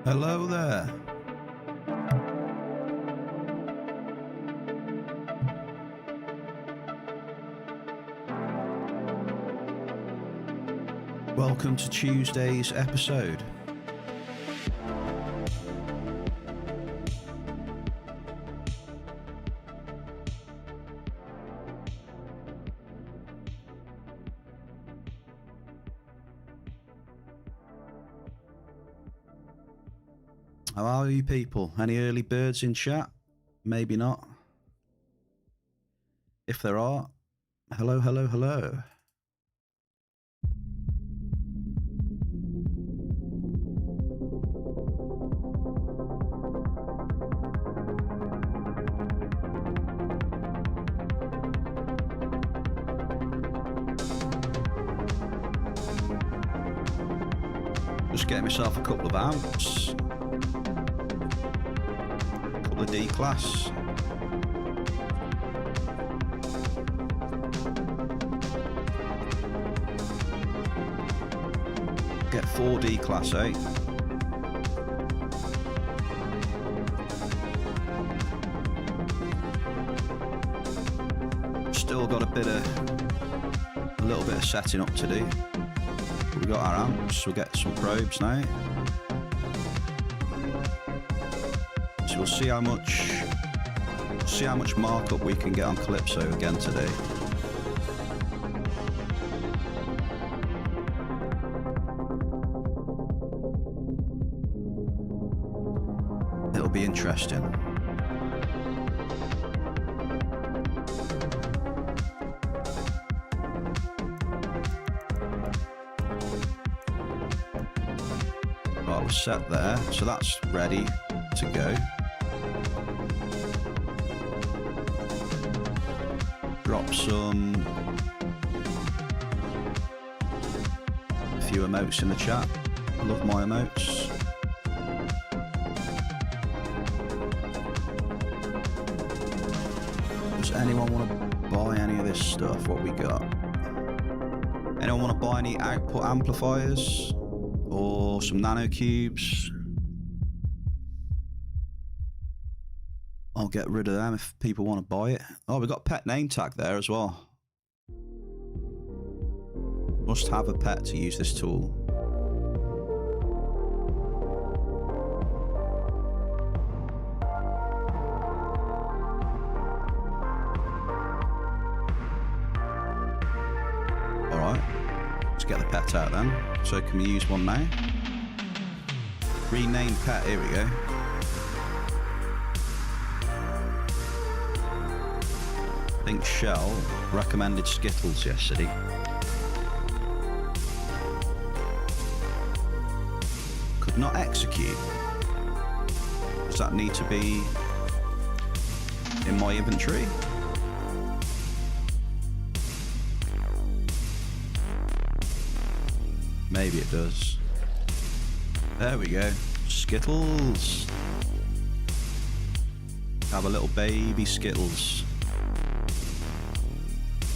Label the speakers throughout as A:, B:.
A: Hello there. Welcome to Tuesday's episode. How are you people? Any early birds in chat? Maybe not. If there are, hello, hello, hello. Just getting myself a couple of amps. The D class. Get 4D class, eh? Still got a little bit of setting up to do. We got our amps, we'll get some probes now. We'll see how much markup we can get on Calypso again today. It'll be interesting. Right, we're set there, so that's ready to go. Drop a few emotes in the chat. I love my emotes. Does anyone want to buy any of this stuff? What we got? Anyone want to buy any output amplifiers or some nanocubes? I'll get rid of them if people want to buy it. Oh, we got a pet name tag there as well. Must have a pet to use this tool. Alright, let's get the pet out then. So can we use one now? Rename pet, here we go. I think Shell recommended Skittles yesterday. Could not execute. Does that need to be in my inventory? Maybe it does. There we go. Skittles. Have a little baby Skittles.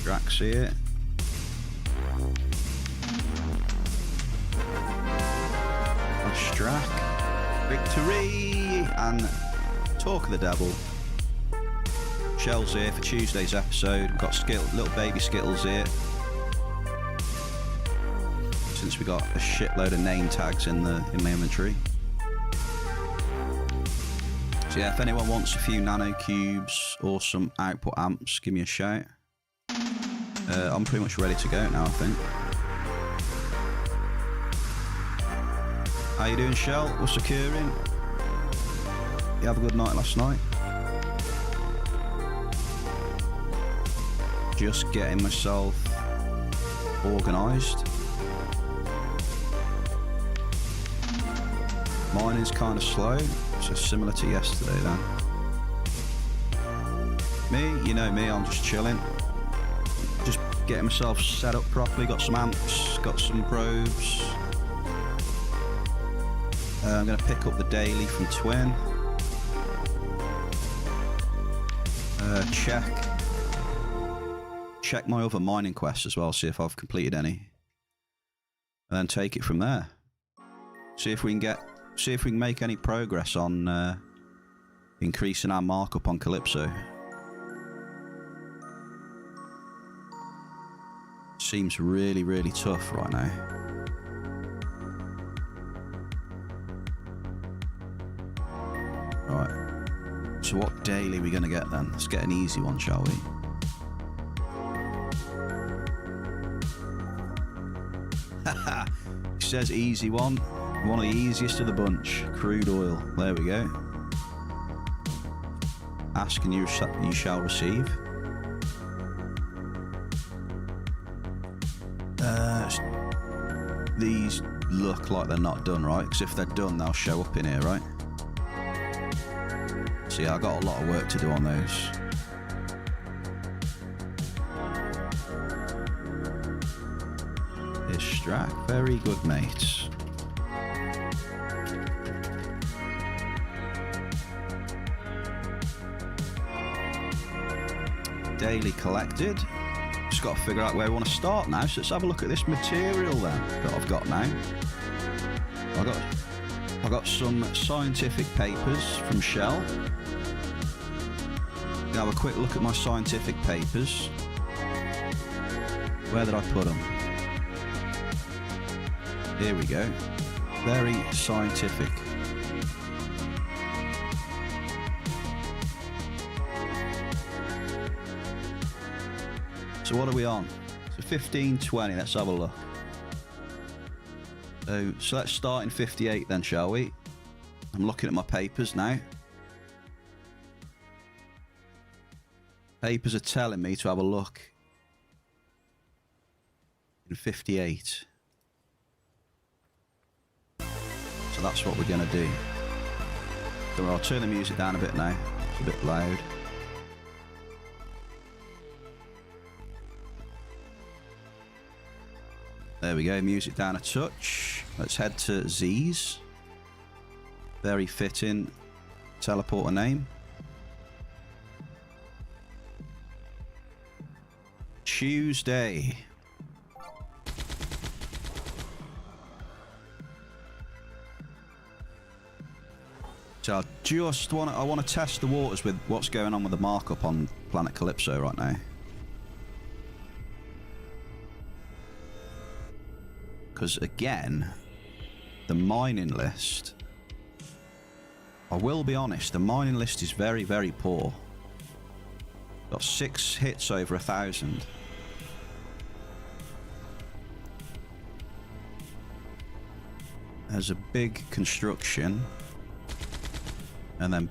A: Drax here. Strak. Victory! And talk of the devil. Shell's here for Tuesday's episode. We've got little baby Skittles here. Since we got a shitload of name tags in my inventory. So yeah, if anyone wants a few nano cubes or some output amps, give me a shout. I'm pretty much ready to go now, I think. How you doing, Shell? What's occurring? You have a good night last night? Just getting myself organised. Mining's kind of slow, so similar to yesterday then. Me, you know me, I'm just chilling. Just getting myself set up properly, got some amps, got some probes. I'm going to pick up the daily from Twin. Check my other mining quests as well, see if I've completed any. And then take it from there. See if we can make any progress on increasing our markup on Calypso. Seems really, really tough right now. Right. So what daily are we going to get then? Let's get an easy one, shall we? Haha! It says easy one. One of the easiest of the bunch. Crude oil. There we go. Ask and you shall receive. These look like they're not done, right? Because if they're done, they'll show up in here, right? So yeah, I got a lot of work to do on those. Extract. Very good, mate. Daily collected. Just got to figure out where we want to start now. So let's have a look at this material then that I've got now. I got some scientific papers from Shell. Have a quick look at my scientific papers. Where did I put them? Here we go. Very scientific. So what are we on? So 1520, let's have a look. So let's start in 58 then, shall we? I'm looking at my papers now. Papers are telling me to have a look in 58. So that's what we're going to do. So I'll turn the music down a bit now. It's a bit loud. There we go, music down a touch. Let's head to Z's. Very fitting teleporter name. Tuesday. So I want to test the waters with what's going on with the markup on planet Calypso right now. Because again, the mining list, I will be honest, the mining list is very, very poor. Got 6 hits over 1,000. There's a big construction. And then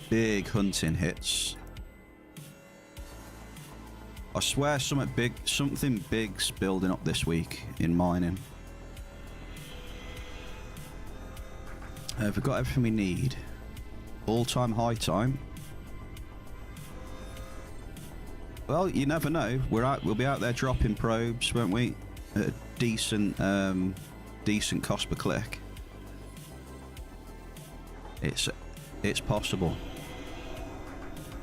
A: big hunting hits. I swear something big's building up this week in mining. We've got everything we need. All-time high time. Well, you never know. We'll be out there dropping probes, won't we? At a decent cost per click. It's possible.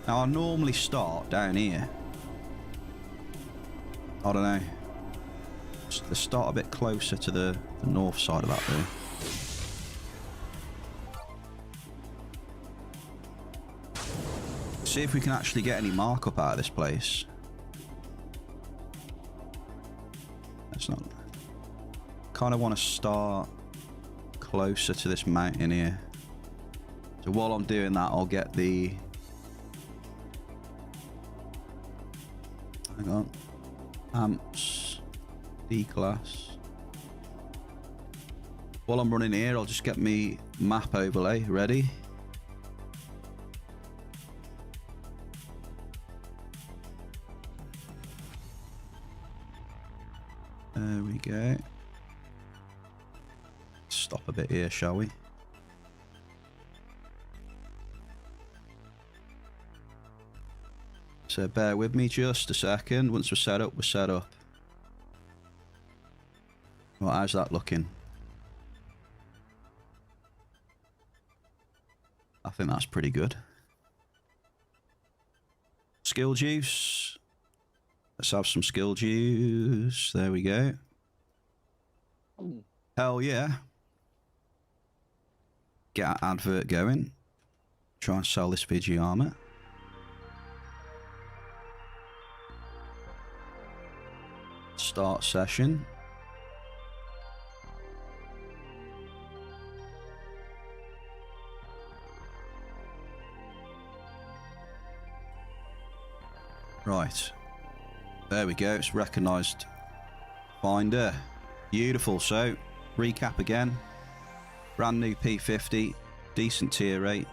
A: Now I normally start down here. I don't know. Let's start a bit closer to the north side of that though. See if we can actually get any markup out of this place. That's not... Kind of want to start closer to this mountain here. So while I'm doing that, I'll get the... Hang on. Amps. D-class. While I'm running here, I'll just get me map overlay ready. There we go. Stop a bit here, shall we? So bear with me just a second. Once we're set up, we're set up. Well, how's that looking? I think that's pretty good. Skill juice. Let's have some skill juice. There we go. Hell yeah. Get our advert going. Try and sell this Fiji armor. Start session. Right. There we go. It's recognised. Finder. Beautiful. So, recap again. Brand new P50. Decent tier rate.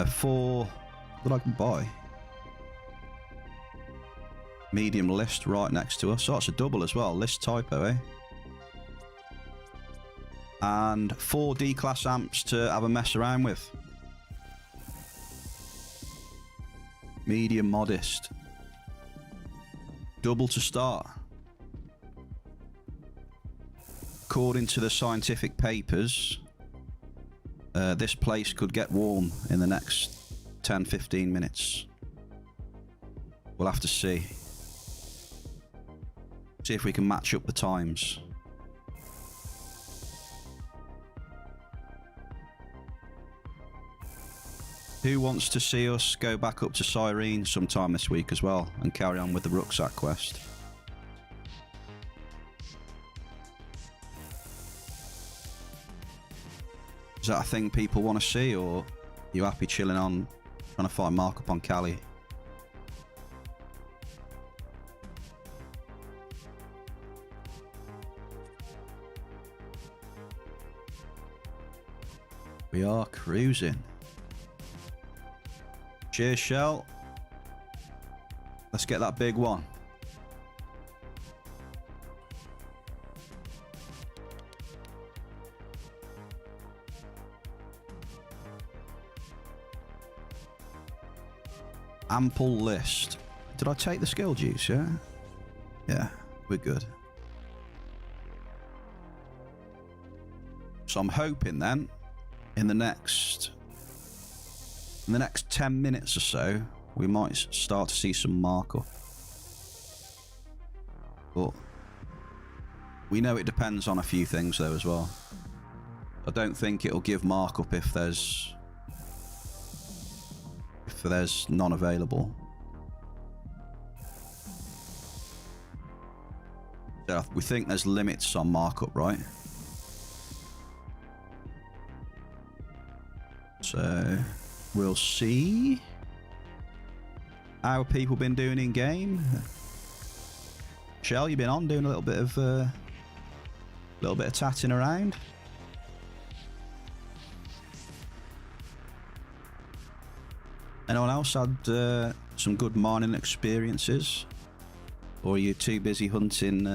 A: For that I can buy. Medium list right next to us. So that's a double as well. List typo, eh? And 4 D-class amps to have a mess around with. Medium modest. Double to start. According to the scientific papers, this place could get warm in the next 10-15 minutes. We'll have to see. See if we can match up the times. Who wants to see us go back up to Cyrene sometime this week as well and carry on with the rucksack quest? Is that a thing people want to see, or are you happy chilling on trying to find Markup on Cali? We are cruising. Cheers, Shell. Let's get that big one. Ample list. Did I take the skill juice, yeah? Yeah, we're good. So I'm hoping then, in the next 10 minutes or so, we might start to see some markup. But we know it depends on a few things though as well. I don't think it'll give markup if there's none available. So we think there's limits on markup, right? So we'll see. How have people been doing in game? Shell, you been on doing a little bit of tatting around? Anyone else had some good mining experiences? Or are you too busy hunting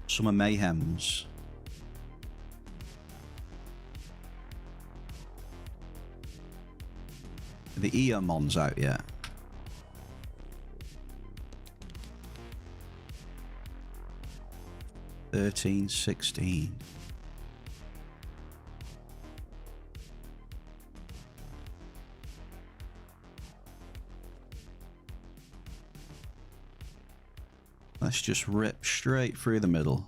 A: summer mayhems? Are the Earmons out yet? $13, $16. Let's just rip straight through the middle.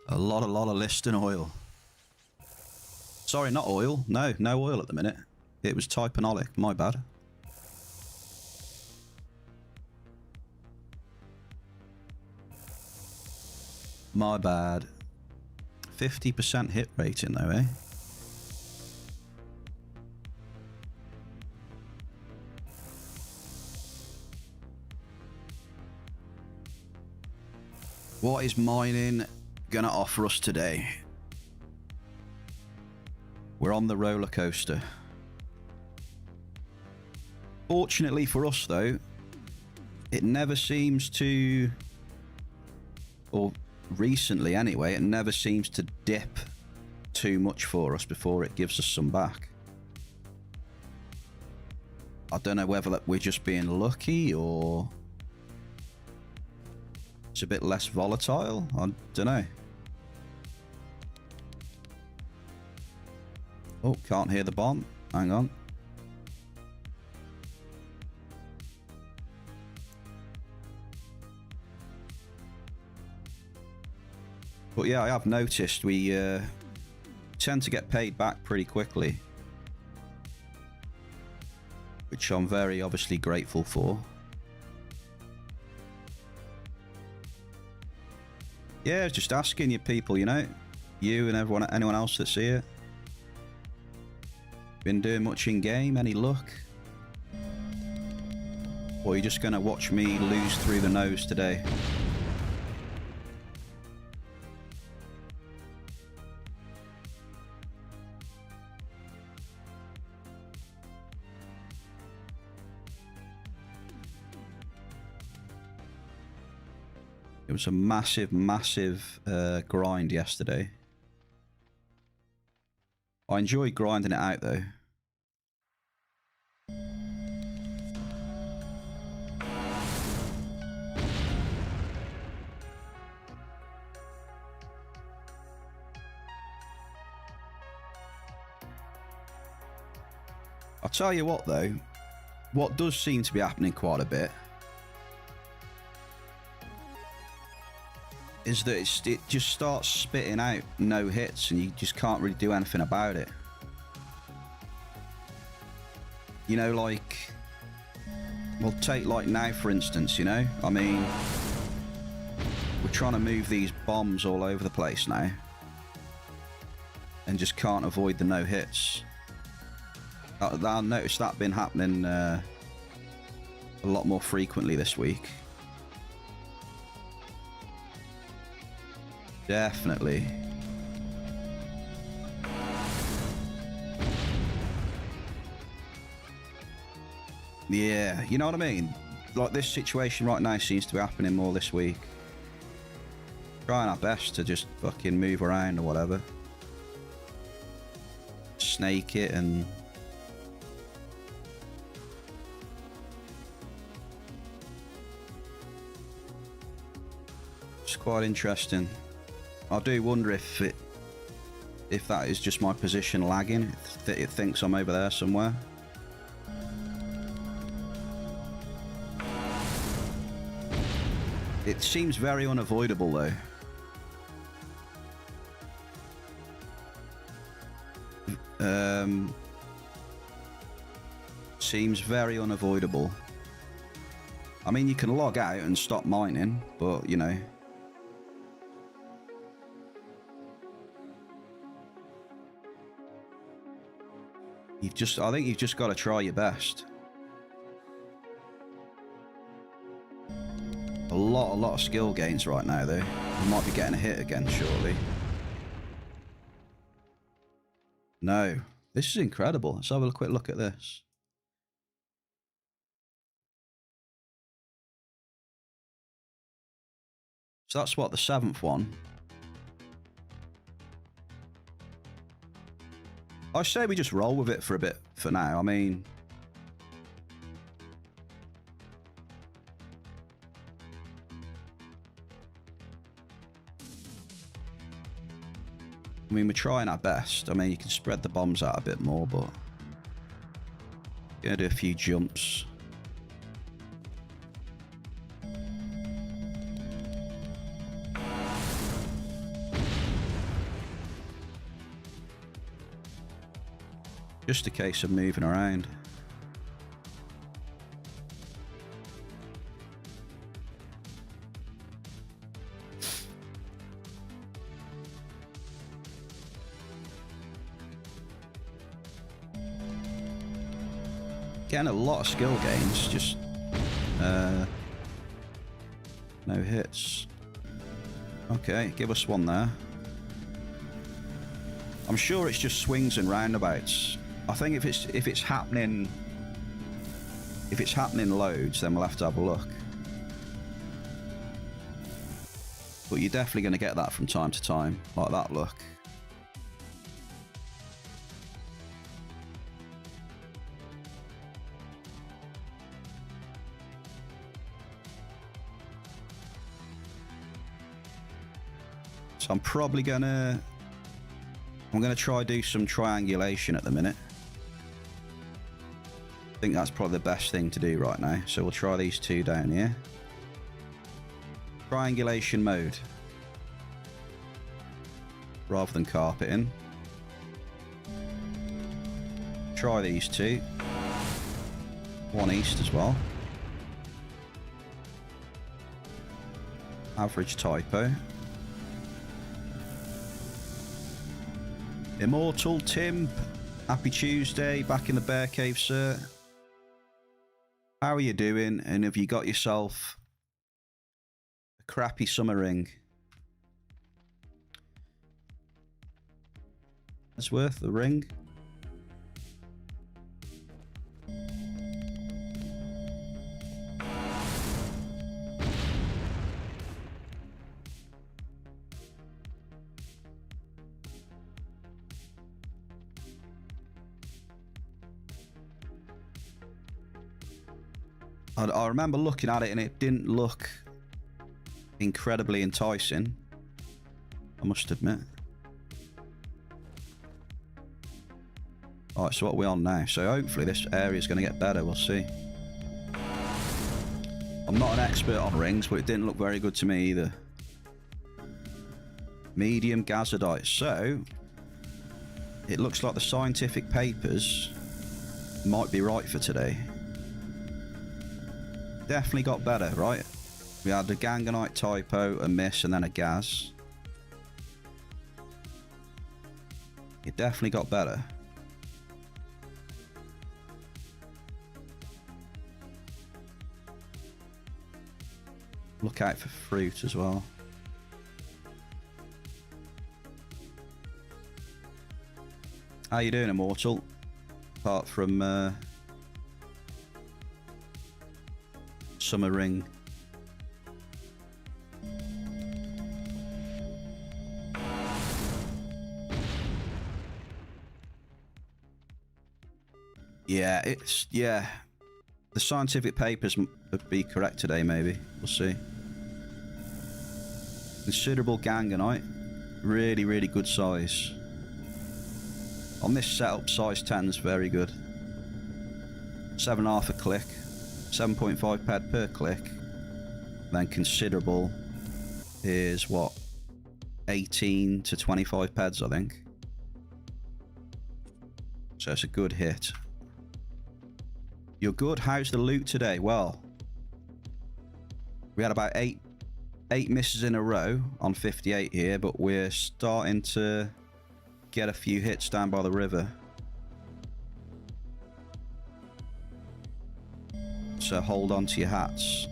A: A lot of listing oil. Sorry, not oil. No oil at the minute. It was typanolic, my bad. My bad. 50% hit rating though, eh? What is mining gonna offer us today? We're on the roller coaster. Fortunately for us though, it never seems to, or recently anyway, it never seems to dip too much for us before it gives us some back. I don't know whether we're just being lucky or it's a bit less volatile. I don't know. Oh, can't hear the bomb. Hang on. But yeah, I have noticed we tend to get paid back pretty quickly, which I'm very obviously grateful for. Yeah, just asking you people, you know, you and anyone else that's here. Been doing much in game? Any luck? Or are you just gonna watch me lose through the nose today? It was a massive, massive grind yesterday. I enjoyed grinding it out though. I'll tell you what though, what does seem to be happening quite a bit is that it just starts spitting out no hits and you just can't really do anything about it. You know, like, well, take like now for instance, you know, I mean, we're trying to move these bombs all over the place now and just can't avoid the no hits. I'll notice that been happening a lot more frequently this week. Definitely. Yeah, you know what I mean? Like this situation right now seems to be happening more this week. Trying our best to just fucking move around or whatever. Snake it and... It's quite interesting. I do wonder if that is just my position lagging. It thinks I'm over there somewhere. It seems very unavoidable though. Seems very unavoidable. I mean, you can log out and stop mining, but you know. I think you've just got to try your best. A lot of skill gains right now though. You might be getting a hit again shortly. No, this is incredible. Let's have a quick look at this. So that's what, the 7th one. I say we just roll with it for a bit for now. I mean, we're trying our best. I mean, you can spread the bombs out a bit more, but gonna do a few jumps. Just a case of moving around. Getting a lot of skill gains, just no hits. Okay, give us one there. I'm sure it's just swings and roundabouts. I think if it's happening loads, then we'll have to have a look. But you're definitely going to get that from time to time, like that look. So I'm probably gonna try do some triangulation at the minute. I think that's probably the best thing to do right now. So we'll try these two down here. Triangulation mode. Rather than carpeting. Try these two. One east as well. Average typo. Immortal Tim, happy Tuesday, back in the bear cave, sir. How are you doing? And have you got yourself a crappy summer ring? It's worth the ring. I remember looking at it and it didn't look incredibly enticing, I must admit. Alright, so what are we on now? So hopefully this area is going to get better, we'll see. I'm not an expert on rings, but it didn't look very good to me either. Medium gazadite. So, it looks like the scientific papers might be right for today. Definitely got better, right? We had a ganganite typo, a miss, and then a gas. It definitely got better. Look out for fruit as well. How you doing, Immortal? Apart from summer ring. Yeah, the scientific papers would be correct today, maybe. We'll see. Considerable ganganite. Really, really good size. On this setup, size 10 is very good. 7.5 a click. 7.5 ped per click. Then considerable is what? 18 to 25 peds, I think. So it's a good hit. You're good. How's the loot today? Well, we had about eight misses in a row on 58 here, but we're starting to get a few hits down by the river. So hold on to your hats.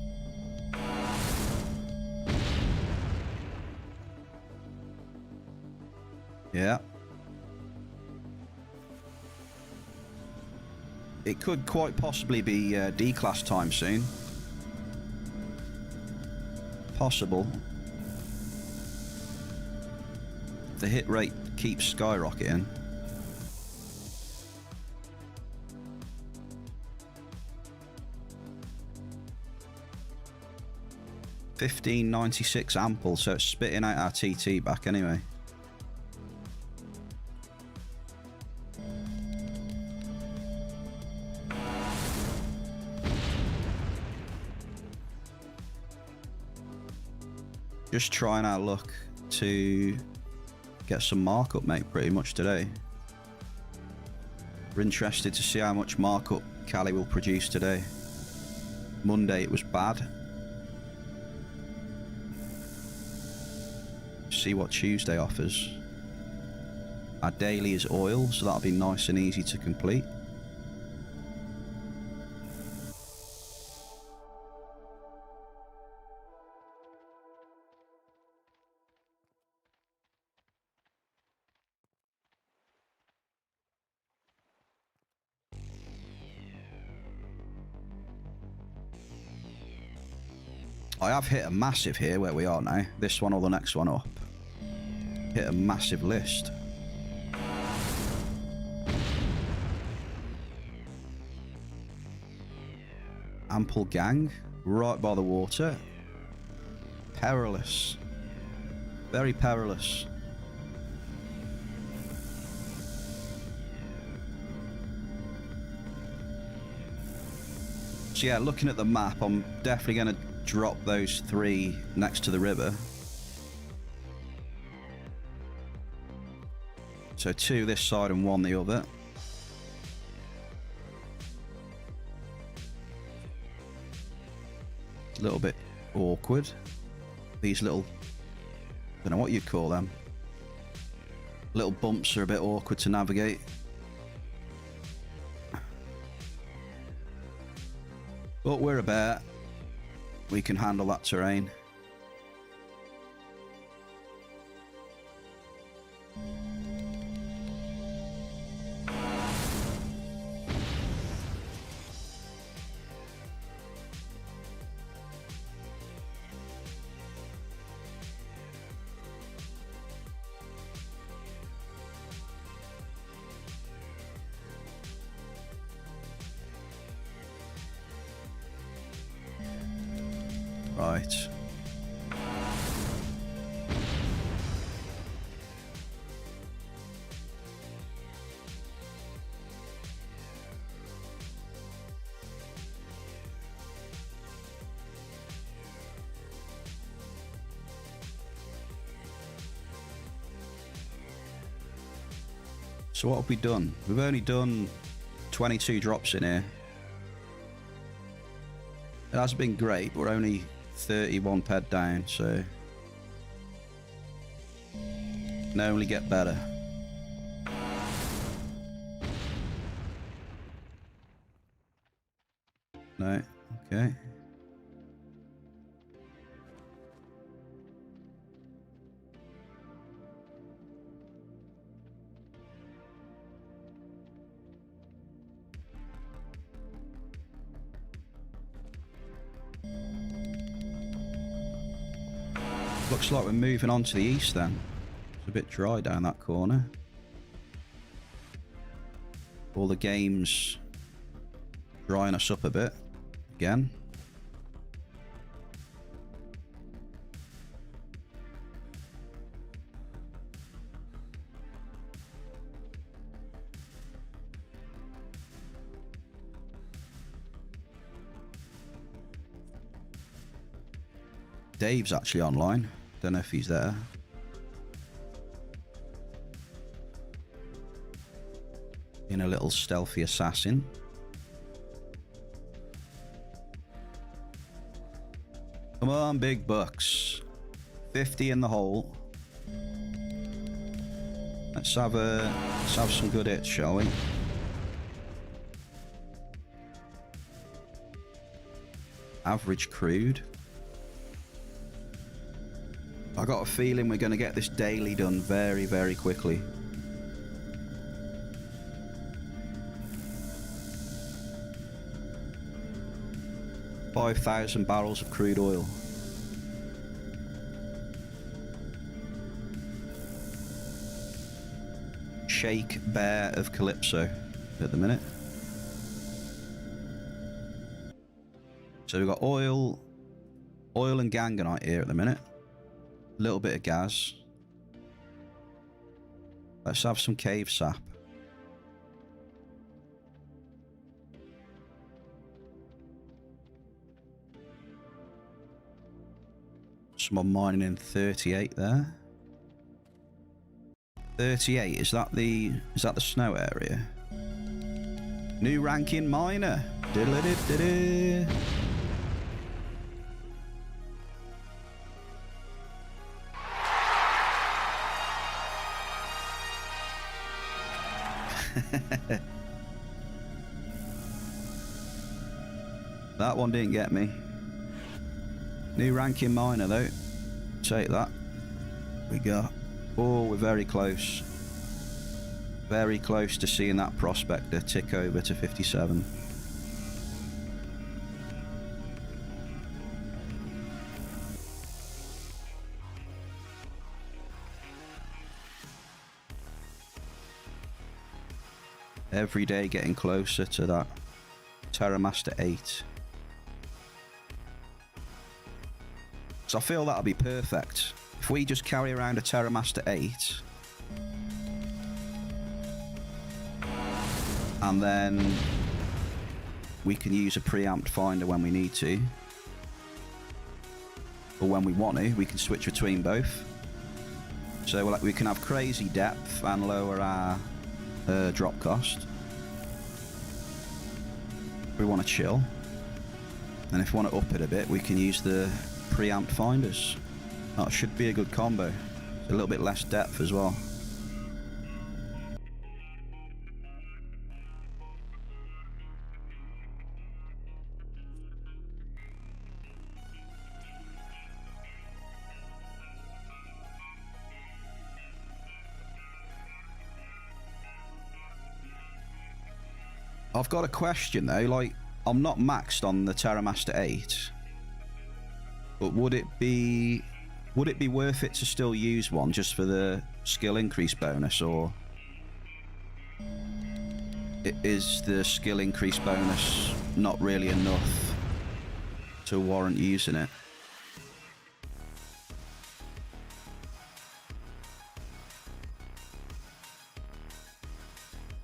A: Yeah. It could quite possibly be D-class time soon. Possible. The hit rate keeps skyrocketing. $15.96 ample, so it's spitting out our TT back anyway. Just trying our luck to get some markup, mate, pretty much today. We're interested to see how much markup Cali will produce today. Monday it was bad. See what Tuesday offers. Our daily is oil, so that'll be nice and easy to complete. I have hit a massive here where we are now. This one or the next one up. Hit a massive list. Ample gang. Right by the water. Perilous. Very perilous. So yeah, looking at the map, I'm definitely going to drop those 3 next to the river. So 2 this side and 1 the other. A little bit awkward. These little, I don't know what you'd call them. Little bumps are a bit awkward to navigate. But we're a bear. We can handle that terrain. Right. So what have we done? We've only done 22 drops in here. It hasn't been great, but we're only 31 ped down, so can only get better. No, okay. Looks like we're moving on to the east then. It's a bit dry down that corner. All the games drying us up a bit again. Dave's actually online. Don't know if he's there. In a little stealthy assassin. Come on, big bucks. 50 in the hole. Let's have some good hits, shall we? Average crude. I got a feeling we're going to get this daily done very, very quickly. $5,000 barrels of crude oil. Shake bear of Calypso at the minute. So we've got oil and ganganite here at the minute. A little bit of gas. Let's have some cave sap. Someone mining in 38 there. 38, is that the snow area? New ranking miner. Diddle-a-did-did-did. That one didn't get me. New ranking miner though. Take that. We got. Oh, we're very close. Very close to seeing that prospector tick over to 57. Every day getting closer to that Terramaster 8. So I feel that'll be perfect. If we just carry around a Terramaster 8 and then we can use a preamped finder when we need to, or when we want to, we can switch between both. So we can have crazy depth and lower our drop cost. If we want to chill, and if we want to up it a bit, we can use the preamped finders. That should be a good combo. It's a little bit less depth as well. I've got a question though, like, I'm not maxed on the Terramaster 8, but would it be worth it to still use one just for the skill increase bonus, or is the skill increase bonus not really enough to warrant using it?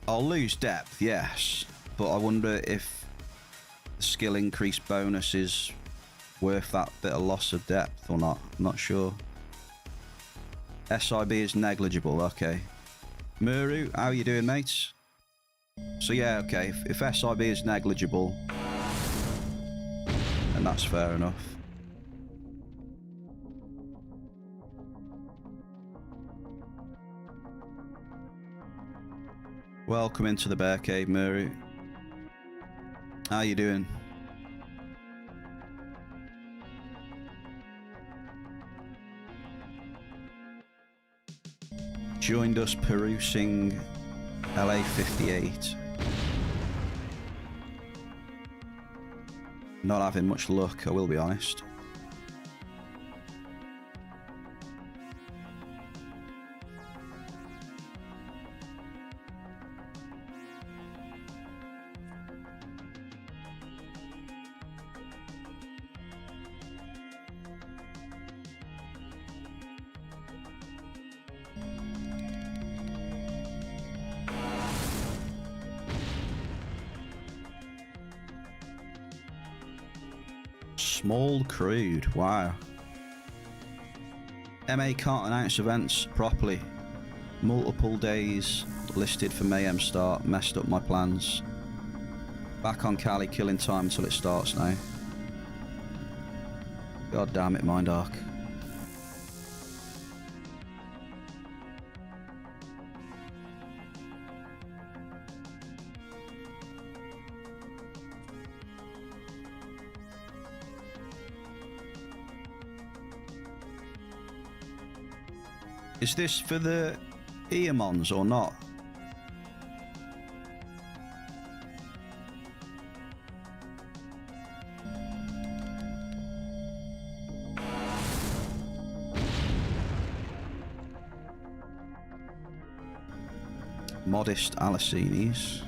A: I'll lose depth, yes, but I wonder if the skill increase bonus is worth that bit of loss of depth or not. I'm not sure. SIB is negligible, okay. Muru, how you doing, mates? So yeah, okay, if SIB is negligible, then that's fair enough. Welcome into the Bear Cave, Muru. How you doing? Joined us perusing LA 58. Not having much luck, I will be honest. Small crude, wow. MA can't announce events properly. Multiple days listed for Mayhem start, messed up my plans. Back on Cali, killing time until it starts now. God damn it, Mind Arc. Is this for the Eamons or not? Modest Alicinis.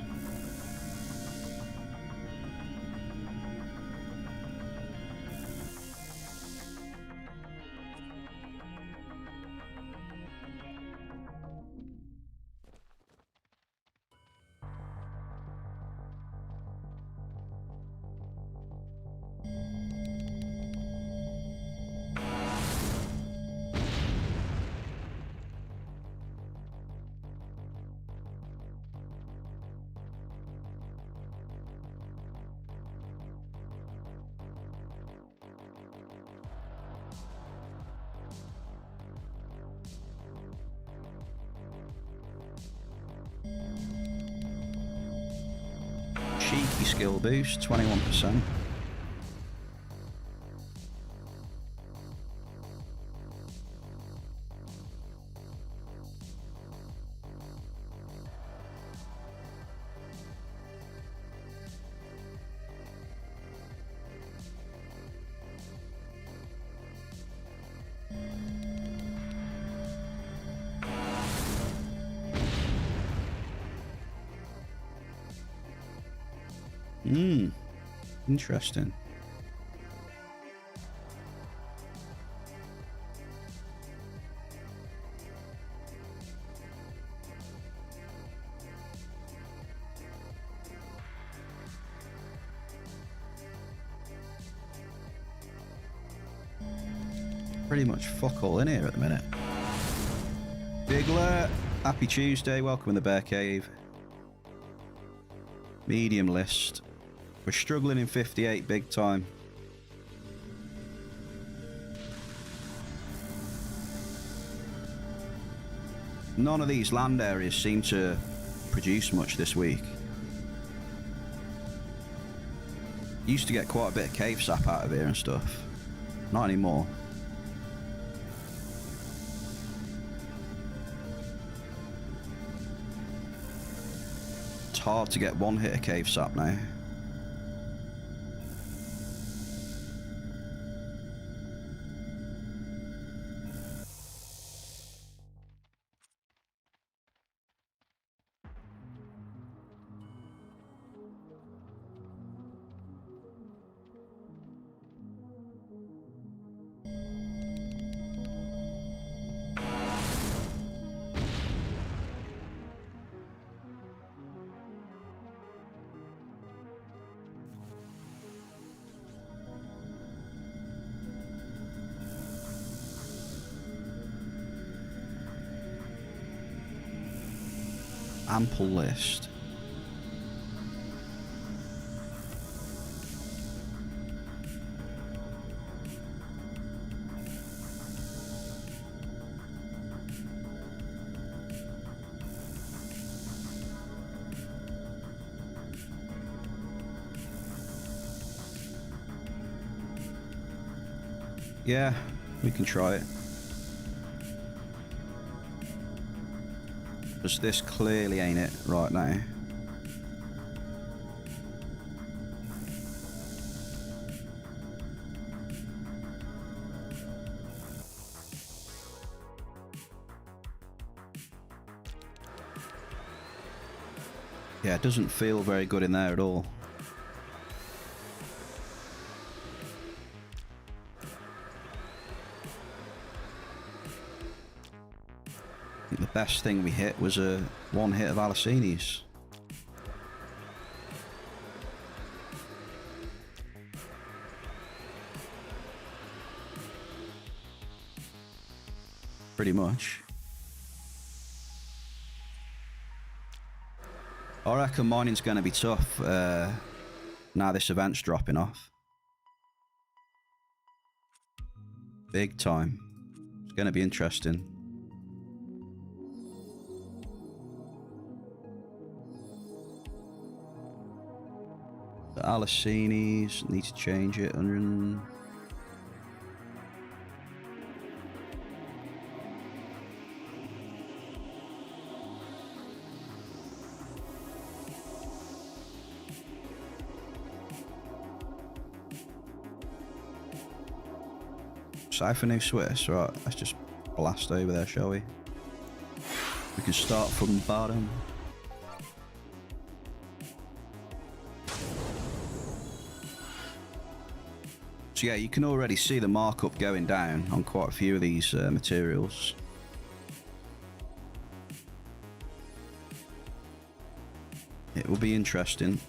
A: Cheeky skill boost, 21%. Interesting. Pretty much fuck all in here at the minute. Bigler, happy Tuesday, welcome in the Bear Cave. Medium list. We're struggling in 58 big time. None of these land areas seem to produce much this week. Used to get quite a bit of cave sap out of here and stuff. Not anymore. It's hard to get one hit of cave sap now. Ample list. Yeah, we can try it. Because this clearly ain't it right now. Yeah, it doesn't feel very good in there at all. The best thing we hit was a one hit of Alicines. Pretty much. I reckon mining's going to be tough now this event's dropping off. Big time. It's going to be interesting. The Alicines, need to change it. 100. Cypher New Swiss, right, let's just blast over there, shall we? We can start from the bottom. So yeah, you can already see the markup going down on quite a few of these materials. It will be interesting.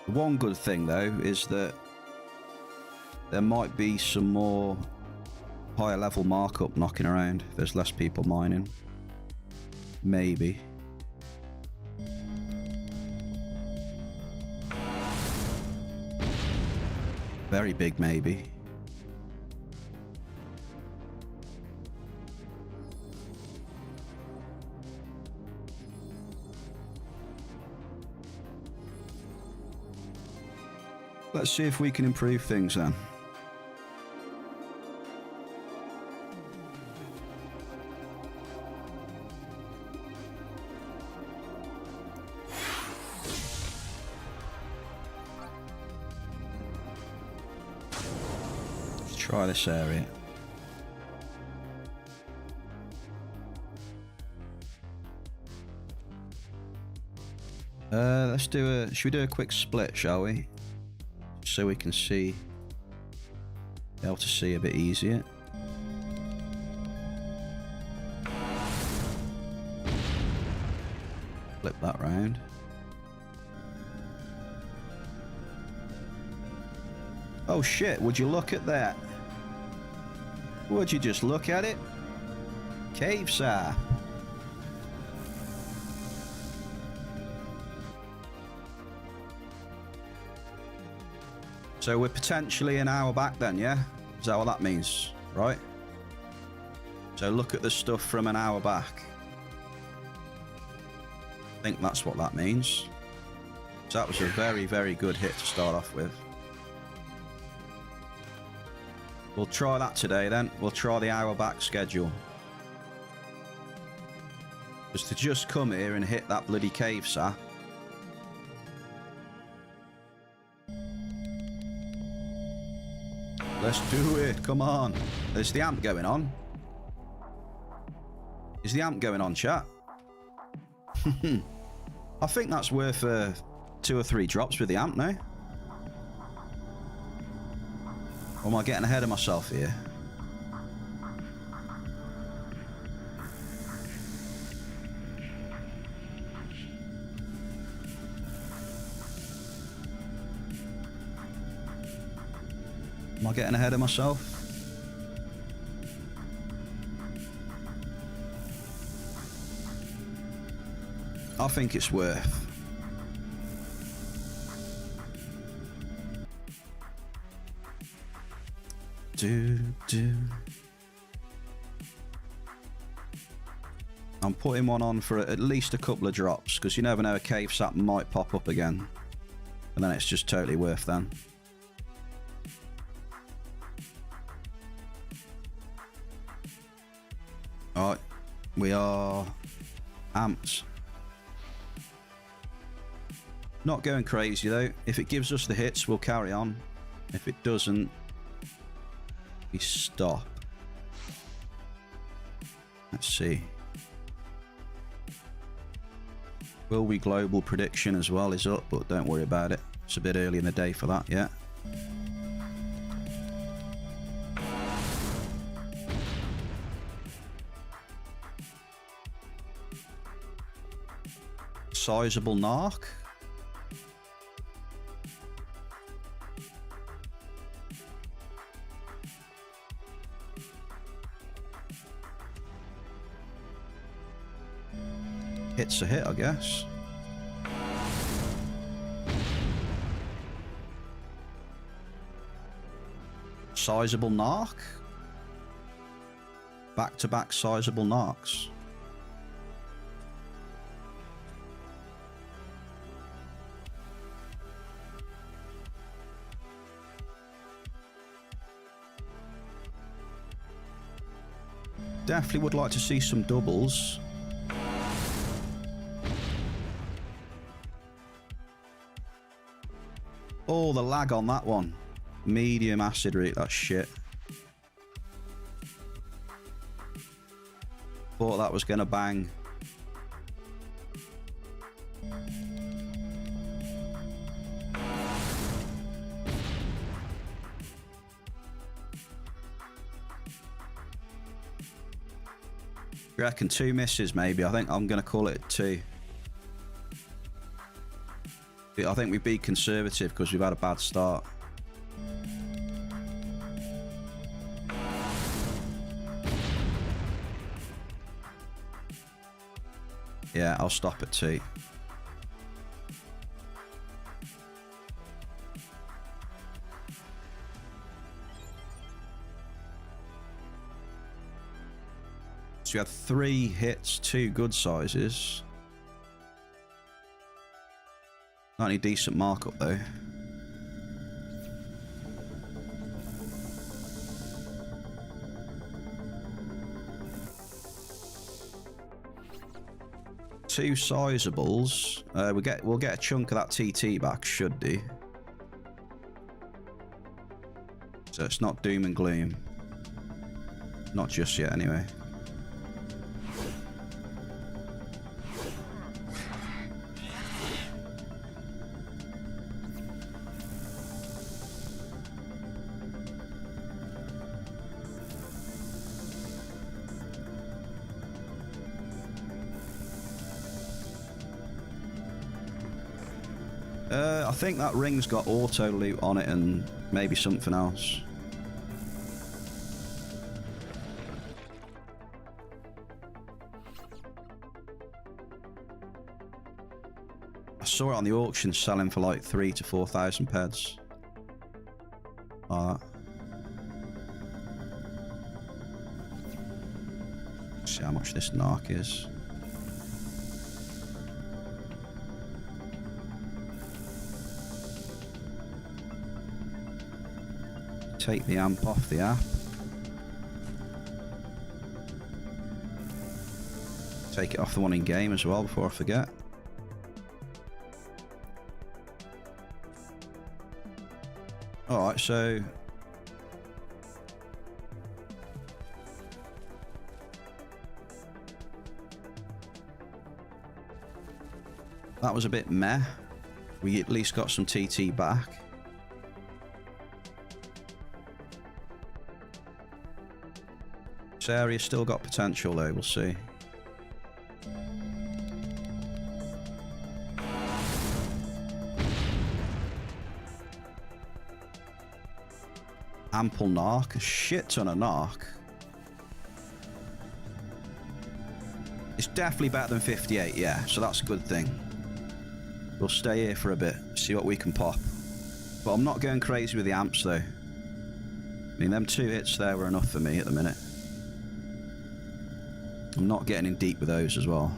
A: One good thing though is that there might be some more higher level markup knocking around if there's less people mining. Maybe. Very big maybe. Let's see if we can improve things then. Try this area. Let's do a... Should we do a quick split, shall we? So we can see... Be able to see a bit easier. Flip that round. Oh shit, would you look at that? Would you just look at it? Cave sap. So we're potentially an hour back then, yeah? Is that what that means? Right? So look at the stuff from an hour back. I think that's what that means. So that was a very, very good hit to start off with. We'll try that today then. We'll try the hour back schedule. Just to just come here and hit that bloody cave sap. Let's do it, come on. Is the amp going on? Is the amp going on, chat? I think that's worth 2 or 3 drops with the amp now. Or am I getting ahead of myself here? Am I getting ahead of myself? I think it's worth. I'm putting one on for at least a couple of drops, because you never know, a cave sap might pop up again. And then it's just totally worth them. Alright, we are amped. Not going crazy though. If it gives us the hits, we'll carry on. If it doesn't, we stop. Let's see. Will we global prediction as well is up, but don't worry about it. It's a bit early in the day for that yet. Sizable narc. Hit's a hit, I guess. Sizable narc. Back-to-back sizable narcs. Definitely would like to see some doubles. Oh, the lag on that one. Medium acid rate, that's shit. Thought that was gonna bang. I reckon 2 misses maybe. I think I'm going to call it 2. I think we'd be conservative because we've had a bad start. Yeah, I'll stop at 2. So we had 3 hits, 2 good sizes. Not any decent markup though. Two sizables. We'll get a chunk of that TT back, should do. So it's not doom and gloom. Not just yet, anyway. I think that ring's got auto loot on it and maybe something else. I saw it on the auction selling for like 3,000 to 4,000 peds. See how much this narc is. Take the amp off the app. Take it off the one in game as well before I forget. Alright, so that was a bit meh. We at least got some TT back. This area's still got potential though, we'll see. Ample narc, a shit ton of narc. It's definitely better than 58, yeah, so that's a good thing. We'll stay here for a bit, see what we can pop. But I'm not going crazy with the amps though. I mean, them 2 hits there were enough for me at the minute. I'm not getting in deep with those as well.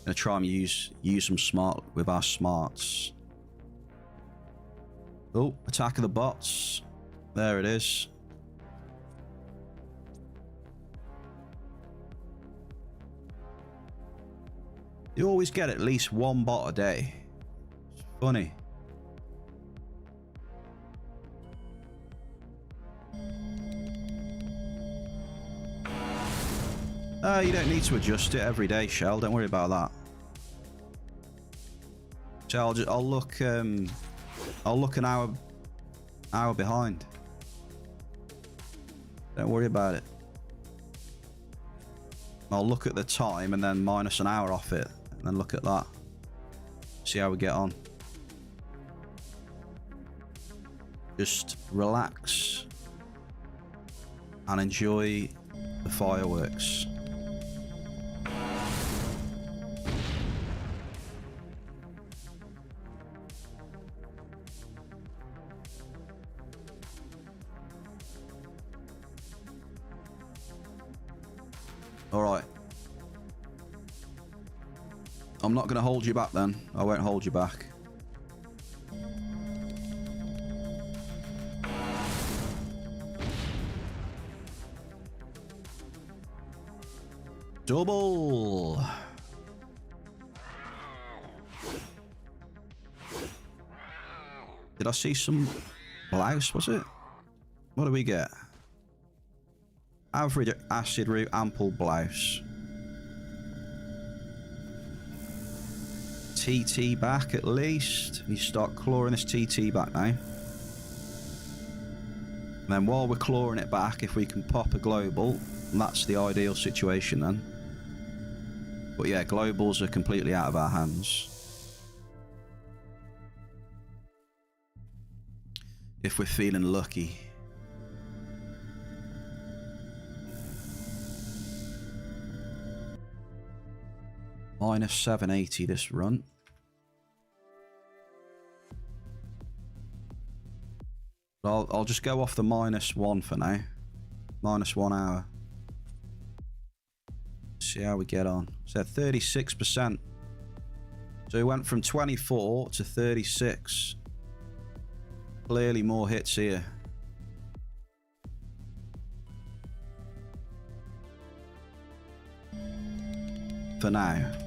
A: Gonna try and use them smart with our smarts. Oh, attack of the bots. There it is. You always get at least 1 bot a day. It's funny. You don't need to adjust it every day, Shell. Don't worry about that. So I'll look an hour behind. Don't worry about it. I'll look at the time and then minus an hour off it, and then look at that. See how we get on. Just relax and enjoy the fireworks. Alright. I'm not going to hold you back then. I won't hold you back. Double! Did I see some blouse, was it? What do we get? Average acid root ample blouse. TT back at least. You start clawing this TT back now. And then while we're clawing it back, if we can pop a global, that's the ideal situation then. But yeah, globals are completely out of our hands. If we're feeling lucky. Minus 780 this run. I'll just go off the -1 for now. -1 hour. See how we get on. So 36%. So we went from 24 to 36. Clearly more hits here. For now.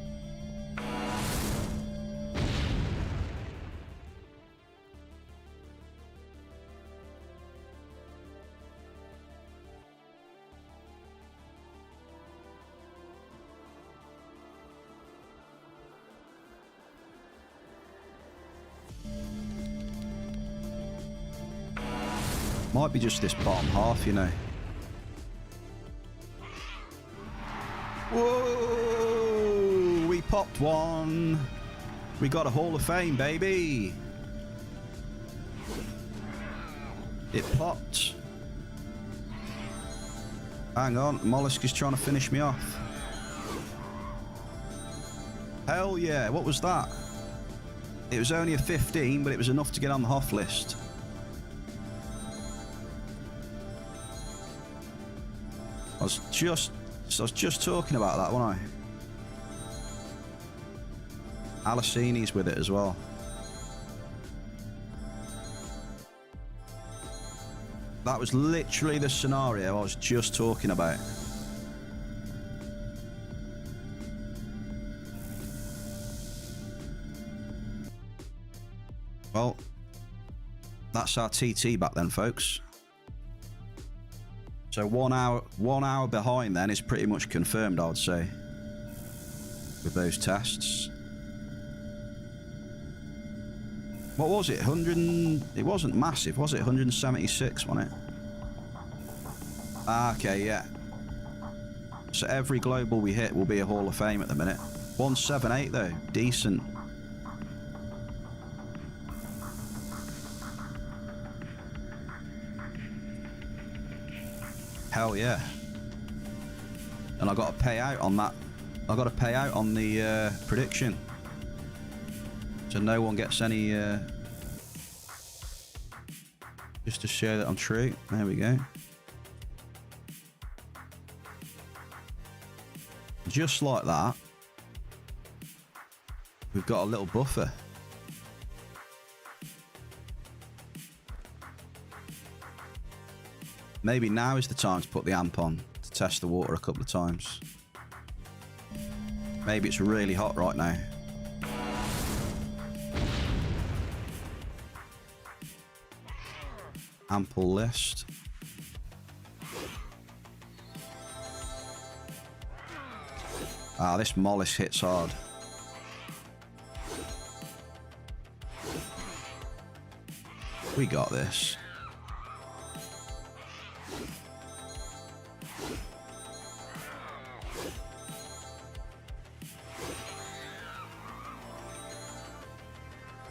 A: Might be just this bottom half, you know. Whoa! We popped one. We got a Hall of Fame, baby. It popped. Hang on, Mollusk is trying to finish me off. Hell yeah, what was that? It was only a 15, but it was enough to get on the Hoff list. I was just talking about that, wasn't I? Alicini's with it as well. That was literally the scenario I was just talking about. Well, that's our TT back then, folks. So 1 hour behind then is pretty much confirmed, I would say, with those tests. What was it? 100 it wasn't massive, was it? 176, wasn't it? Ah, okay, yeah. So every global we hit will be a Hall of Fame at the minute. 178 though, decent. Hell yeah. And I got to pay out on that. I got to pay out on the prediction. So no one gets any, just to show that I'm true. There we go. Just like that, we've got a little buffer. Maybe now is the time to put the amp on to test the water a couple of times. Maybe it's really hot right now. Ample list. Ah, this mollusk hits hard. We got this.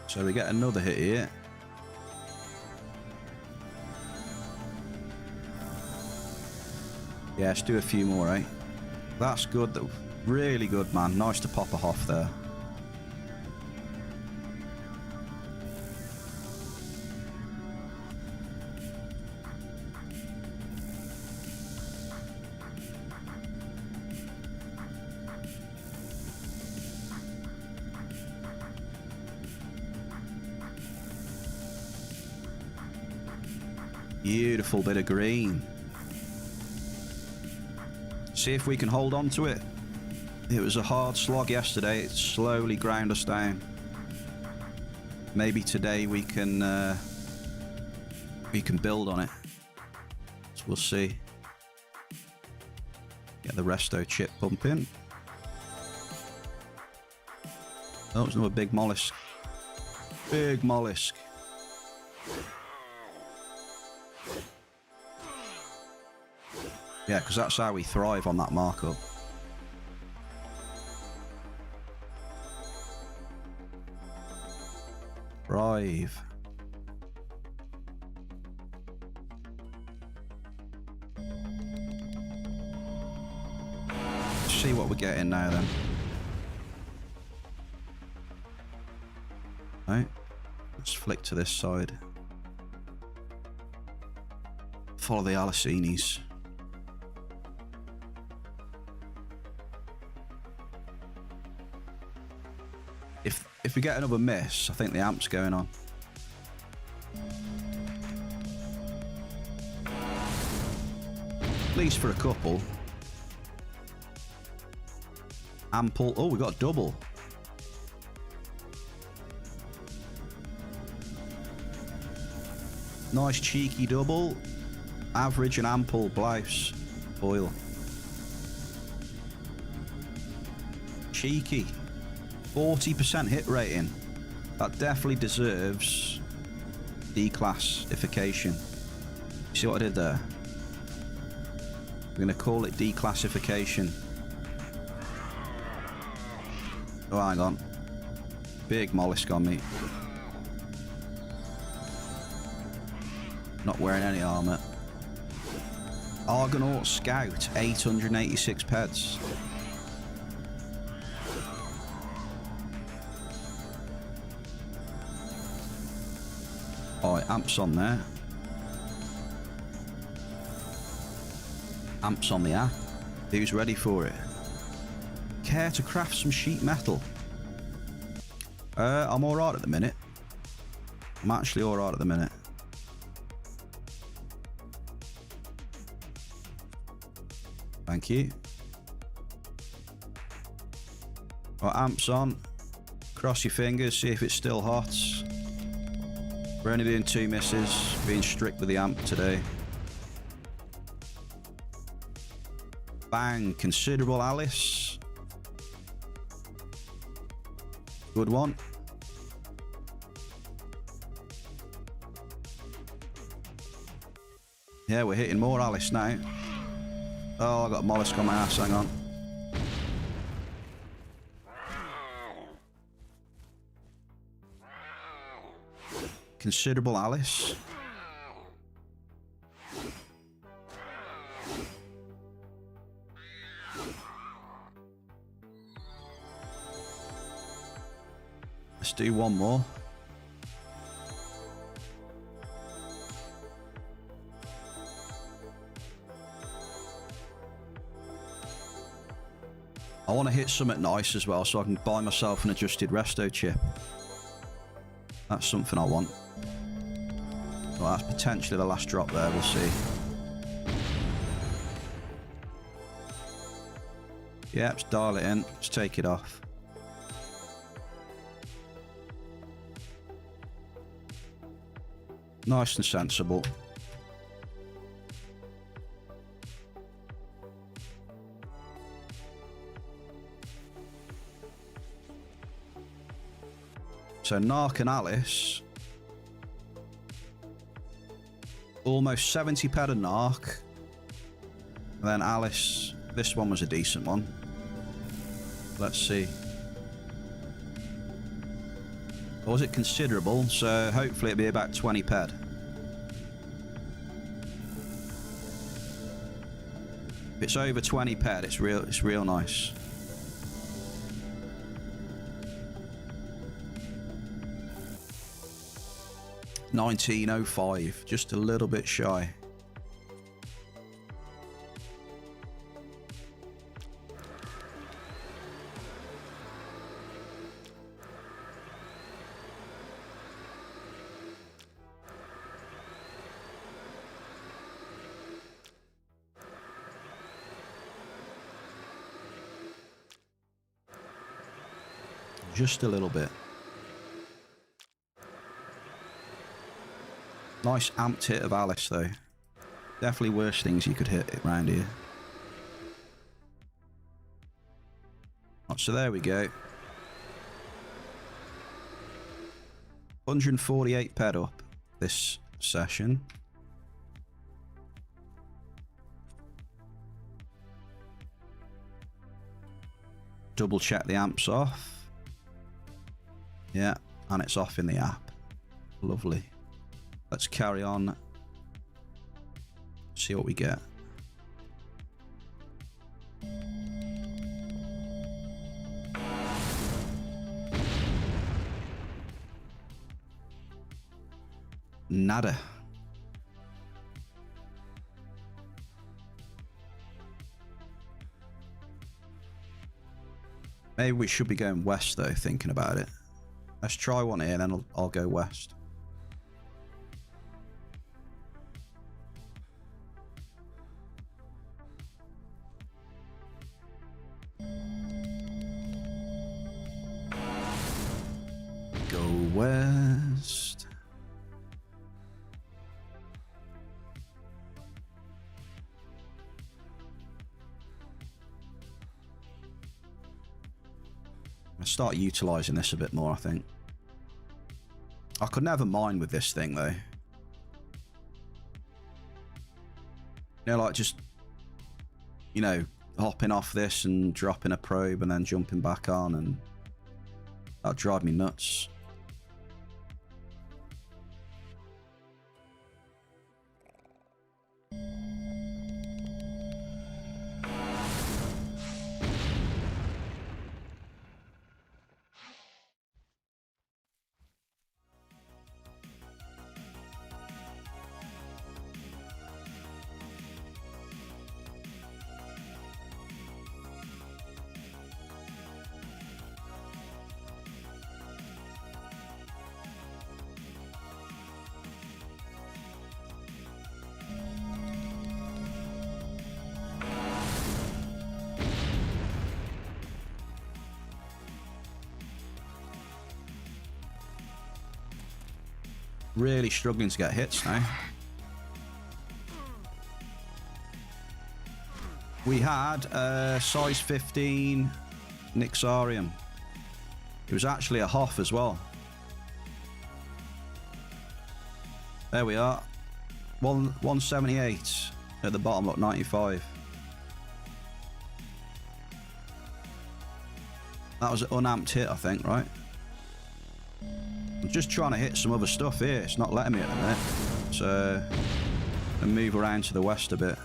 A: So we get another hit here. Yeah, let's do a few more, eh? That's good, though. Really good, man. Nice to pop a Hoff there. Beautiful bit of green. See if we can hold on to it. It was a hard slog yesterday. It slowly ground us down. Maybe today we can build on it. So we'll see. Get the resto chip pumping. Oh, there's another big mollusk. Big mollusk. Yeah, because that's how we thrive on that markup. Thrive. Let's see what we're getting now then. Right, let's flick to this side. Follow the Alicini's. If we get another miss, I think the amp's going on. At least for a couple. Ample. Oh, we got a double. Nice cheeky double. Average and ample blouse. Foil. Cheeky. 40% hit rating. That definitely deserves declassification. See what I did there? We're going to call it declassification. Oh, hang on. Big mollusk on me. Not wearing any armour. Argonaut Scout, 886 peds. Alright, amps on there. Amps on the app. Who's ready for it? Care to craft some sheet metal? I'm alright at the minute. I'm actually alright at the minute. Thank you. Right, amps on. Cross your fingers, see if it's still hot. We're only doing 2 misses, being strict with the amp today. Bang, considerable Alice. Good one. Yeah, we're hitting more Alice now. Oh, I got a mollusk on my ass, hang on. Considerable Alice. Let's do one more. I want to hit something nice as well so I can buy myself an adjusted resto chip. That's something I want. Well, that's potentially the last drop there, we'll see. Yeah, let's dial it in. Let's take it off. Nice and sensible. So Narc and Alice, almost 70 ped a Narc, and then Alice, this one was a decent one. Let's see. Or was it considerable? So hopefully it'll be about 20 ped. If it's over 20 ped, it's real nice. $19.05, just a little bit shy. Just a little bit. Nice amped hit of Alice though. Definitely worse things you could hit around here. Right, so there we go. 148 ped up this session. Double check the amps off. Yeah, and it's off in the app. Lovely. Let's carry on. See what we get. Nada. Maybe we should be going west though, thinking about it. Let's try one here, then I'll go west. Go west. I'll start utilizing this a bit more, I think. I could never mine with this thing though. You know, like just, you know, hopping off this and dropping a probe and then jumping back on, and that'd drive me nuts. Really struggling to get hits now. We had a size 15 Nixarium. It was actually a Hoff as well. There we are. 178 at the bottom, look, 95. That was an unamped hit, I think, right? I'm just trying to hit some other stuff here. It's not letting me at the minute. So, and move around to the west a bit.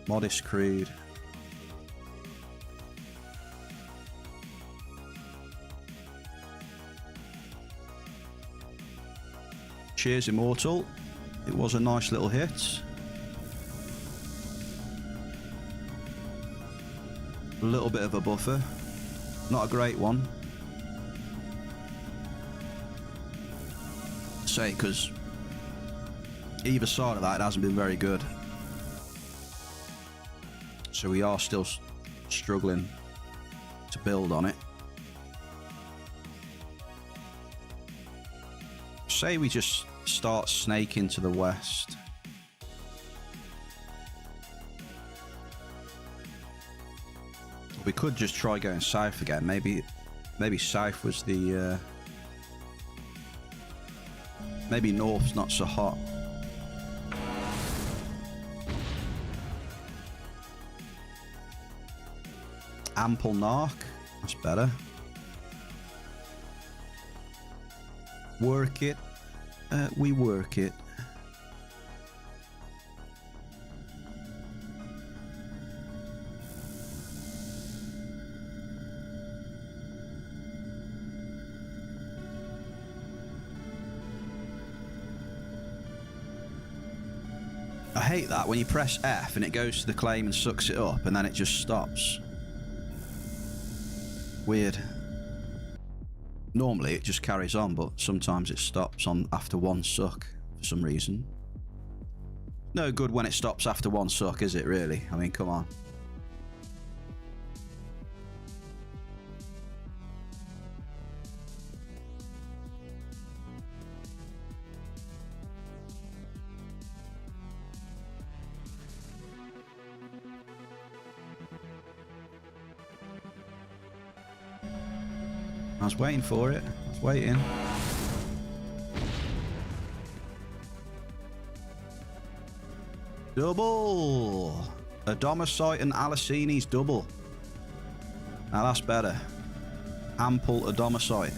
A: Modest Creed. Cheers, Immortal. It was a nice little hit. A little bit of a buffer. Not a great one. Say, because either side of that, it hasn't been very good. So we are still struggling to build on it. Say we just start snaking to the west. We could just try going south again. Maybe south was the... maybe north's not so hot. Ample Narc. That's better. Work it. We work it. I hate that when you press F and it goes to the claim and sucks it up and then it just stops. Weird. Normally it just carries on, but sometimes it stops on after one suck for some reason. No good when it stops after one suck, is it really? I mean, come on. I was waiting for it. I was waiting. Double! Adomicite and Alicini's double. Now that's better. Ample Adomicite.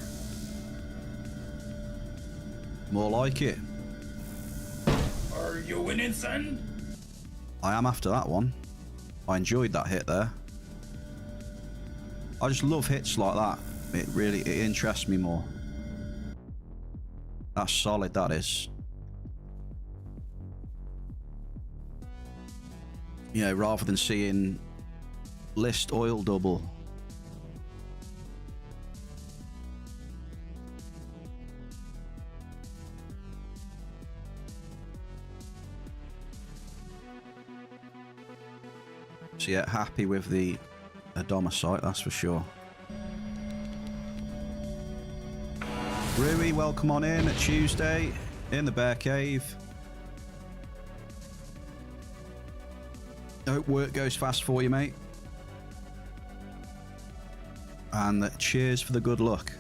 A: More like it.
B: Are you winning, son?
A: I am after that one. I enjoyed that hit there. I just love hits like that. It interests me more. That's solid, that is. You know, rather than seeing list oil double. So yeah, happy with the Adomicite, that's for sure. Rui, welcome on in at Tuesday in the Bear Cave. Hope work goes fast for you, mate. And cheers for the good luck.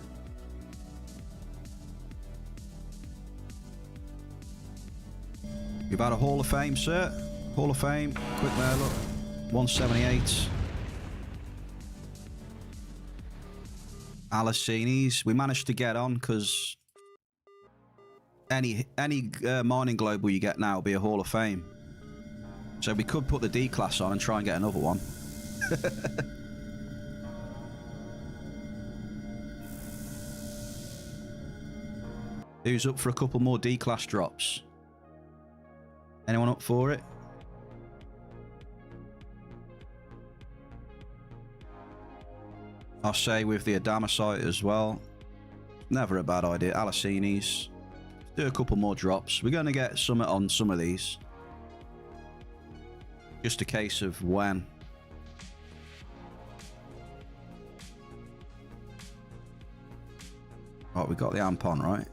A: We've had a Hall of Fame, sir. Hall of Fame. Quick there, look. 178. Alicines. We managed to get on because any mining global you get now will be a Hall of Fame. So we could put the D class on and try and get another one. Who's up for a couple more D class drops? Anyone up for it? I'll say with the Adamocite as well. Never a bad idea. Alicines. Do a couple more drops. We're going to get some on some of these. Just a case of when. Right, we got the amp on, right?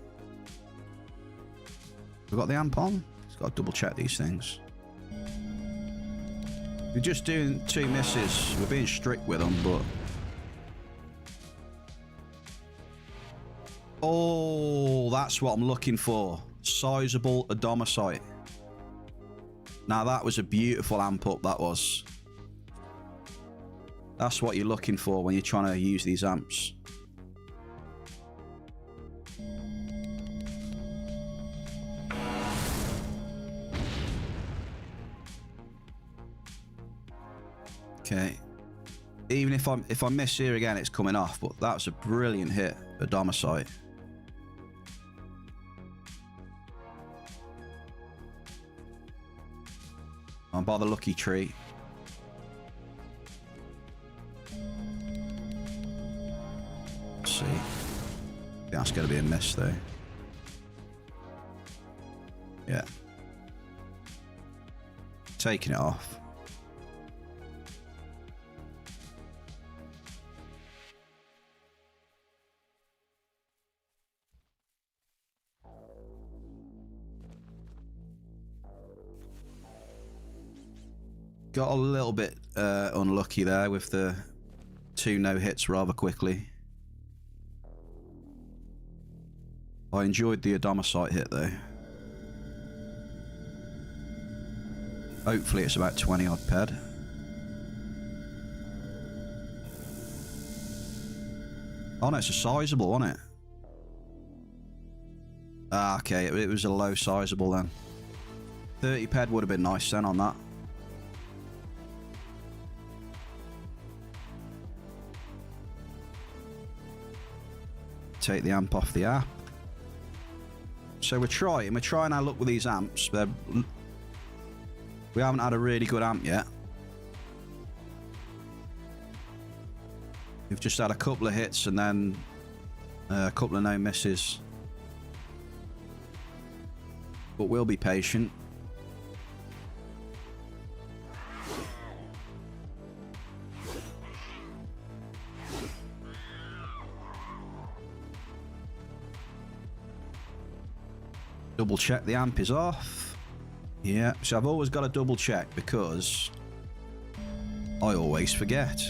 A: We got the amp on? Just got to double check these things. We're just doing 2 misses. We're being strict with them, but... Oh, that's what I'm looking for. Sizable Adomocite. Now that was a beautiful amp up, that was. That's what you're looking for when you're trying to use these amps. Okay. Even if I miss here again, it's coming off, but that's a brilliant hit, Adomocite. I'm by the lucky tree. Let's see. That's going to be a miss, though. Yeah. Taking it off. Got a little bit unlucky there with the 2 no hits rather quickly. I enjoyed the Adomocite hit though. Hopefully it's about 20 odd ped. Oh no, it's a sizable, wasn't it? Ah, okay, it was a low sizable then. 30 ped would have been nice then on that. Take the amp off the app. So we're trying our luck with these amps. We haven't had a really good amp yet. We've just had a couple of hits and then a couple of no misses. But we'll be patient. Double check the amp is off. Yeah, so I've always got to double check because I always forget.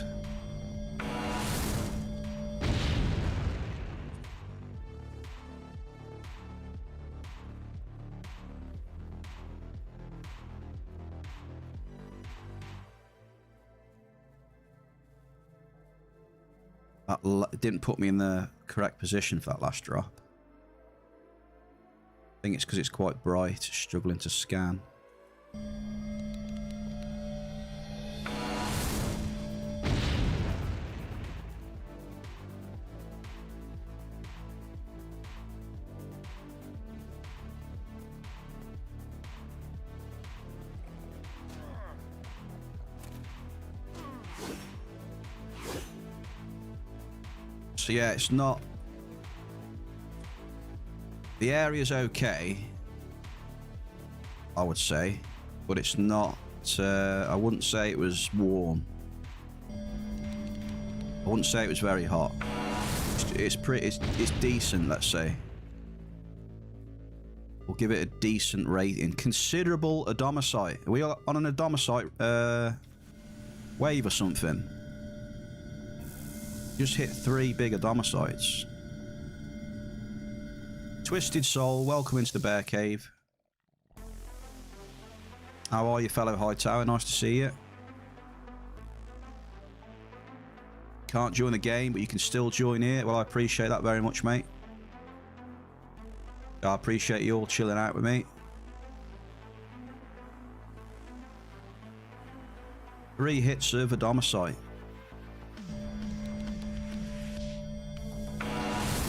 A: That didn't put me in the correct position for that last drop. I think it's because it's quite bright, struggling to scan. So yeah, it's not... The area's okay, I would say, but it's not, I wouldn't say it was warm. I wouldn't say it was very hot. It's decent, let's say. We'll give it a decent rating. Considerable Adomocite. Are we on an Adomocite wave or something? Just hit 3 big Adomocites. Twisted Soul, welcome into the Bear Cave. How are you, fellow Hightower? Nice to see you. Can't join the game, but you can still join here. Well, I appreciate that very much, mate. I appreciate you all chilling out with me. Three hits of a domicile.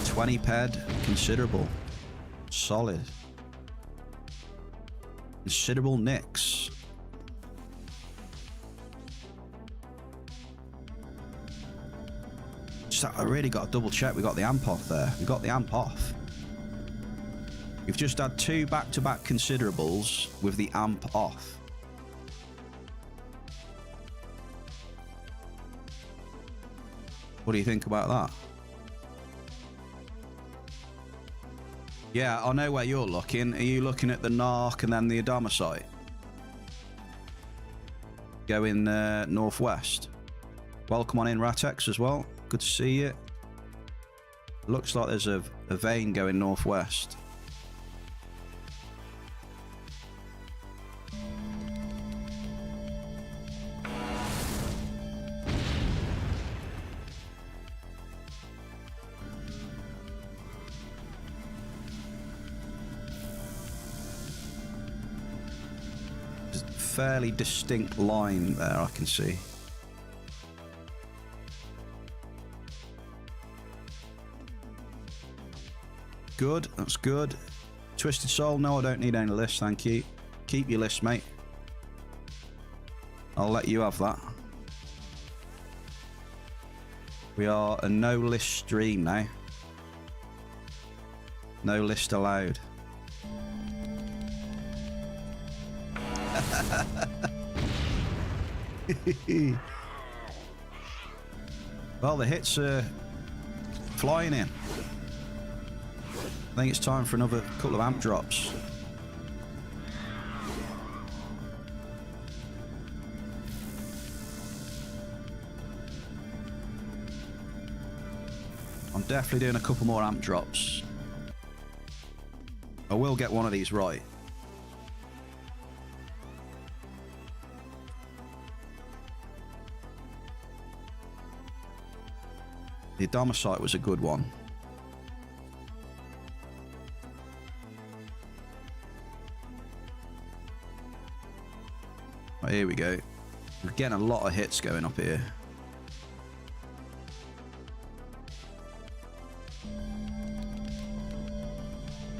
A: 20 ped, considerable. Solid. Considerable nicks. Just, I really got to double check we got the amp off there. We got the amp off. We've just had 2 back-to-back considerables with the amp off. What do you think about that? Yeah, I know where you're looking. Are you looking at the Narc and then the Adomicite? Going northwest. Welcome on in, Ratex, as well. Good to see you. Looks like there's a vein going northwest. Fairly distinct line there, I can see. Good, that's good. Twisted Soul, no, I don't need any lists, thank you. Keep your list, mate. I'll let you have that. We are a no list stream now. No list allowed. Well, the hits are flying in. I think it's time for another couple of amp drops. I'm definitely doing a couple more amp drops. I will get one of these right. The Adomicite was a good one. Right, here we go. We're getting a lot of hits going up here.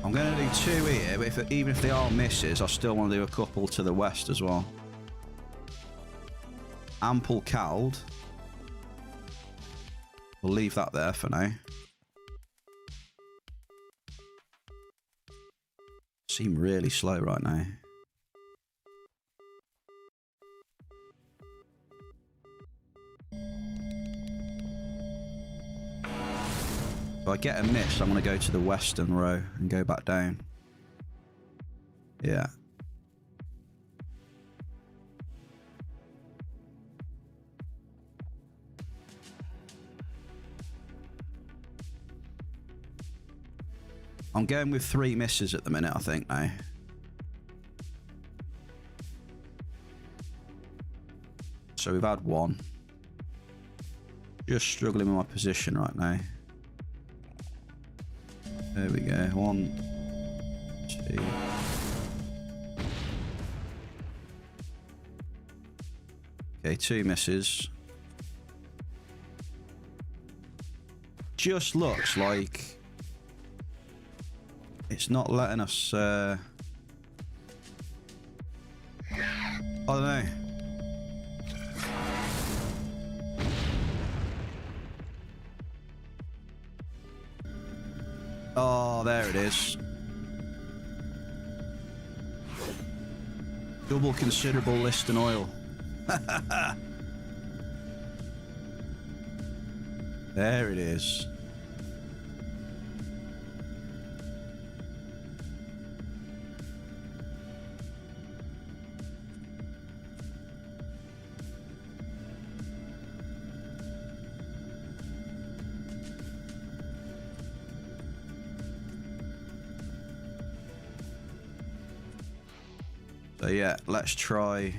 A: I'm going to do 2 here, but even if they are misses, I still want to do a couple to the west as well. Ample Cald. We'll leave that there for now. Seem really slow right now. If I get a miss, I'm going to go to the western row and go back down. Yeah. I'm going with 3 misses at the minute, I think, now. So we've had 1. Just struggling with my position right now. There we go. 1, 2. Okay, 2 misses. Just looks like it's not letting us, I don't know. Oh, there it is. Double considerable list and oil. There it is. So yeah, let's try.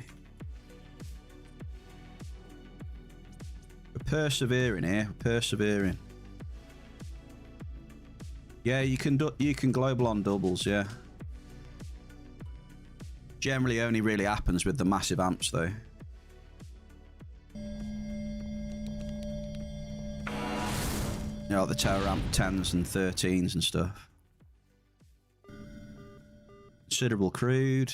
A: We're persevering here. We're persevering. Yeah, you can global on doubles. Yeah. Generally, only really happens with the massive amps, though. You know, the tower amp 10s and 13s and stuff. Considerable crude.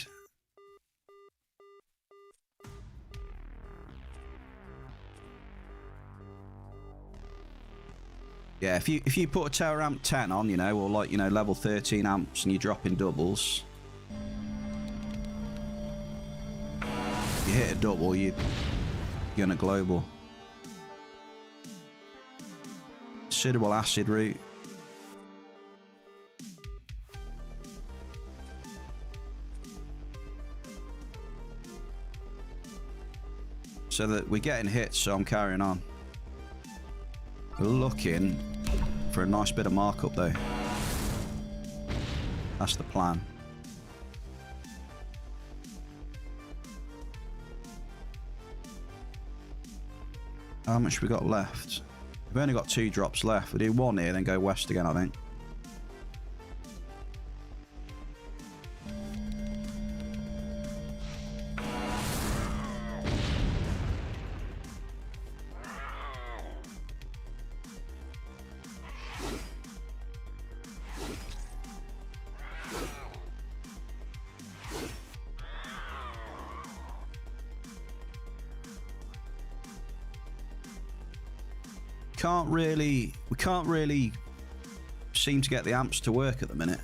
A: Yeah, if you put a tower amp 10 on, you know, or like, you know, level 13 amps and you drop in doubles, you hit a double, you're gonna global. Considerable acid route. So that we're getting hits, so I'm carrying on. We're looking for a nice bit of markup though. That's the plan. How much we got left? We've only got 2 drops left. We'll do 1 here, then go west again, I think. We can't really seem to get the amps to work at the minute.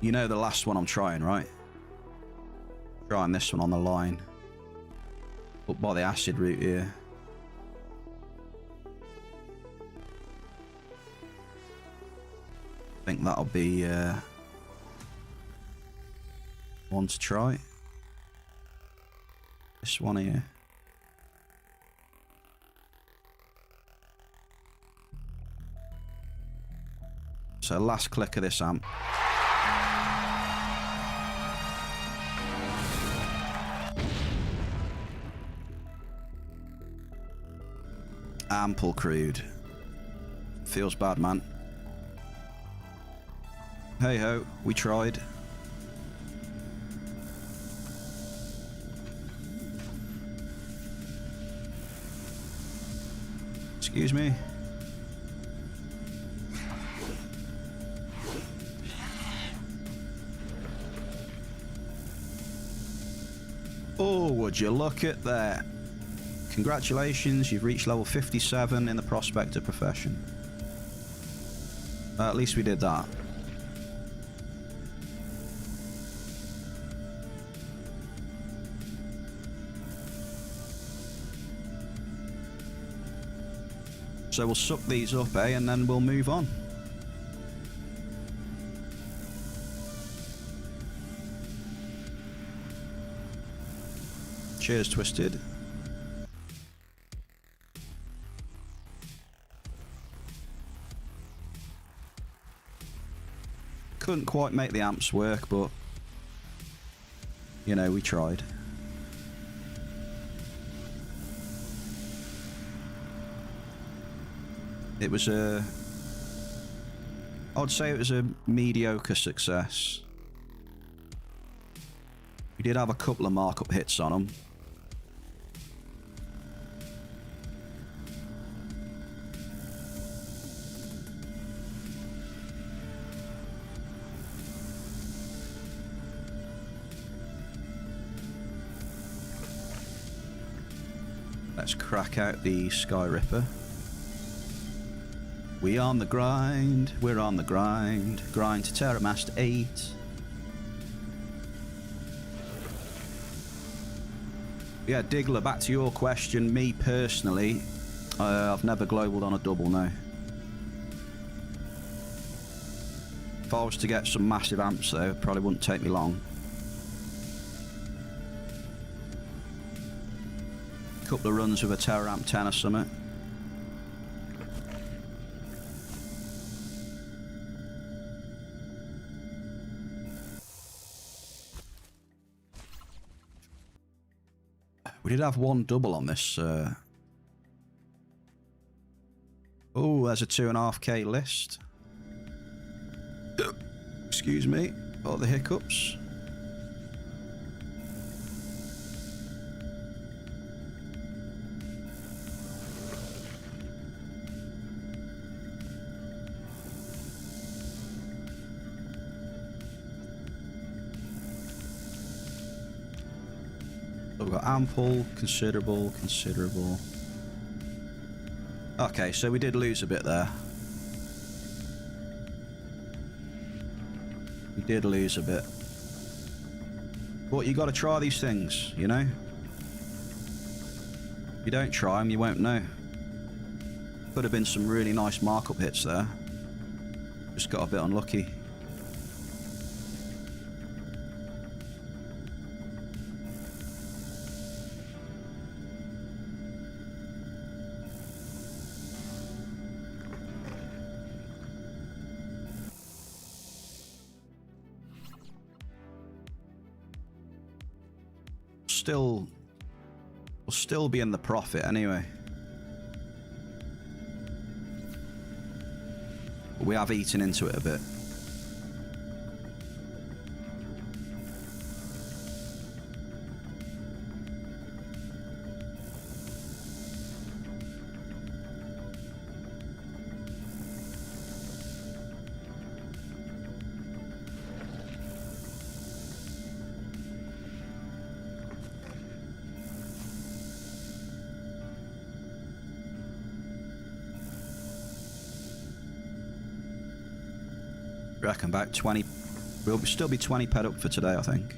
A: You know the last one I'm trying, right? Trying this one on the line. Up by the acid route here. I think that'll be one to try. This one here. So last click of this amp. Ample crude. Feels bad, man. Hey ho, we tried. Excuse me. Oh, would you look at that? Congratulations, you've reached level 57 in the prospector profession. At least we did that. So we'll suck these up, eh, and then we'll move on. Cheers, Twisted. Couldn't quite make the amps work, but you know, we tried. It was I would say it was a mediocre success. We did have a couple of markup hits on them. Let's crack out the Sky Ripper. We on the grind, we're on the grind. Grind to Terramast 8. Yeah, Diggler, back to your question. Me personally, I've never globaled on a double, no. If I was to get some massive amps though, it probably wouldn't take me long. couple of runs with a Terramp 10 or something. We did have one double on this. Oh, there's a 2.5k list. Excuse me. Oh, the hiccups. So we've got ample, considerable. Okay, so we did lose a bit there. We did lose a bit. But you got to try these things, you know? If you don't try them, you won't know. Could have been some really nice markup hits there. Just got a bit unlucky. We'll still be in the profit anyway. But we have eaten into it a bit. Reckon about 20. We'll still be 20 ped up for today, I think.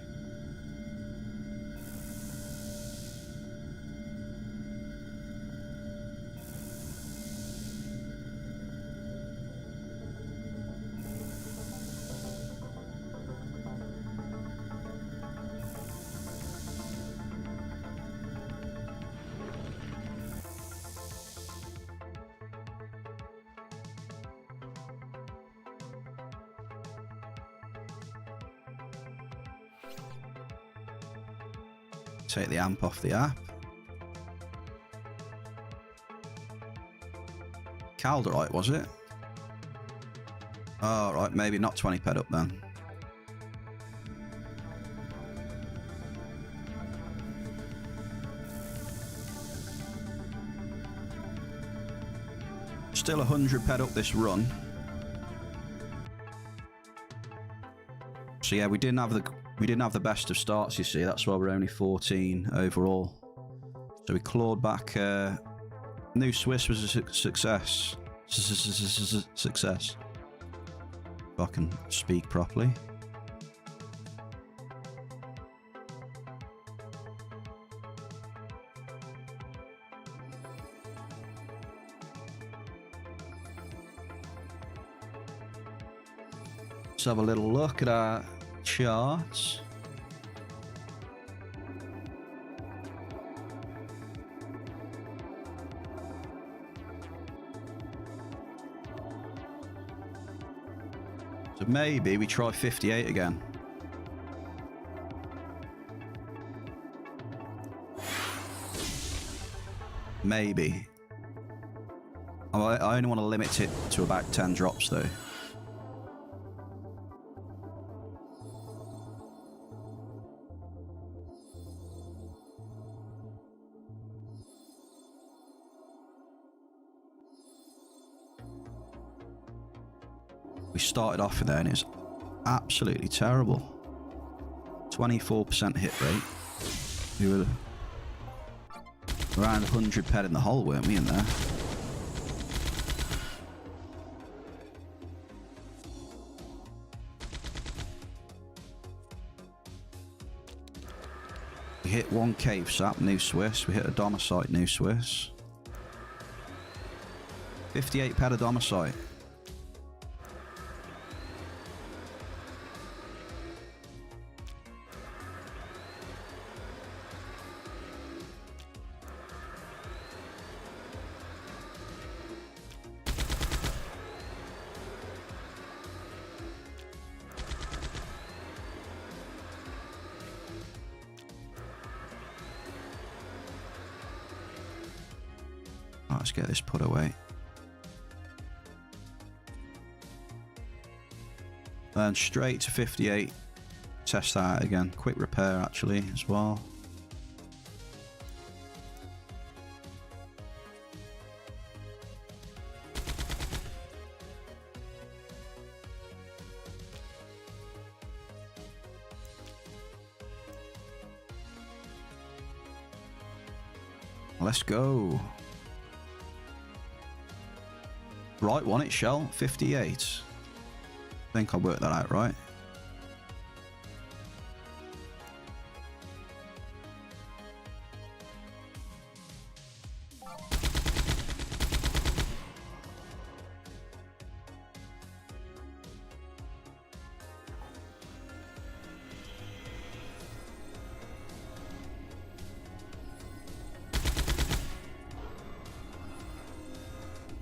A: Take the amp off the app. Calderite, was it? Oh, right, maybe not 20 ped up then. Still 100 ped up this run. So yeah, we didn't have the best of starts, you see. That's why we're only 14 overall. So we clawed back. New Swiss was a success. Success. If I can speak properly. Let's have a little look at our charts. So maybe we try 58 again. Maybe. I only want to limit it to about 10 drops though. We started off with there and it's absolutely terrible. 24% hit rate. We were around 100 ped in the hole, weren't we, in there? We hit one cave sap, New Swiss. We hit a domicite, New Swiss. 58 ped a domicite. Right, let's get this put away. Then straight to 58. Test that out again. Quick repair actually as well. Let's go. Right one, it shall. 58. I think I worked that out right.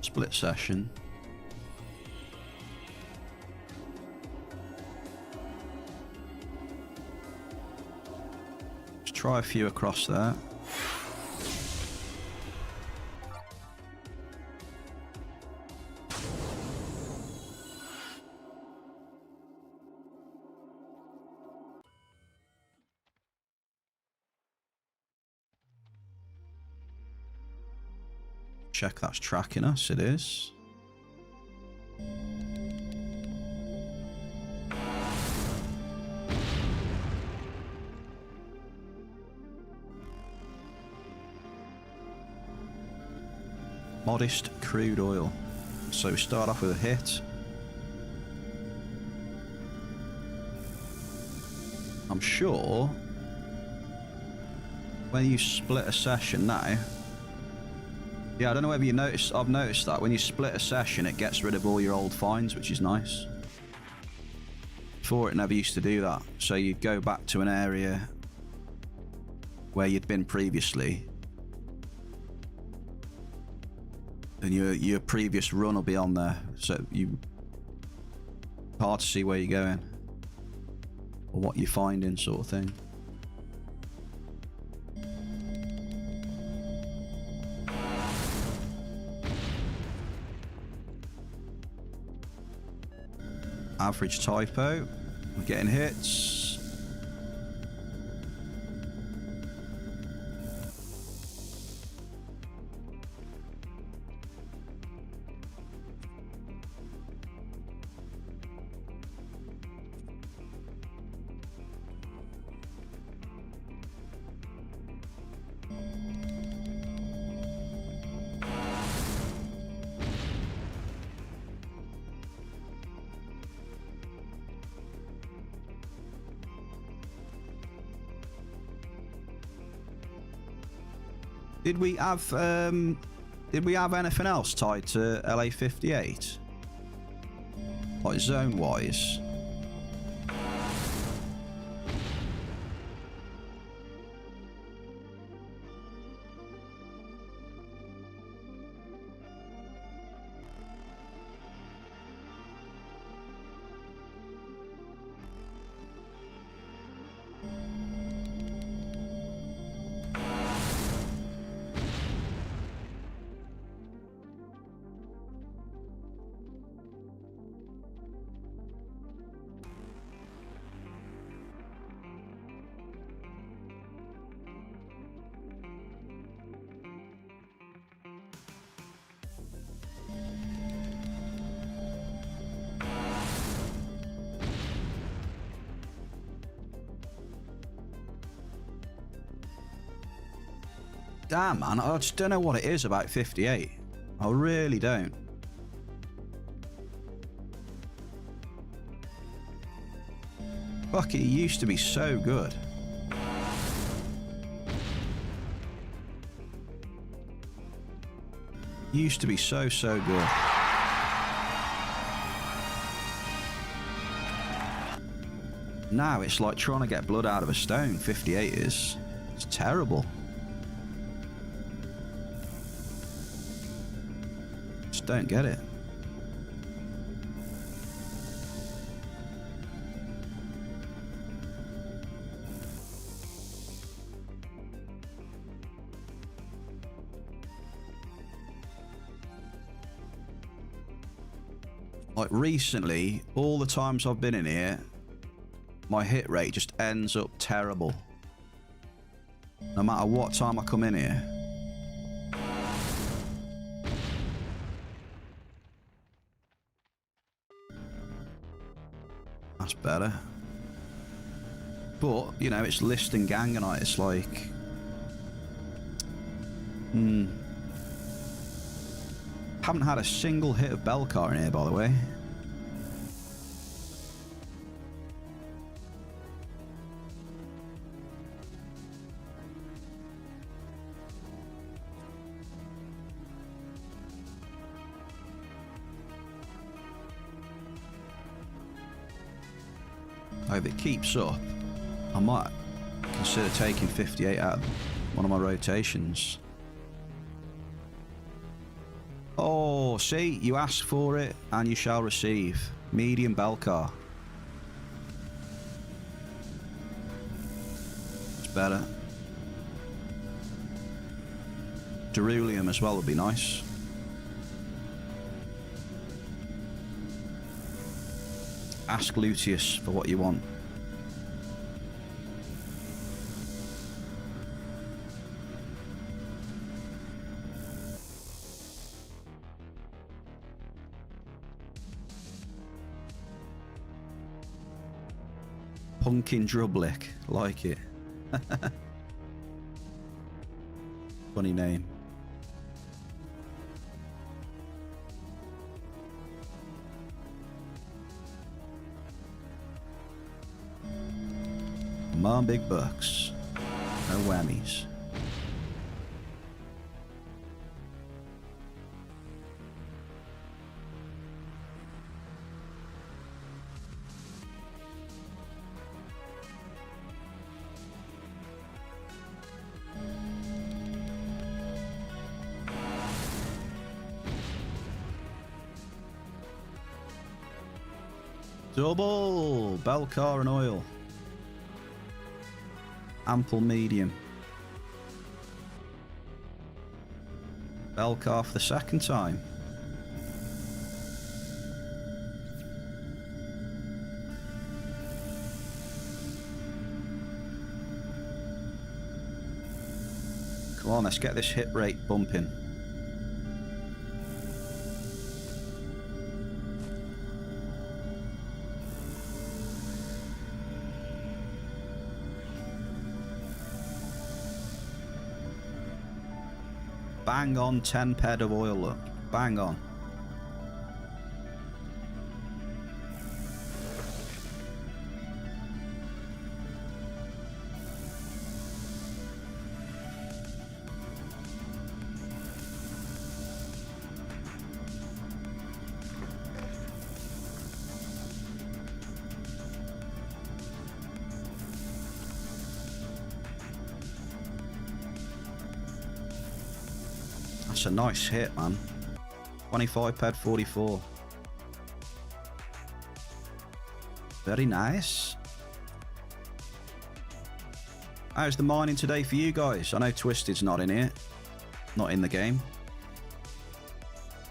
A: Split session. Let's try a few across there. Check that's tracking us. It is. Modest crude oil. So we start off with a hit. I'm sure when you split a session now. Yeah, I don't know whether you noticed. I've noticed that when you split a session, it gets rid of all your old finds, which is nice. Before, it never used to do that. So you'd go back to an area where you'd been previously, and your previous run will be on there. So hard to see where you're going or what you're finding, sort of thing. Average typo. We're getting hits. Did we have anything else tied to LA 58? Like zone wise? Damn, man, I just don't know what it is about 58. I really don't. Fuck, it used to be so good. Used to be so good. Now it's like trying to get blood out of a stone. 58 is. It's terrible. Just don't get it. Like recently, all the times I've been in here, my hit rate just ends up terrible. No matter what time I come in here. That's better. But, you know, it's list and gangonite. It's like... Haven't had a single hit of Belcar in here, by the way. If it keeps up, I might consider taking 58 out of one of my rotations. Oh, see, you ask for it and you shall receive. Medium Belcar. It's better. Ceruleum as well would be nice. Ask Lucius for what you want. Pumpkin Drublick, like it. Funny name. Come on, big bucks. No whammies. Double Belcar and oil. Ample medium. Belcar for the second time. Come on, let's get this hit rate bumping. Bang on 10 ped of oil, look. Bang on. That's a nice hit, man. 25 ped 44. Very nice. How's the mining today for you guys? I know Twisted's not in here. Not in the game.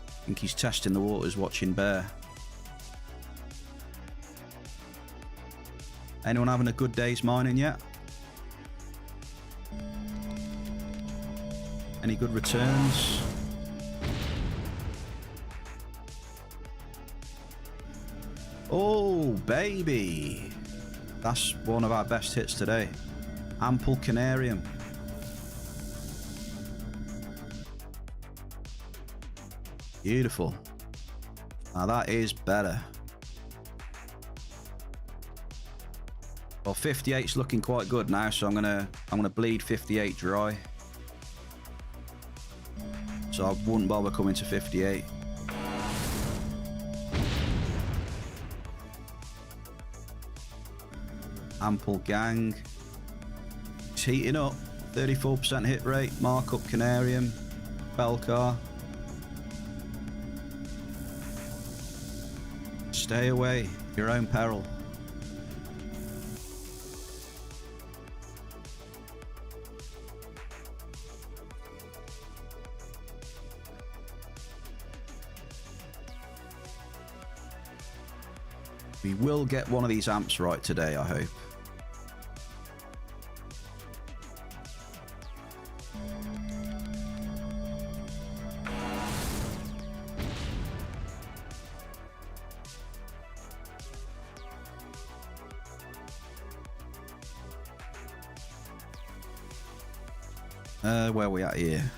A: I think he's testing the waters watching Bear. Anyone having a good day's mining yet? Any good returns? Oh, baby. That's one of our best hits today. Ample Canarium. Beautiful. Now that is better. Well, 58's looking quite good now, so I'm gonna bleed 58 dry. So I wouldn't bother coming to 58. Ample gang. It's heating up. 34% hit rate. Markup Canarium. Belcar. Stay away. Your own peril. We will get one of these amps right today, I hope. Where are we at here?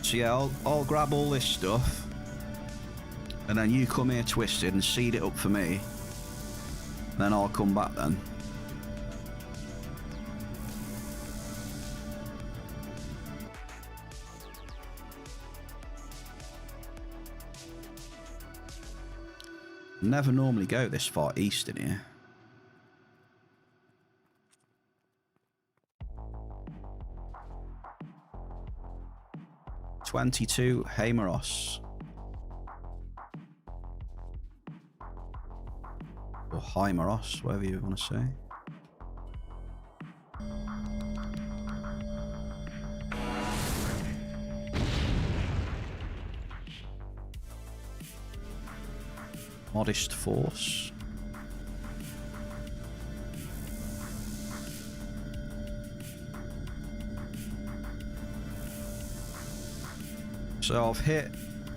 A: So yeah, I'll grab all this stuff, and then you come here, Twisted, and seed it up for me. Then I'll come back then. Never normally go this far east in here. $22 Hamaros. Or Hymeros, whatever you want to say. Modest Force. So I've hit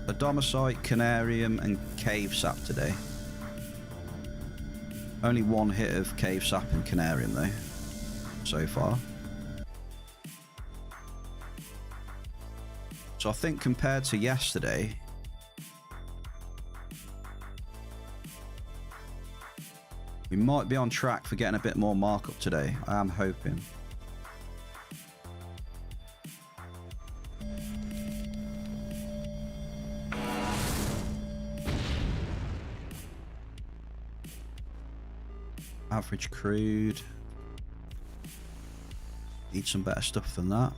A: a Domicite, Canarium and Cave Sap today. Only one hit of Cave Sap and Canarium though, so far. So I think compared to yesterday, we might be on track for getting a bit more markup today. I am hoping. Average crude. Need some better stuff than that.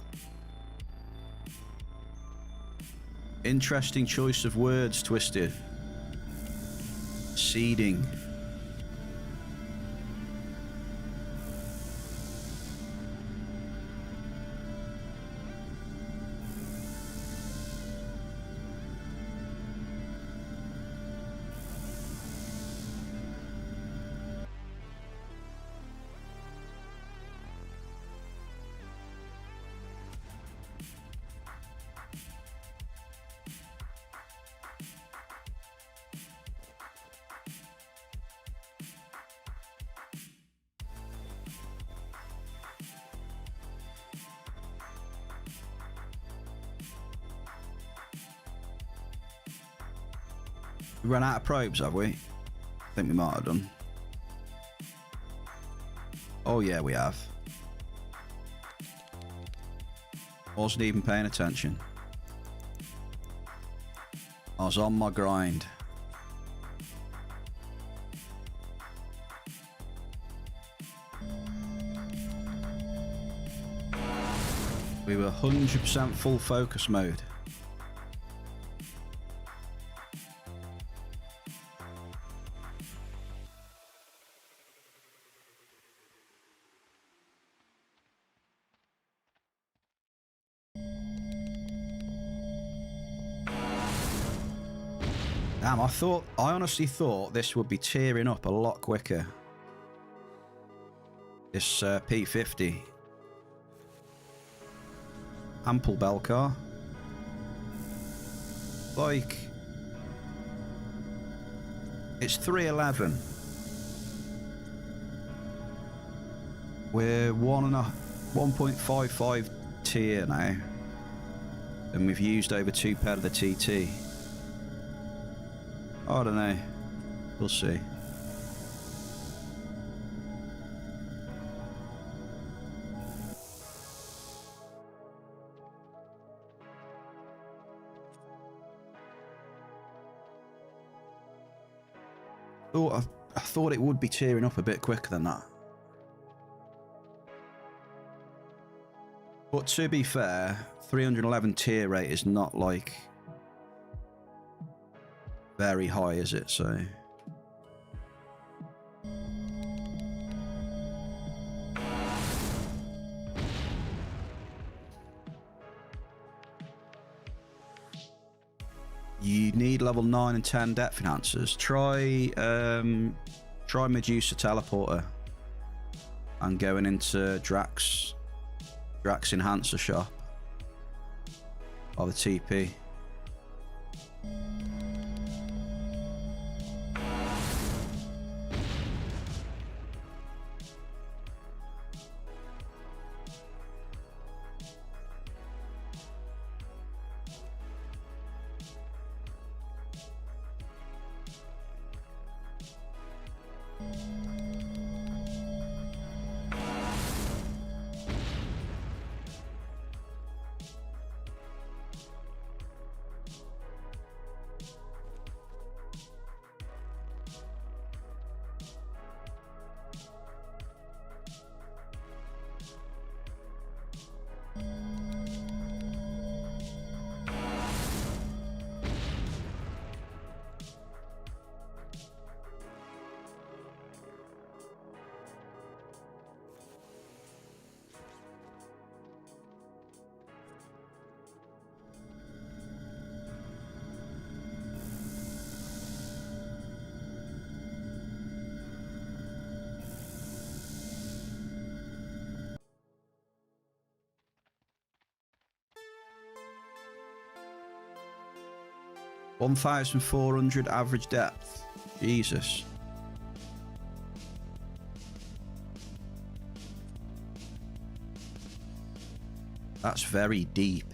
A: Interesting choice of words, Twisted. Seeding. We run out of probes, have we? I think we might have done. Oh yeah, we have. Wasn't even paying attention. I was on my grind. We were 100% full focus mode. Damn, I honestly thought this would be tearing up a lot quicker. This P50. Ample bell car. Like, it's 311. We're 1.55 tier now. And we've used over 2 pair of the TT. I don't know. We'll see. Oh, I thought it would be tearing up a bit quicker than that. But to be fair, 311 tier rate is not like very high, is it? So You need level 9 and 10 depth enhancers. Try Medusa Teleporter and going into Drax Enhancer shop or the TP. $1,400 average depth. Jesus. That's very deep.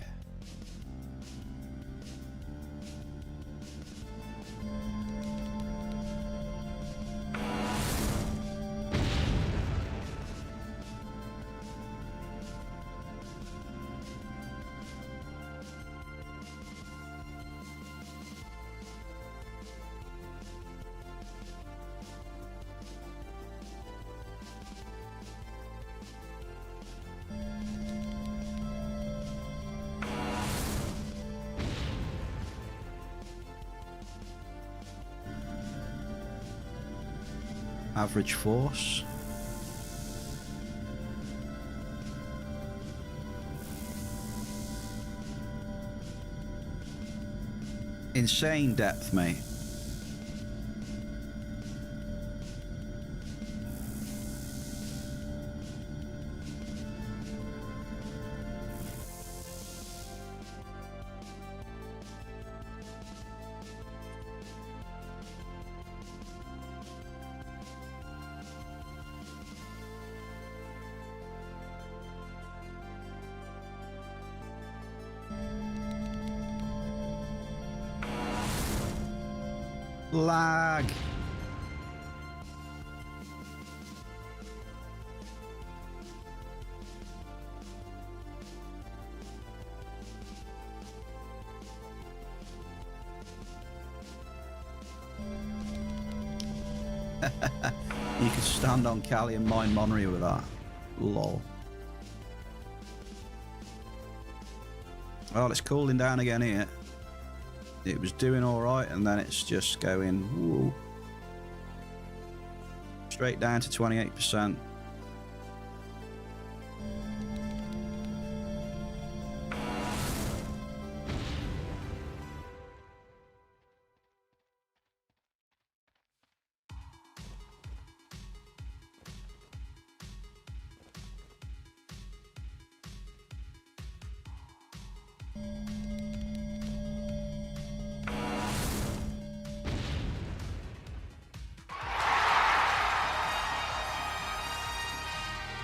A: Average force. Insane depth, mate. Lag. You could stand on Cali and mine Monterey with that. Lol. Well, it's cooling down again here. It was doing alright and then it's just going whoa, straight down to 28%.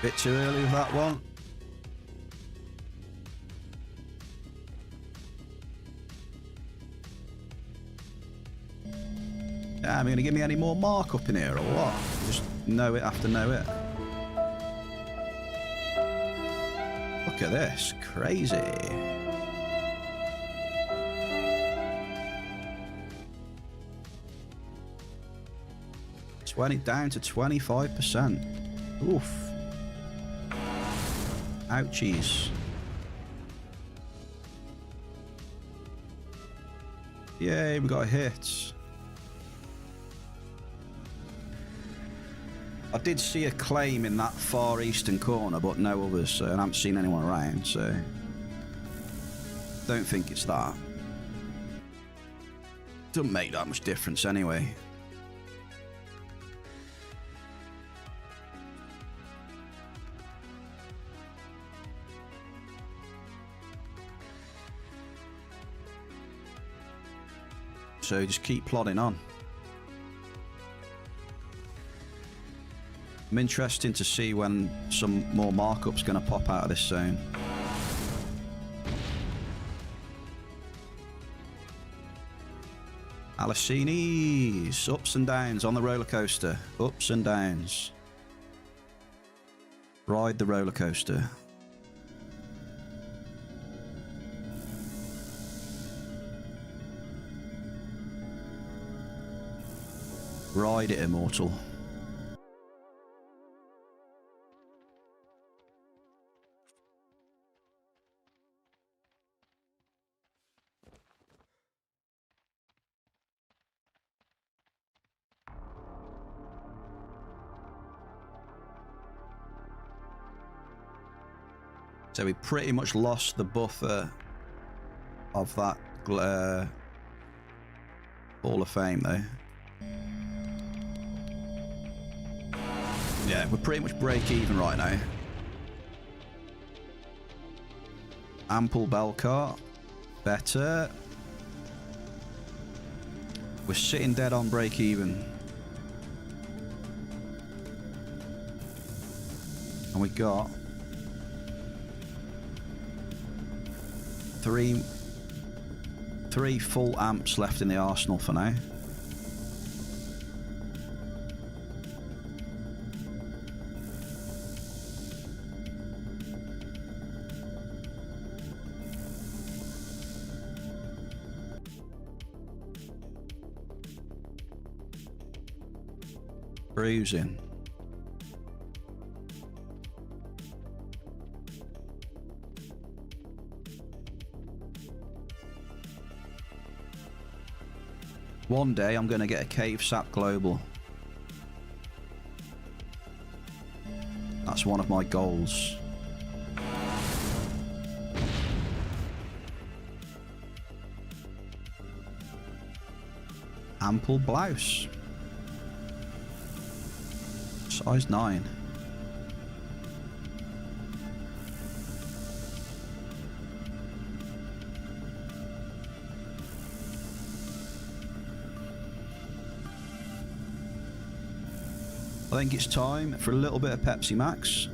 A: Bit too early with that one. Damn, you gonna give me any more markup in here or what? Just know it after know it. Look at this, crazy. Down to 25%. Oof. Ouchies. Yay, we got a hit. I did see a claim in that far eastern corner, but no others, so I haven't seen anyone around, so don't think it's that. Doesn't make that much difference anyway. So just keep plodding on. I'm interested to see when some more markup's going to pop out of this zone. Alicini's ups and downs on the roller coaster. Ups and downs. Ride the roller coaster. Ride it, immortal. So we pretty much lost the buffer of that Hall of Fame though. Yeah, we're pretty much break even right now. Ample bell cart. Better. We're sitting dead on break even. And we got three full amps left in the arsenal for now. Cruising. One day I'm going to get a cave sap global. That's one of my goals. Ample blouse. Size 9. I think it's time for a little bit of Pepsi Max.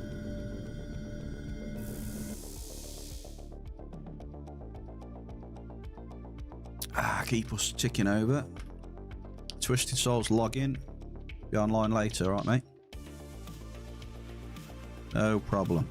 A: Keep us ticking over. Twisted Souls login. Be online later, alright mate? No problem.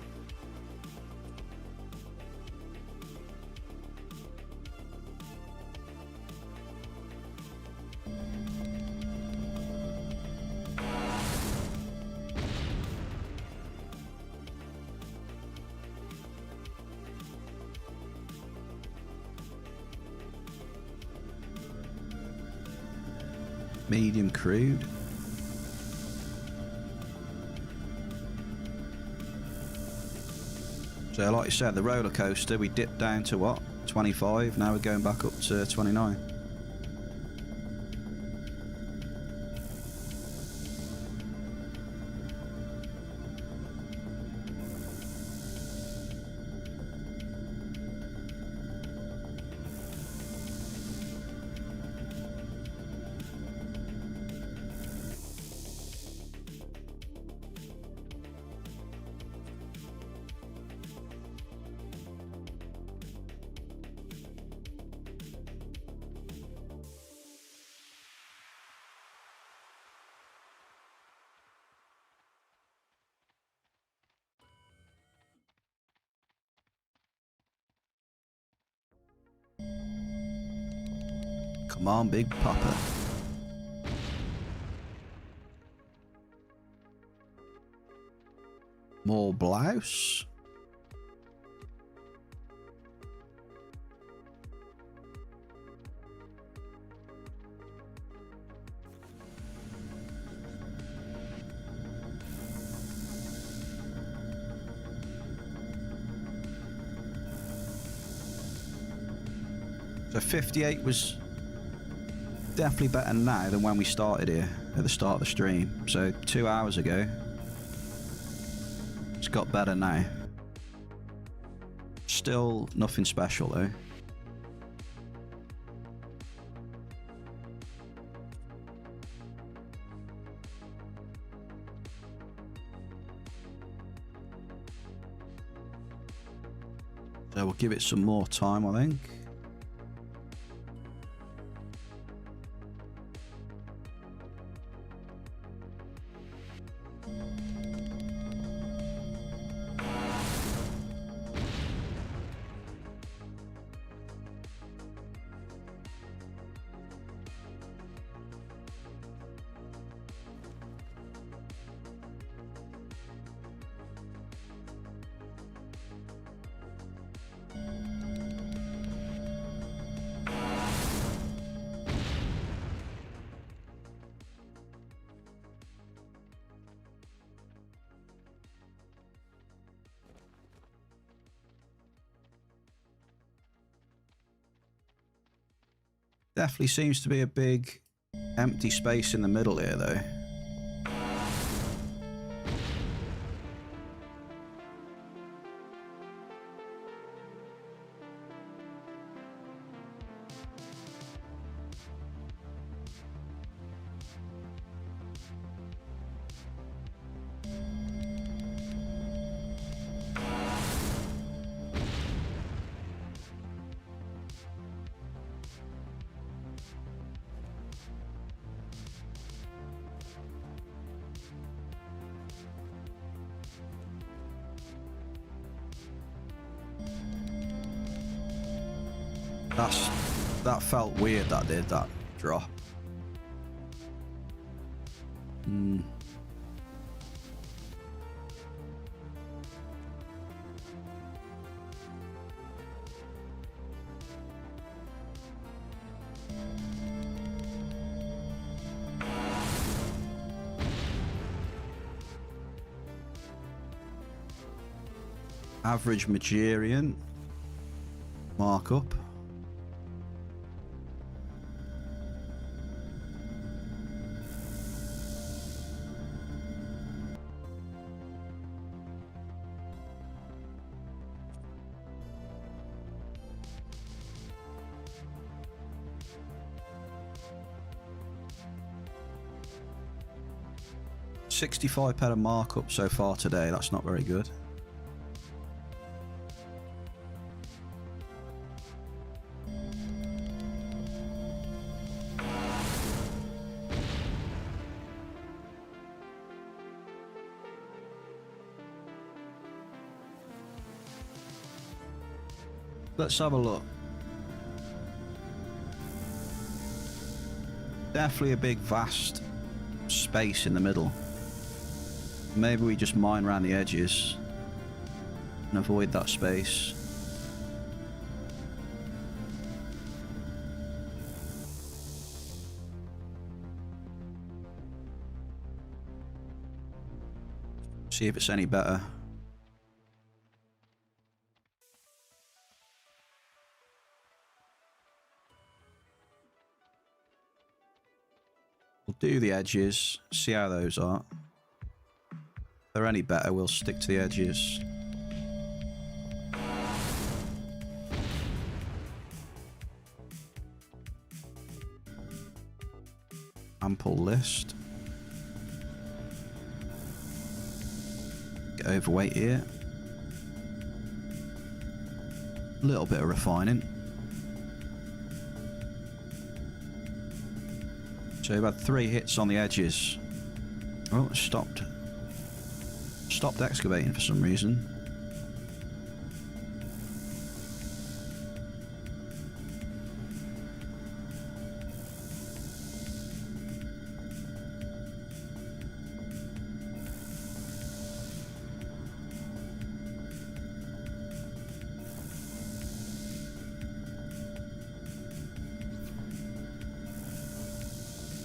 A: Medium crude. So like I said, the roller coaster, we dipped down to what? 25, now we're going back up to 29. Come on, Big Papa. More blouse. So 58 was definitely better now than when we started here at the start of the stream. So 2 hours ago. It's got better now. Still nothing special though. So we'll give it some more time, I think. Definitely seems to be a big empty space in the middle here though. That felt weird, that did, that drop. Average Magirian markup. £65 markup so far today. That's not very good. Let's have a look. Definitely a big vast space in the middle. Maybe we just mine around the edges and avoid that space. See if it's any better. We'll do the edges, see how those are. If they're any better, we'll stick to the edges. Ample list. Get overweight here. A little bit of refining. So we've had 3 hits on the edges. Oh, it stopped. Stopped excavating for some reason.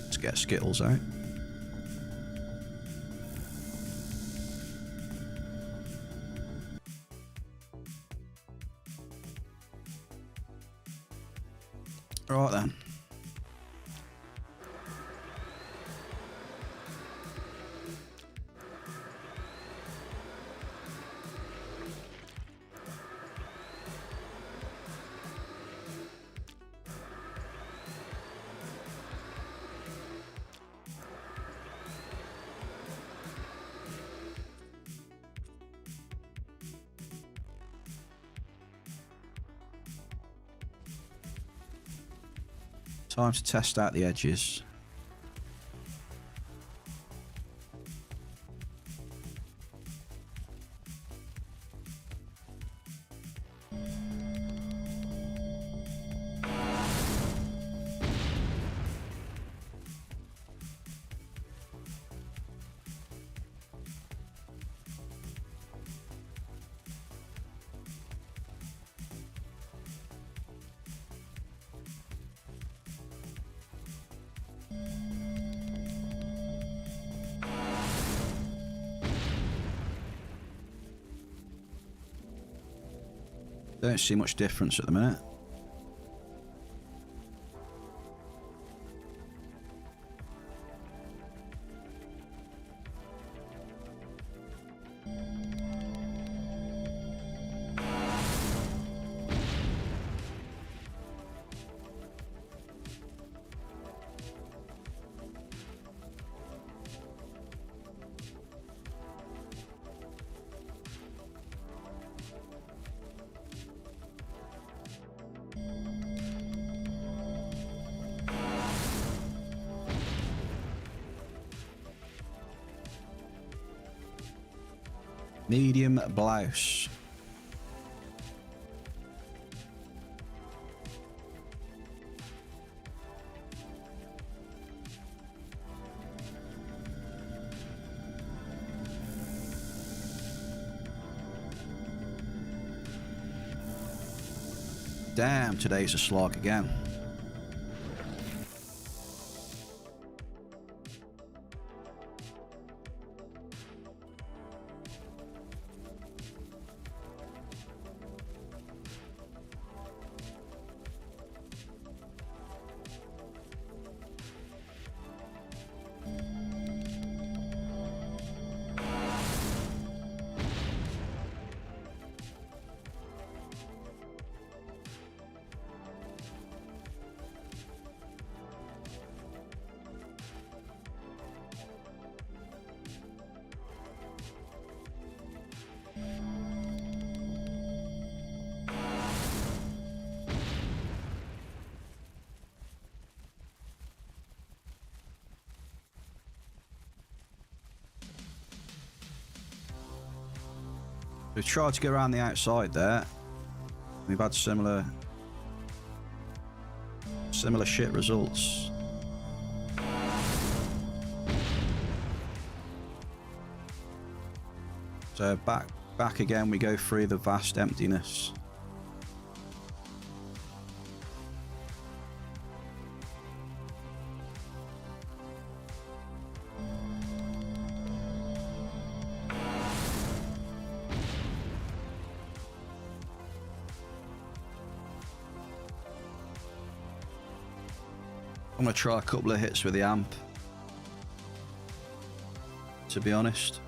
A: Let's get Skittles out. Right then. Time to test out the edges. Don't see much difference at the minute. Medium blouse. Damn, today's a slog again. We've tried to go around the outside there. We've had similar shit results. So back again we go through the vast emptiness. I'm going to try a couple of hits with the amp, to be honest.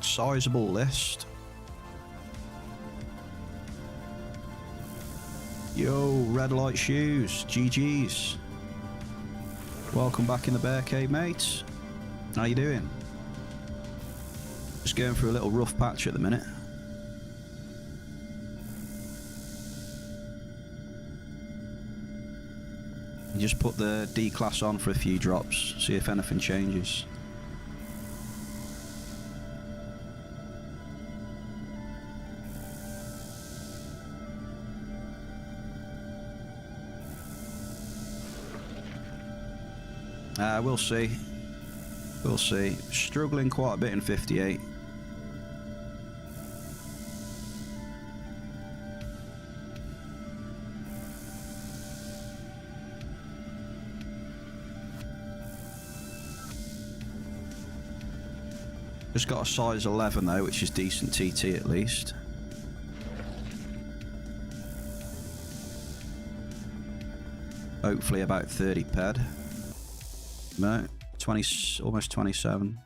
A: Sizable list. Yo, red light shoes, GG's. Welcome back in the bear cave, mates. How you doing? Just going through a little rough patch at the minute. Just put the D class on for a few drops, see if anything changes. We'll see. We'll see. Struggling quite a bit in 58. Just got a size 11 though, which is decent TT at least. Hopefully about 30 ped. No, 20, almost 27.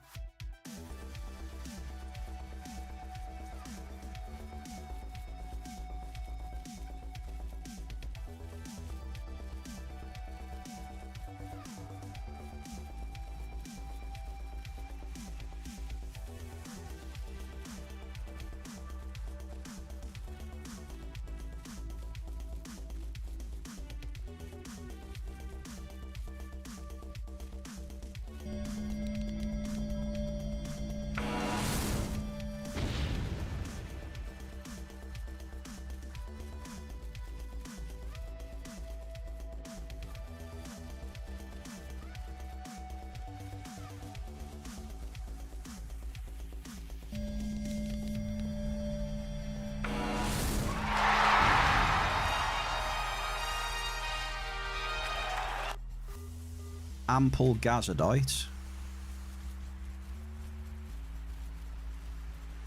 A: Ample Gazadite.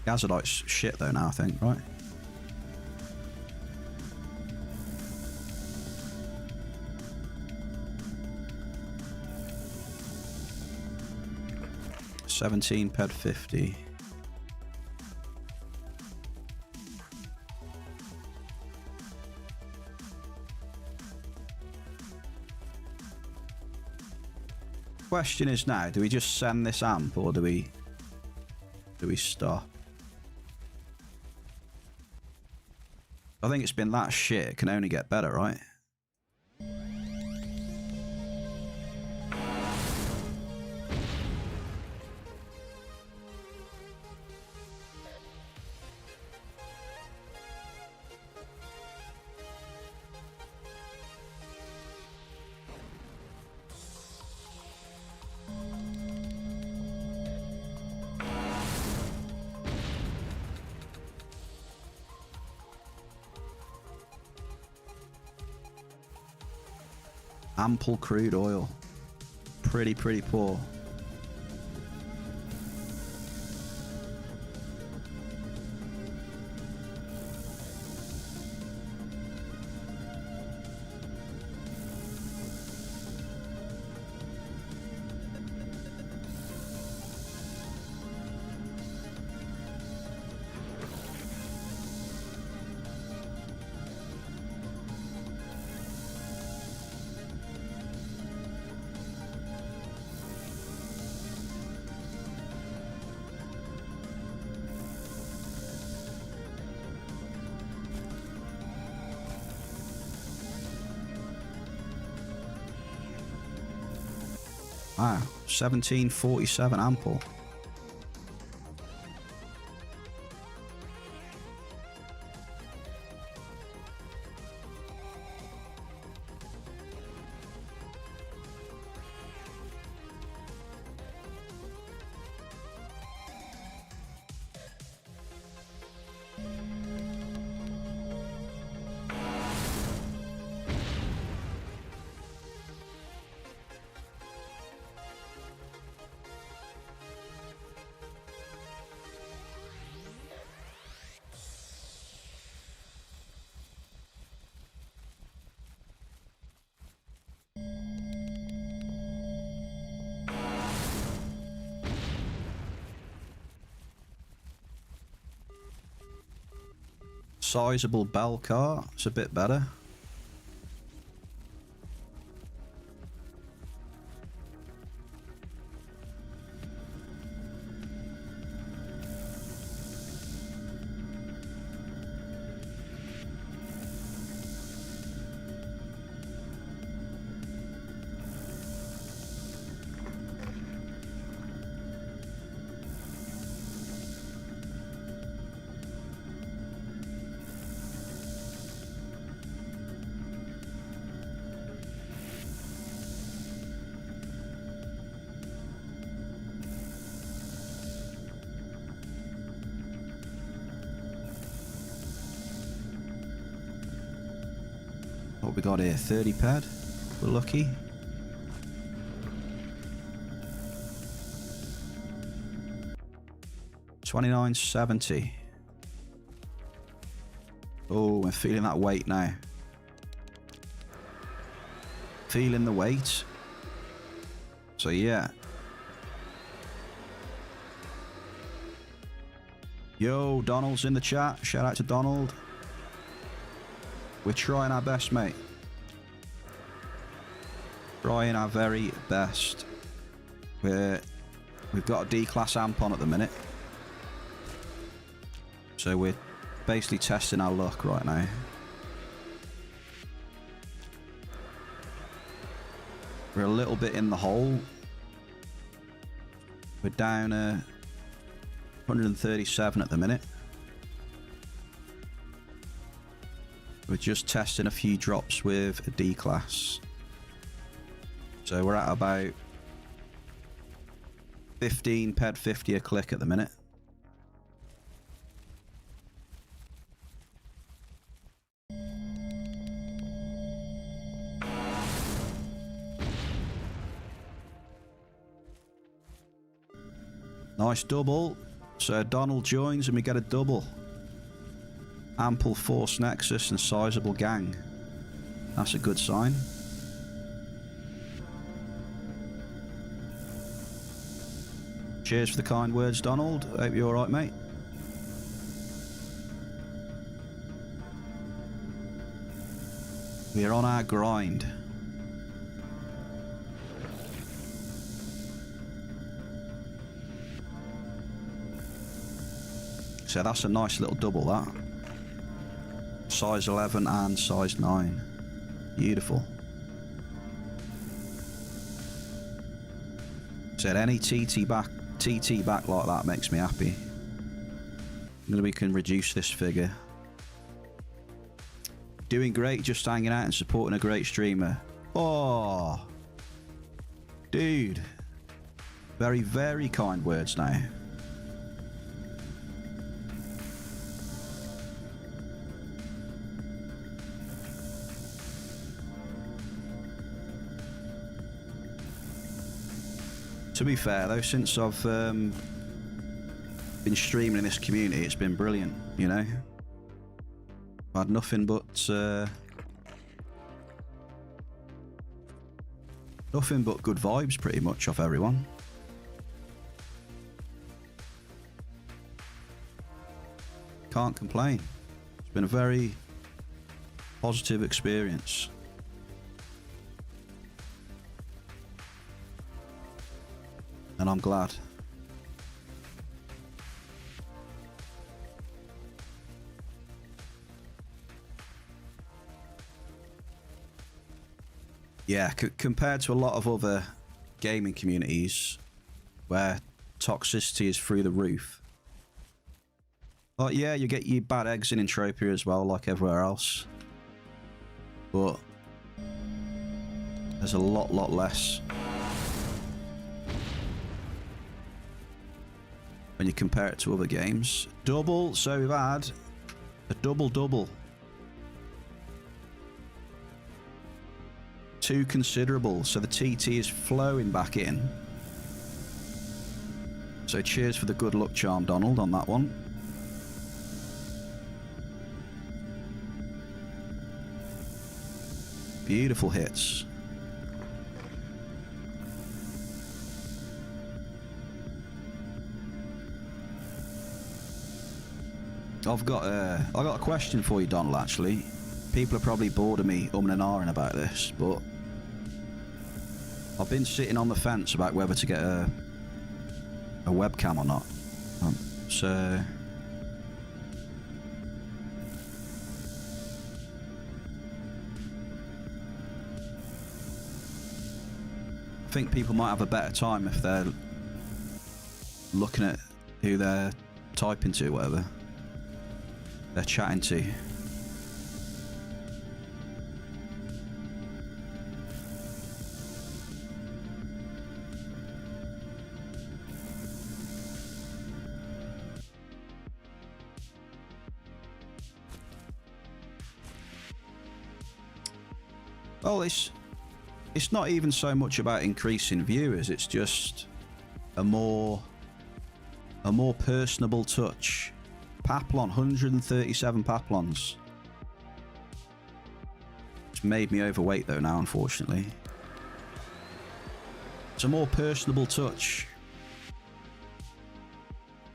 A: Gazadite's shit though now, I think, right? $17 ped 50. Question is now, do we just send this amp or do we stop? I think it's been that shit, it can only get better, right? Ample crude oil. Pretty poor. Wow, 1747 ample. Sizable bell car, it's a bit better. What we got here? 30 pad. We're lucky. 29.70. Oh, I'm feeling that weight now. Feeling the weight. So yeah. Yo, Donald's in the chat. Shout out to Donald. We're trying our best, mate. Trying our very best. We've got a D-class amp on at the minute. So we're basically testing our luck right now. We're a little bit in the hole. We're down 137 at the minute. We're just testing a few drops with a D-class. So we're at about 15 ped 50 a click at the minute. Nice double. So Donald joins and we get a double. Ample force nexus and sizable gang. That's a good sign. Cheers for the kind words, Donald. Hope you're alright, mate. We're on our grind. So that's a nice little double, that. Size 11 and size 9. Beautiful. Said any TT back like that makes me happy. Maybe we can reduce this figure. Doing great, just hanging out and supporting a great streamer. Oh, dude. Very, very kind words now. To be fair though, since I've been streaming in this community, it's been brilliant, you know. I've had nothing but good vibes pretty much off everyone. Can't complain. It's been a very positive experience. And I'm glad. Yeah, compared to a lot of other gaming communities where toxicity is through the roof. Like, yeah, you get your bad eggs in Entropia as well, like everywhere else. But there's a lot less. When you compare it to other games. Double, so we've had a double. Too considerable, so the TT is flowing back in. So cheers for the good luck charm, Donald, on that one. Beautiful hits. I got a question for you, Donald, actually. People are probably bored of me umming and ahhing about this, but I've been sitting on the fence about whether to get a webcam or not. So I think people might have a better time if they're looking at who they're typing to, whatever they're chatting to. Well, it's not even so much about increasing viewers, it's just a more A more personable touch. Paplon, 137 Paplons. It's made me overweight though now, unfortunately. It's a more personable touch.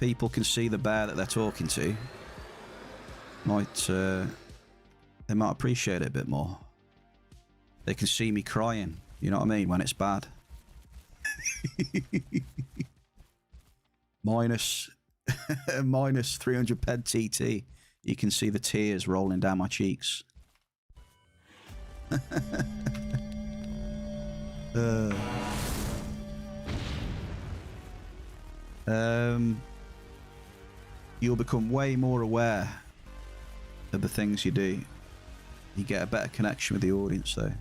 A: People can see the bear that they're talking to. They might appreciate it a bit more. They can see me crying, you know what I mean, when it's bad. minus 300 ped TT. You can see the tears rolling down my cheeks. You'll become way more aware of the things you do. You get a better connection with the audience though.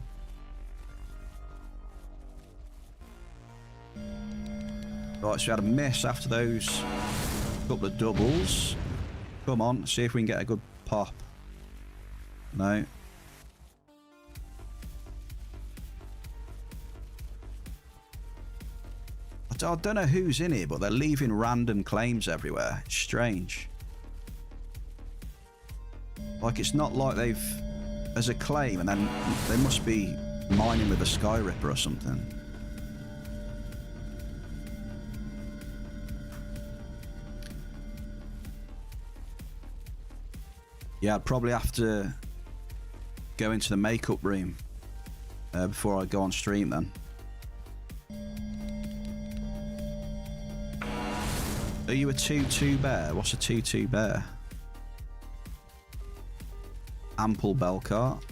A: Right, so we had a miss after those couple of doubles. Come on, see if we can get a good pop. No. I don't know who's in here, but they're leaving random claims everywhere. It's strange. Like, it's not like they've... There's a claim, and then they must be mining with a Sky Ripper or something. Yeah, I'd probably have to go into the makeup room before I go on stream then. Are you a 2-2 bear? What's a 2-2 bear? Ample bell cart.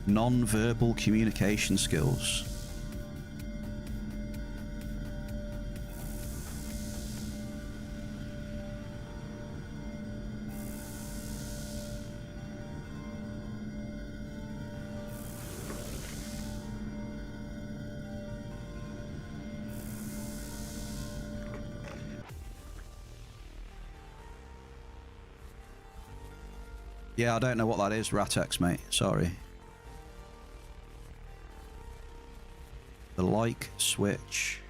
A: Non-verbal communication skills. Yeah, I don't know what that is, Ratex, mate. Sorry. The like switch.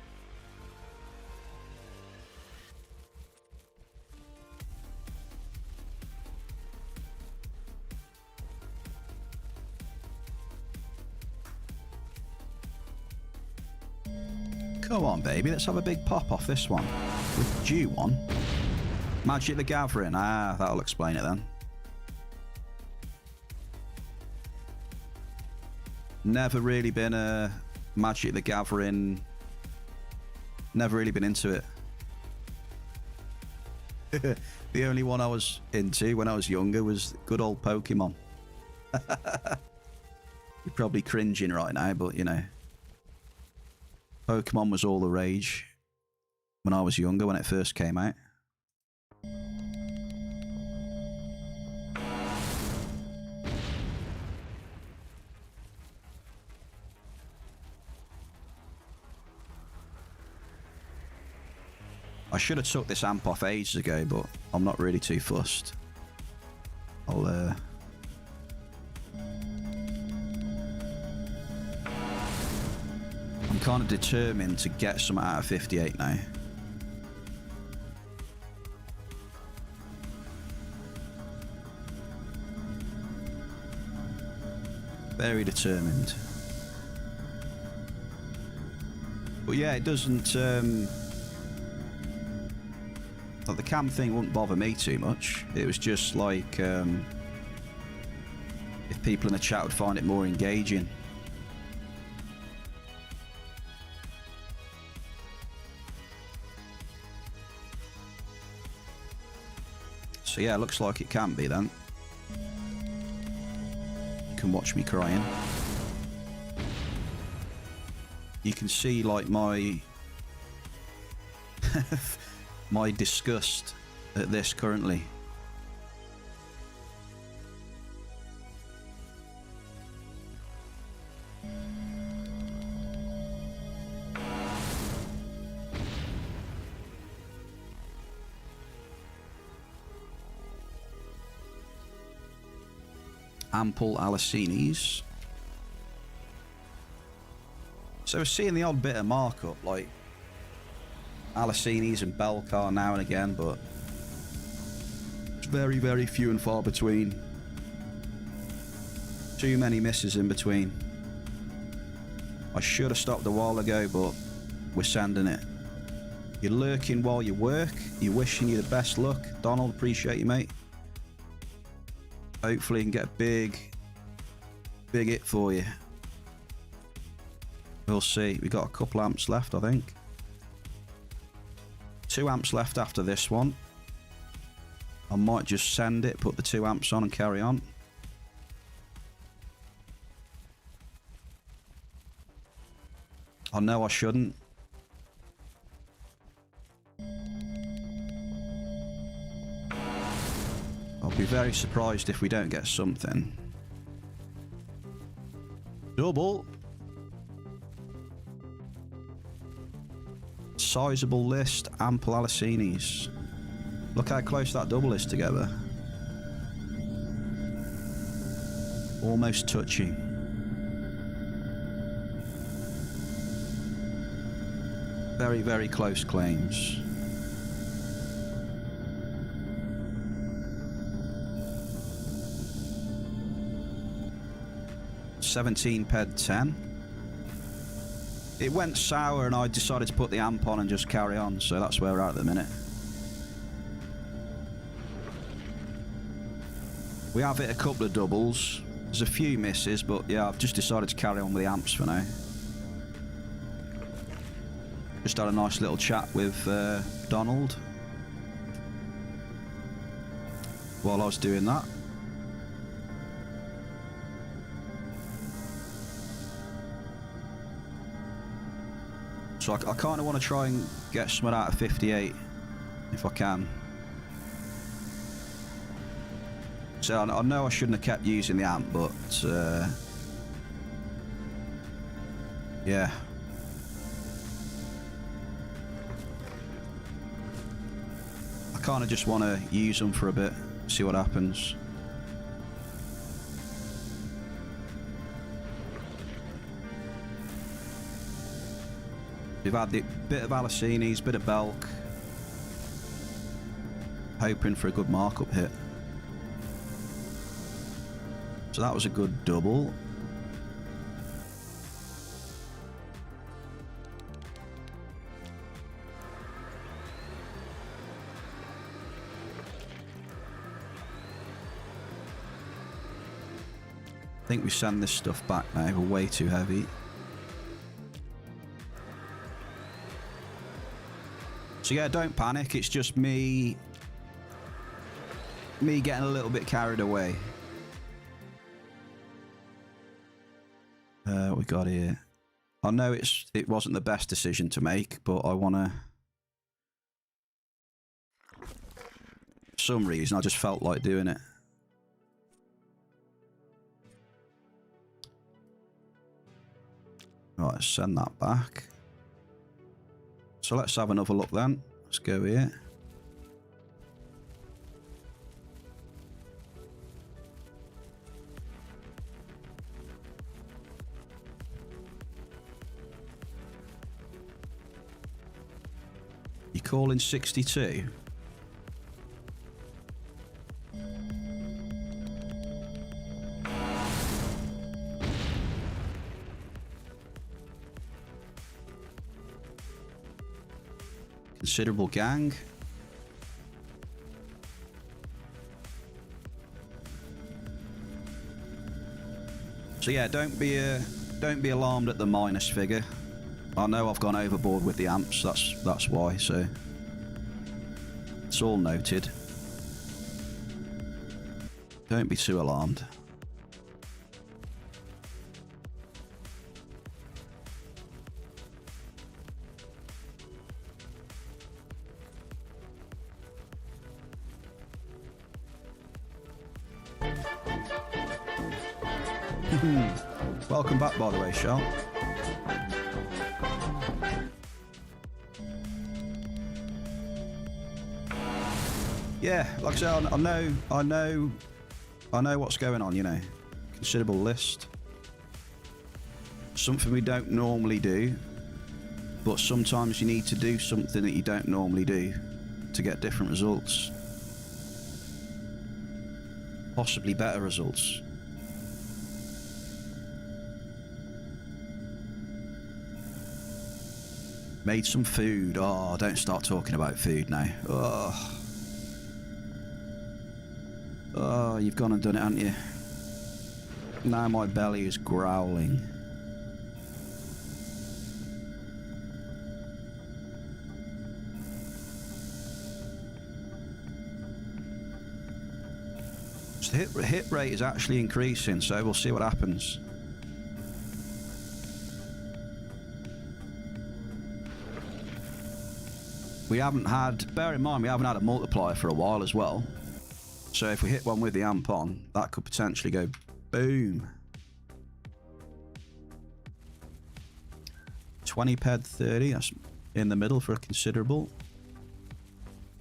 A: Come on, baby. Let's have a big pop off this one. With due one. Magic the Gathering. Ah, that'll explain it then. Never really been a Magic the Gathering. Never really been into it. The only one I was into when I was younger was good old Pokemon. You're probably cringing right now, but you know. Pokemon was all the rage when I was younger, when it first came out. I should have took this amp off ages ago, but I'm not really too fussed. I'm kind of determined to get some out of 58 now. Very determined. But yeah, it doesn't... like the cam thing wouldn't bother me too much. It was just like if people in the chat would find it more engaging. So yeah, looks like it can be then. You can watch me crying. You can see like my my disgust at this currently. ample Alicinis. So we're seeing the odd bit of markup, like Alicinis and Belcar now and again, but it's very, very few and far between. Too many misses in between. I should have stopped a while ago, but we're sending it. You're lurking while you work. You're wishing you the best luck. Donald, appreciate you, mate. Hopefully you can get a big hit for you. We'll see. We got a couple amps left, I think. 2 amps left after this one. I might just send it, put the 2 amps on and carry on. I know I shouldn't. I'll be very surprised if we don't get something. Double. Sizable list, ample Alicinis. Look how close that double is together. Almost touching. Very, very close claims. $17 ped 10. It went sour and I decided to put the amp on and just carry on, so that's where we're at the minute. We have hit a couple of doubles. There's a few misses, but yeah, I've just decided to carry on with the amps for now. Just had a nice little chat with Donald while I was doing that. So I kind of want to try and get something out of 58 if I can. So I know I shouldn't have kept using the amp, but yeah. I kind of just want to use them for a bit, see what happens. We've had the bit of Alicinis, bit of Belk. Hoping for a good markup hit. So that was a good double. I think we send this stuff back now, we're way too heavy. So yeah, don't panic, it's just me getting a little bit carried away. What we got here? I know it wasn't the best decision to make, but I wanna, for some reason I just felt like doing it. Right, let's send that back. So let's have another look then. Let's go here. You calling 62? Considerable gang. So yeah, don't be alarmed at the minus figure. I know I've gone overboard with the amps. That's why. So it's all noted. Don't be too alarmed. Welcome back, by the way, Shell. Yeah, like I said, I know what's going on, you know. considerable list. Something we don't normally do, but sometimes you need to do something that you don't normally do to get different results. Possibly better results. Made some food. Oh, don't start talking about food now. Oh, you've gone and done it, haven't you? Now my belly is growling. So the hit rate is actually increasing, so we'll see what happens. We haven't had, bear in mind, we haven't had a multiplier for a while as well. So if we hit one with the amp on, that could potentially go boom. 20 ped 30, that's in the middle for a considerable.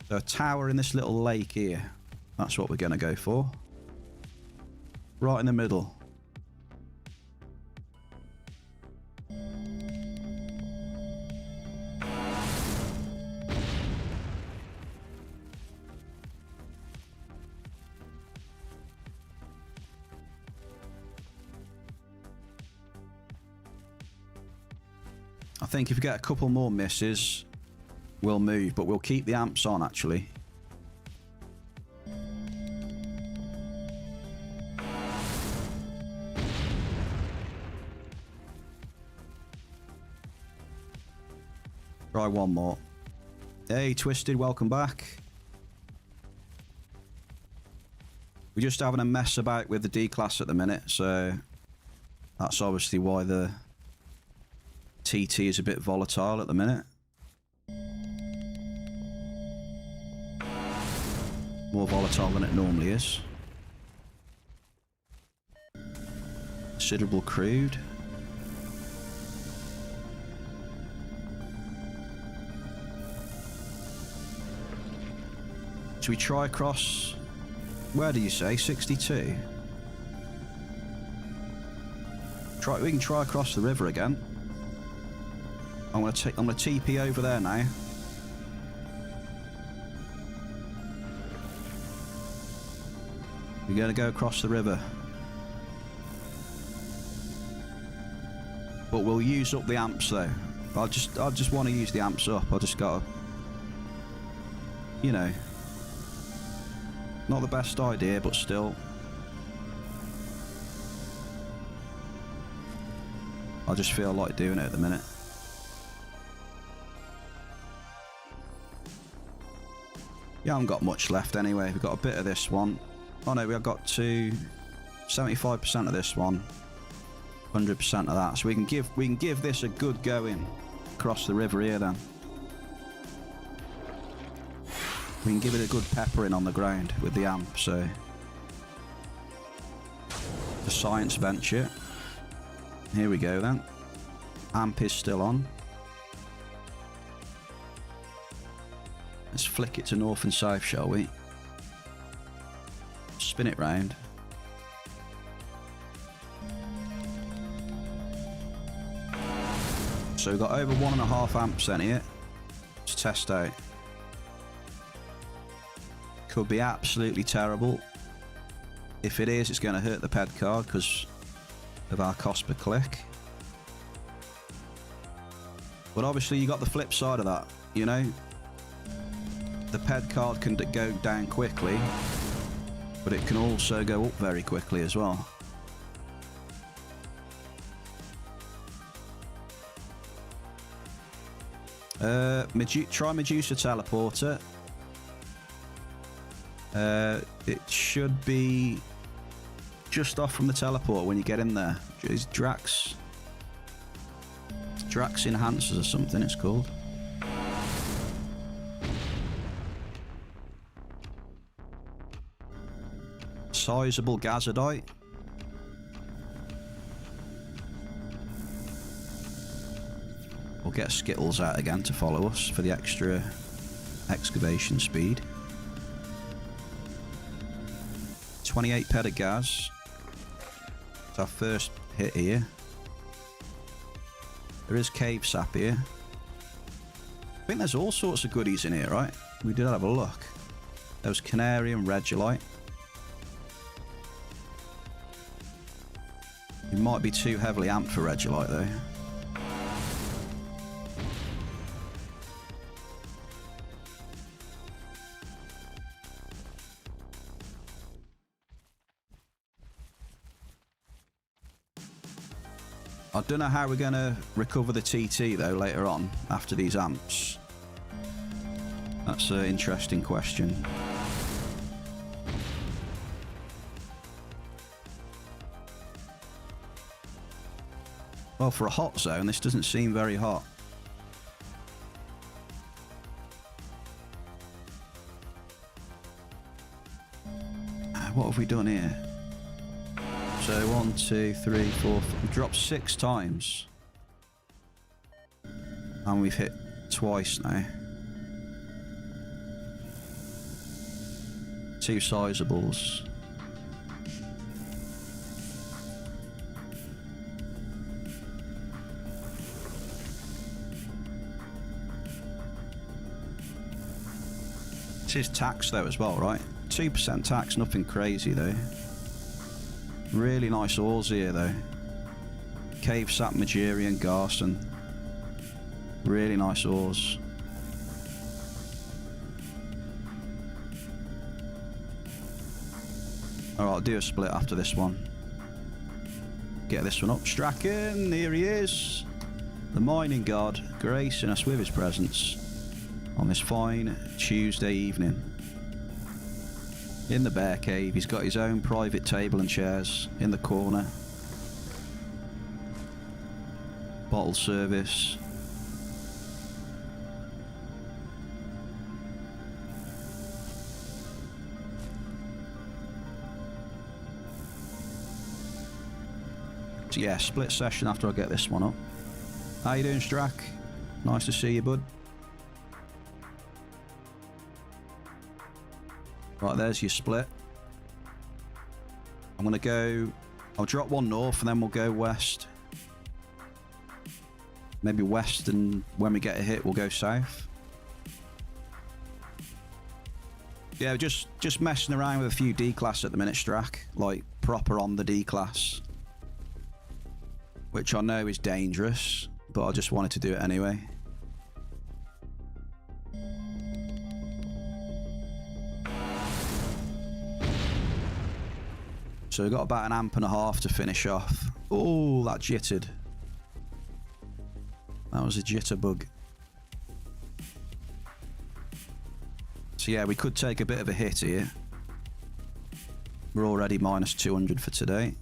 A: So a tower in this little lake here, that's what we're going to go for. Right in the middle. I think if we get a couple more misses, we'll move, but we'll keep the amps on actually. Try one more. Hey, Twisted, welcome back. We're just having a mess about with the D class at the minute, so that's obviously why the TT is a bit volatile at the minute. More volatile than it normally is. Considerable crude. Should we try across? Where do you say? 62? We can try across the river again. I'm gonna TP over there now. We're gonna go across the river. But we'll use up the amps though. I just want to use the amps up. I just gotta, you know, not the best idea, but still. I just feel like doing it at the minute. Yeah, I haven't got much left anyway. We've got a bit of this one. Oh no, we've got 75% of this one, 100% of that. So we can give this a good go in across the river here then. We can give it a good peppering on the ground with the amp, so. The science venture. Here we go then. Amp is still on. Let's flick it to north and south, shall we? Spin it round. So we've got over 1.5 amps in here. Let's test out. Could be absolutely terrible. If it is, it's going to hurt the ped card because of our cost per click. But obviously you got the flip side of that, you know. The ped card can go down quickly, but it can also go up very quickly as well. Try Medusa Teleporter. It should be just off from the teleport when you get in there. It's Drax Enhancers or something it's called. Sizable Gazadite. We'll get Skittles out again to follow us for the extra excavation speed. 28 ped of gas. It's our first hit here. There is cave sap here. I think there's all sorts of goodies in here, right? We did have a look. There was canary and regolite. You might be too heavily amped for regolite though. I don't know how we're going to recover the TT though later on after these amps. That's an interesting question. Well, for a hot zone, this doesn't seem very hot. What have we done here? So 1, 2, 3, 4, 5. We dropped 6 times. And we've hit twice now. 2 sizables. This is tax though as well, right? 2% tax, nothing crazy though. Really nice ores here though. Cave sap, Magirian, Garson. Really nice ores. Alright, I'll do a split after this one. Get this one up. Strachan, here he is. The mining god, gracing us with his presence on this fine Tuesday evening. In the bear cave, he's got his own private table and chairs in the corner. Bottle service. So yeah, split session after I get this one up. How you doing, Strack? Nice to see you, bud. Right, there's your split. I'm gonna go... I'll drop one north and then we'll go west. Maybe west, and when we get a hit, we'll go south. Yeah, just messing around with a few D-class at the minute, Strack. Like, proper on the D-class. Which I know is dangerous, but I just wanted to do it anyway. So we've got about 1.5 amps to finish off. Oh, that jittered. That was a jitterbug. So yeah, we could take a bit of a hit here. We're already minus 200 for today.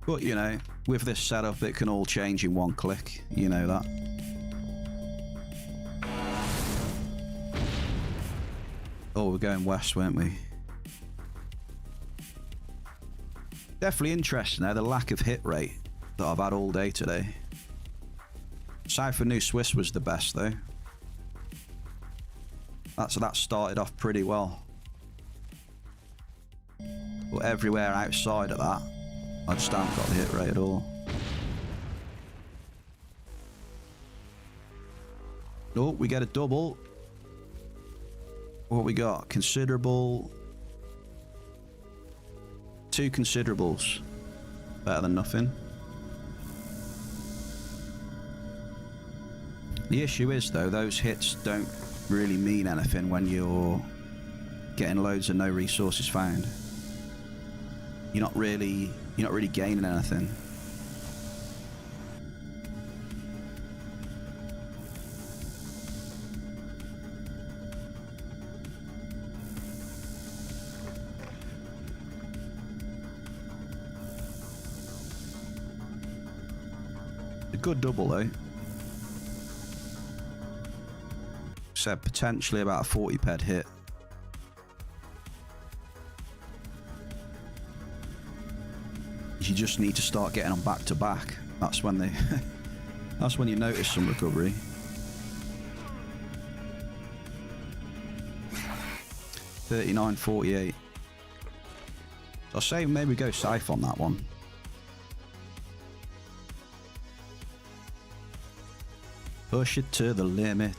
A: But you know, with this setup, it can all change in one click. You know that. Oh, we're going west, weren't we? Definitely interesting though, the lack of hit rate that I've had all day today. South of New Swiss was the best though. That started off pretty well. But everywhere outside of that, I just haven't got the hit rate at all. Oh, we get a double. What we got? Considerable. 2 considerables. Better than nothing. The issue is though, those hits don't really mean anything when you're getting loads of no resources found. You're not really gaining anything. A good double though. Said potentially about a 40 ped hit. You just need to start getting them back to back. That's when they that's when you notice some recovery. 39.48. So I'll say maybe go safe on that one. Push it to the limit.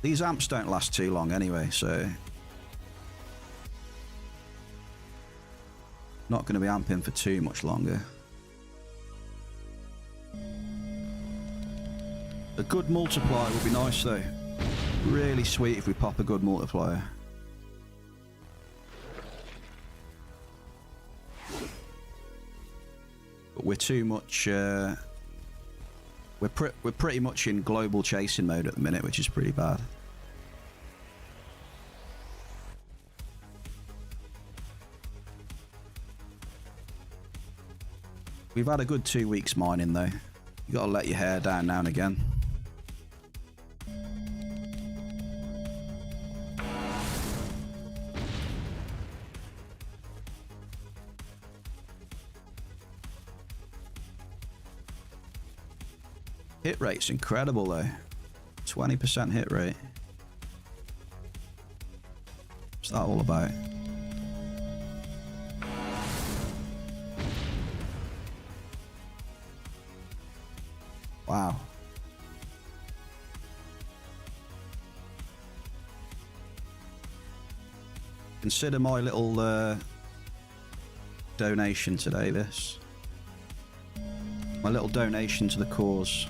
A: These amps don't last too long anyway, so not going to be amping for too much longer. A good multiplier would be nice though. Really sweet if we pop a good multiplier. But we're too much. We're pretty much in global chasing mode at the minute, which is pretty bad. We've had a good 2 weeks mining though. You gotta let your hair down now and again. Hit rate's incredible though. 20% hit rate. What's that all about? Wow. Consider my little donation today, this. My little donation to the cause.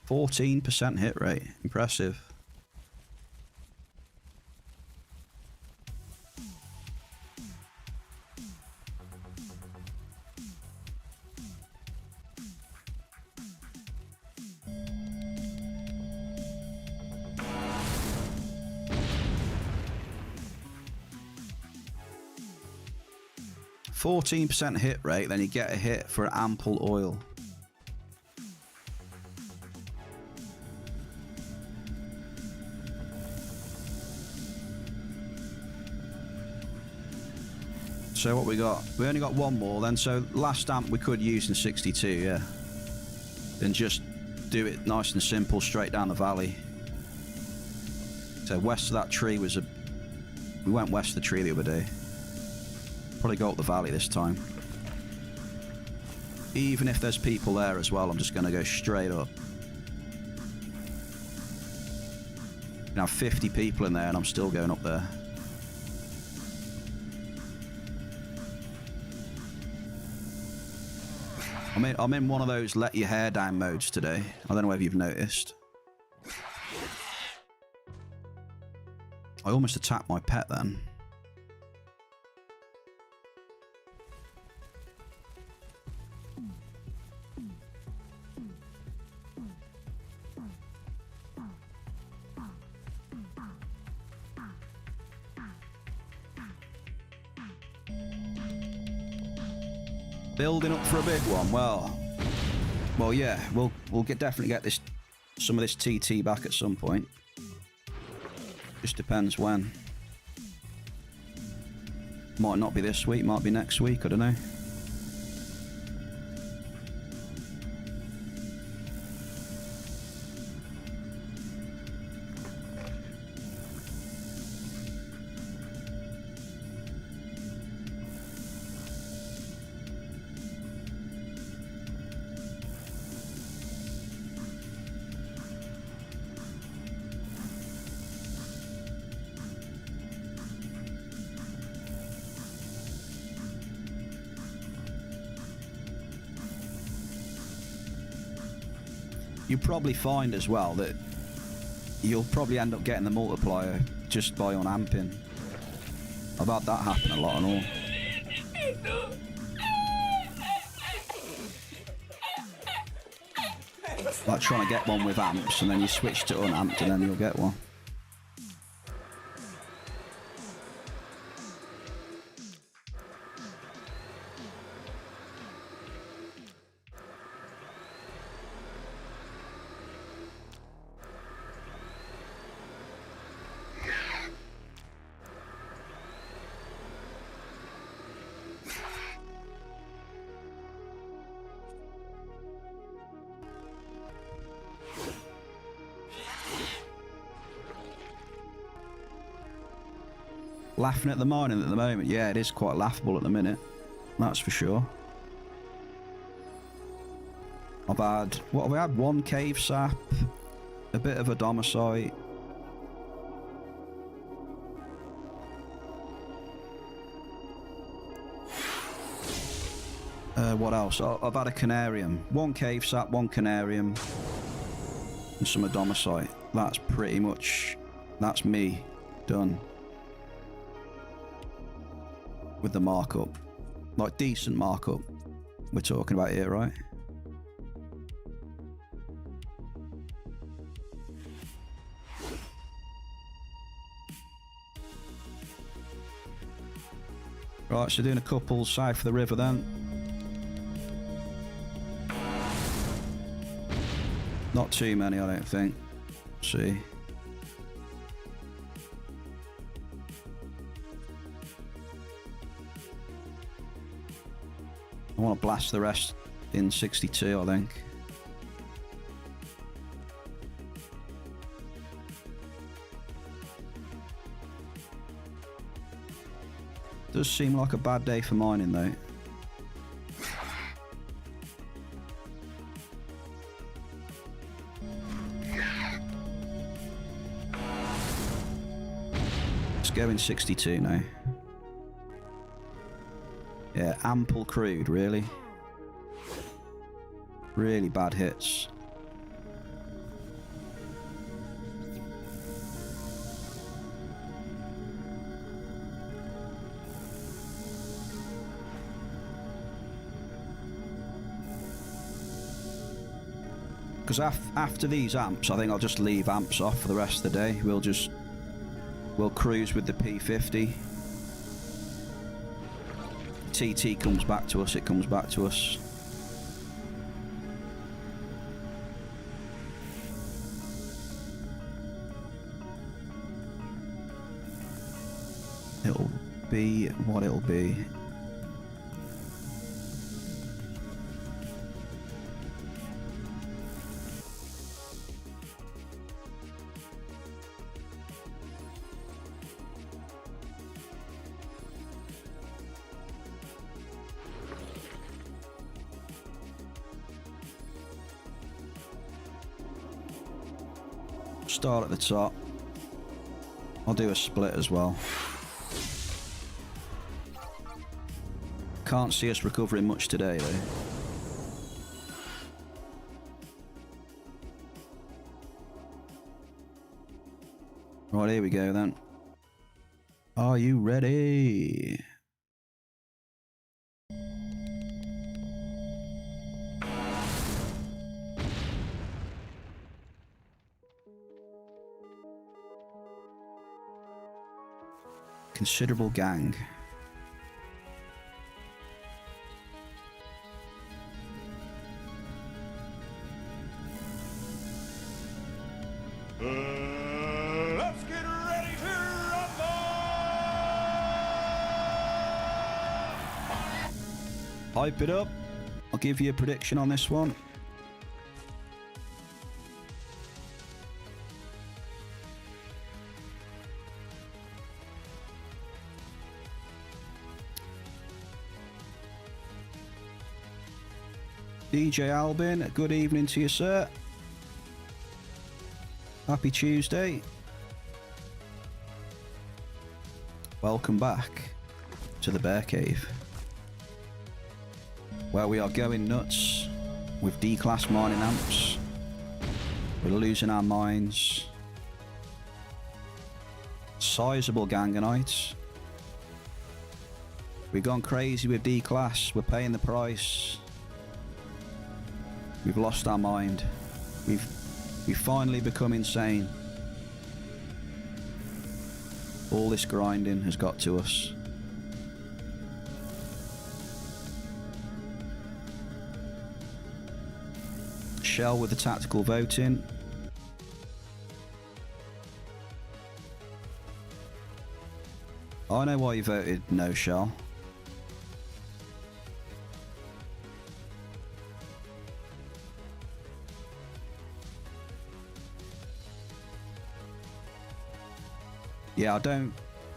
A: %14 hit rate. Impressive. %14 hit rate, then you get a hit for ample oil. So what we got? We only got one more then, so last amp we could use in 62, yeah. Then just do it nice and simple, straight down the valley. So west of that tree was a... We went west of the tree the other day. Probably go up the valley this time. Even if there's people there as well, I'm just going to go straight up. Now 50 people in there and I'm still going up there. I'm in one of those let your hair down modes today. I don't know whether you've noticed. I almost attacked my pet then. Building up for a big one. Well, yeah. We'll definitely get some of this TT back at some point. Just depends when. Might not be this week. Might be next week. I don't know. You'll probably find as well that you'll probably end up getting the multiplier just by unamping. I've had that happen a lot and all. Like trying to get one with amps and then you switch to unamped and then you'll get one. Laughing at the mining at the moment. Yeah, it is quite laughable at the minute. That's for sure. I've had... What have we had? 1 cave sap. A bit of a domicite. What else? I've had a canarium. 1 cave sap, 1 canarium. And some adomicite. That's pretty much... That's me. Done. With the markup. Like, decent markup. We're talking about here, right? Right, so doing a couple south of the river then. Not too many, I don't think. Let's see. I want to blast the rest in 62, I think. Does seem like a bad day for mining though. Let's go in 62 now. Yeah, ample crude, really. Really bad hits. Because after these amps, I think I'll just leave amps off for the rest of the day. We'll cruise with the P50. TT comes back to us, it comes back to us. It'll be what it'll be. Start at the top. I'll do a split as well. Can't see us recovering much today though. Right, here we go then. Are you ready? Considerable gang.
B: Let's get ready to rumble!
A: Hype it up. I'll give you a prediction on this one. DJ Albin, good evening to you, sir. Happy Tuesday. Welcome back to the Bear Cave, where we are going nuts with D-class mining amps. We're losing our minds. Sizable ganganites. We've gone crazy with D-class. We're paying the price. We've lost our mind. We've finally become insane. All this grinding has got to us. Shell with the tactical voting. I know why you voted no, Shell. Yeah, I don't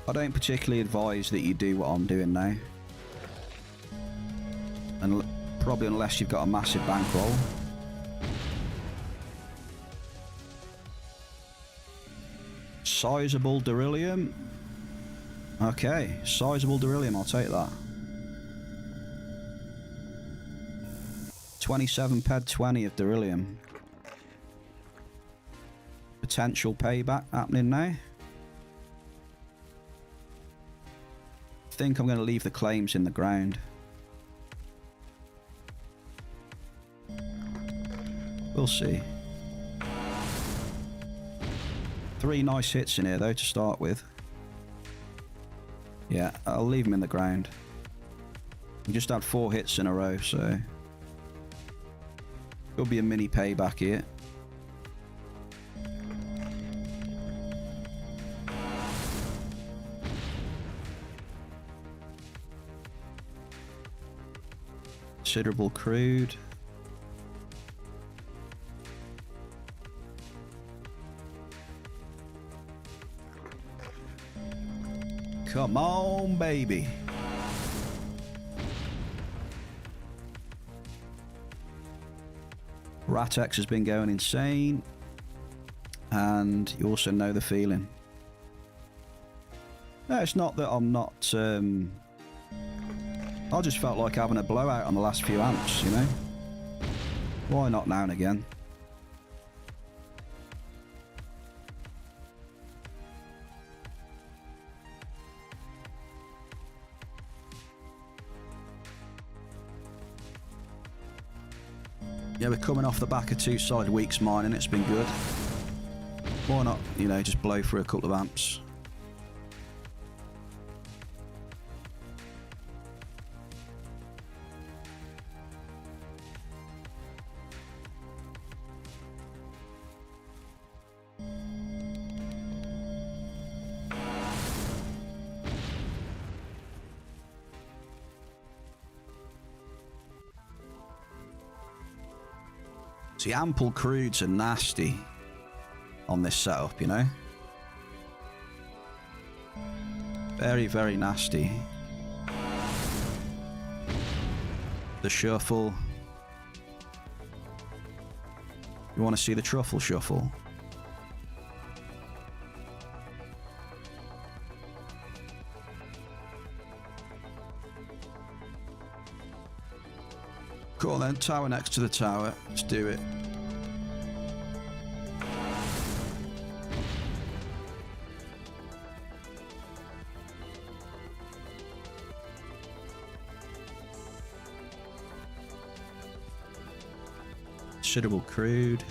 A: I don't particularly advise that you do what I'm doing now. And probably unless you've got a massive bankroll. Sizable beryllium. Okay, sizable beryllium, I'll take that. 27 ped 20 of beryllium. Potential payback happening now. I think I'm going to leave the claims in the ground. We'll see. 3 nice hits in here though to start with. Yeah, I'll leave them in the ground. We just had 4 hits in a row, so it'll be a mini payback here. Considerable crude. Come on, baby. Ratex has been going insane. And you also know the feeling. No, it's not that I'm not... I just felt like having a blowout on the last few amps, you know? Why not now and again? Yeah, we're coming off the back of 2 solid weeks mining. It's been good. Why not, you know, just blow through a couple of amps? See, ample crudes are nasty on this setup, you know? Very, very nasty. The shuffle. You want to see the truffle shuffle? Cool then, tower next to the tower. Let's do it. Considerable crude.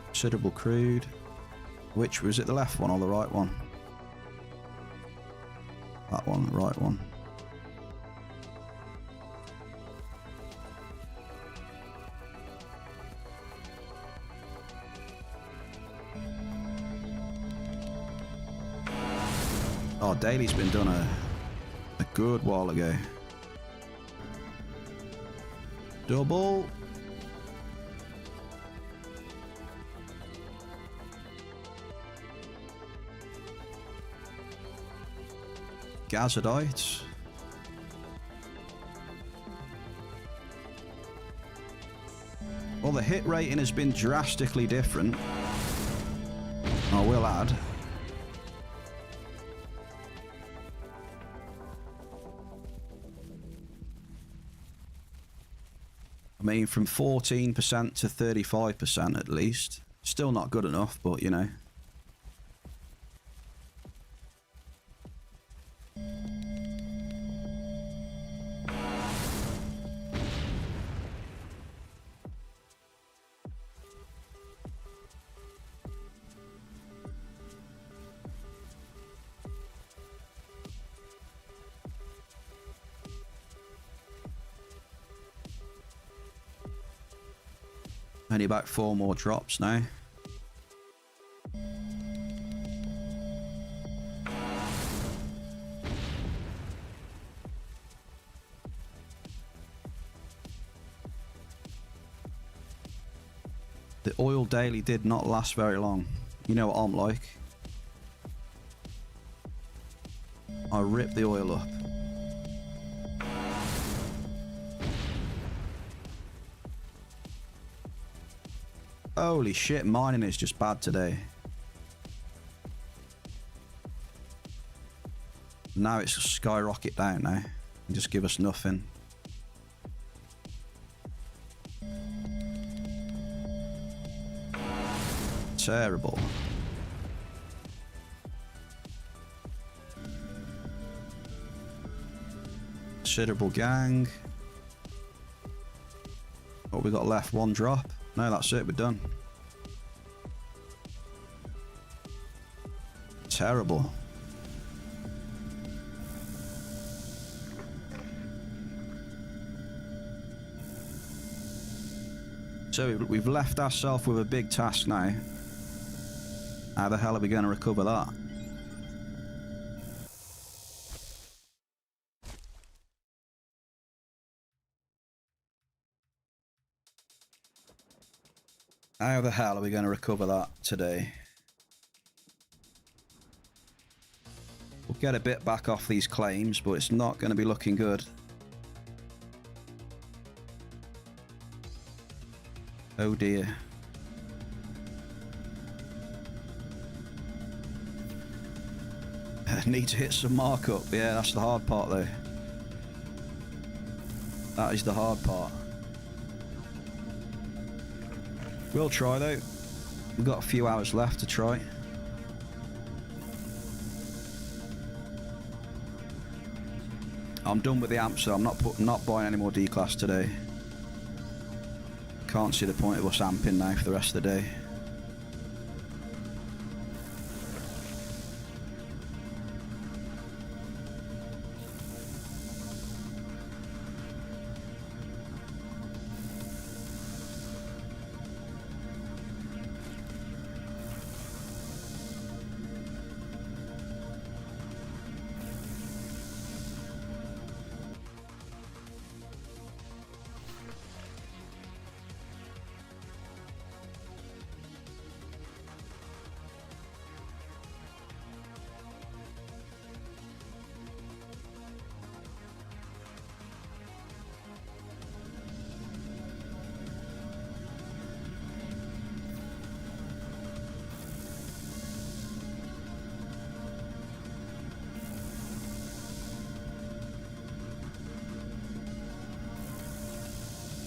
A: Considerable crude. Which was it, the left one or the right one? That one, right one. Oh, Daily's been done a good while ago. Double. Gazadite. Well, the hit rating has been drastically different. I will add. I mean, from 14% to 35% at least. Still not good enough, but you know. Only about 4 more drops now. The oil daily did not last very long. You know what I'm like. I ripped the oil up. Holy shit, mining is just bad today. Now it's skyrocket down now. And just give us nothing. Terrible. Considerable gang. What we got left? One drop? No, that's it. We're done. Terrible. So we've left ourselves with a big task now. How the hell are we going to recover that? How the hell are we going to recover that today? We'll get a bit back off these claims, but it's not going to be looking good. Oh dear. Need to hit some markup. Yeah, that's the hard part though. That is the hard part. We'll try though. We've got a few hours left to try. I'm done with the amp, so I'm not buying any more D-Class today. Can't see the point of us amping now for the rest of the day.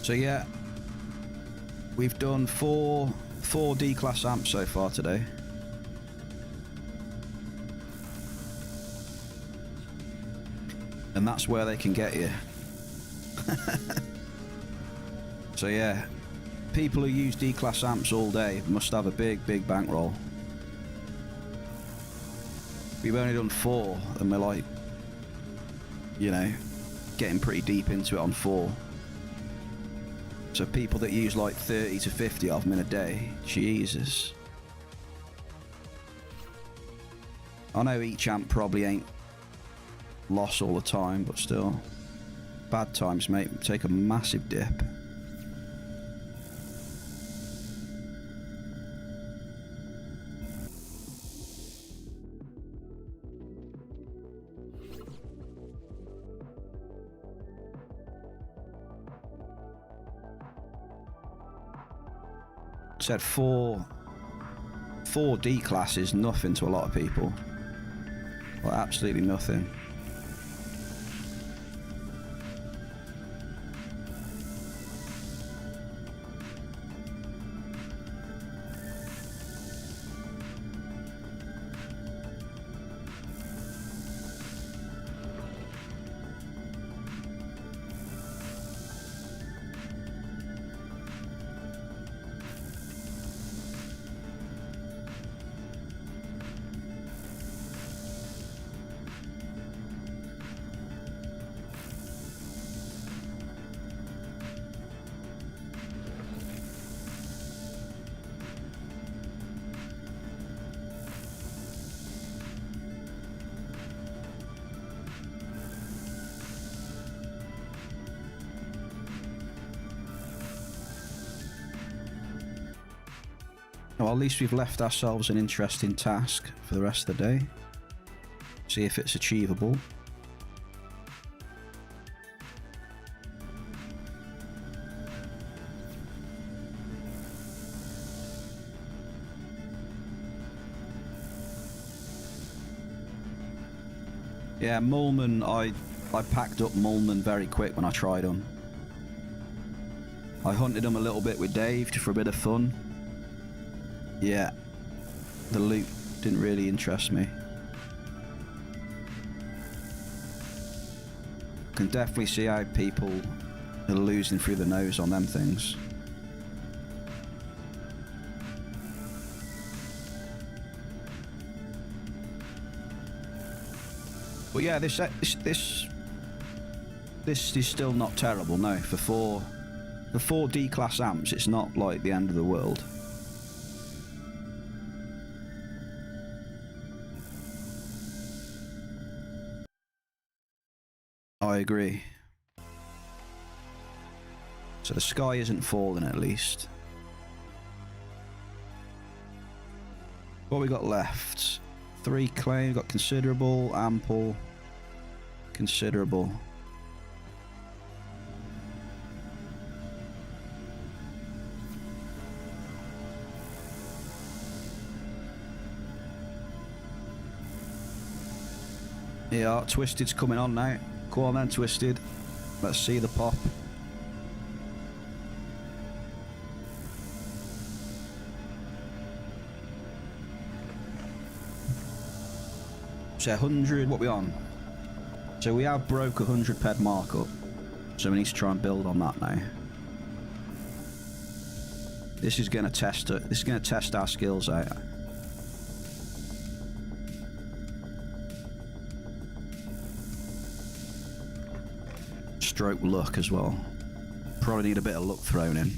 A: So yeah, we've done four D-Class amps so far today. And that's where they can get you. So yeah, people who use D-Class amps all day must have a big bankroll. We've only done 4 and we're like, you know, getting pretty deep into it on 4. So people that use like 30 to 50 of them in a day, Jesus. I know each amp probably ain't loss all the time, but still, bad times take a massive dip. Said 4 D-Class is nothing to a lot of people. Well, absolutely nothing. Well, at least we've left ourselves an interesting task for the rest of the day. See if it's achievable. Yeah, Mulman, I packed up Mulman very quick when I tried them. I hunted them a little bit with Dave just for a bit of fun. Yeah, the loot didn't really interest me. Can definitely see how people are losing through the nose on them things. But yeah, this is still not terrible. No, for four D class amps, it's not like the end of the world. I agree. So the sky isn't falling at least. What we got left? 3 claim, got considerable, ample, considerable. Yeah, Twisted's coming on now. Go on then, Twisted. Let's see the pop. So 100, what we on? So we have broke 100 ped markup. So we need to try and build on that now. This is gonna test it. This is gonna test our skills out. Stroke luck as well. Probably need a bit of luck thrown in.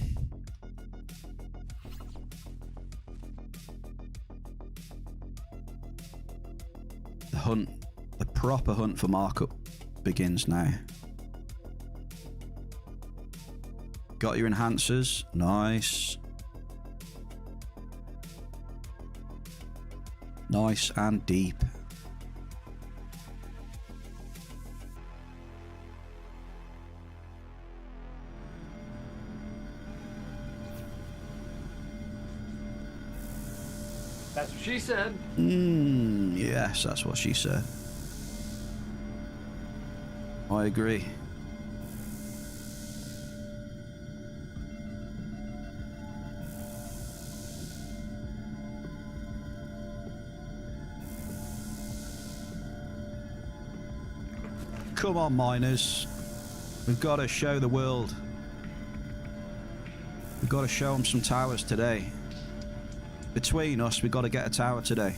A: The hunt, the proper hunt for markup begins now. Got your enhancers, nice. Nice and deep.
C: That's what she said.
A: Yes, that's what she said. I agree. Come on, miners. We've got to show the world. We've got to show them some towers today. Between us, we've got to get a tower today.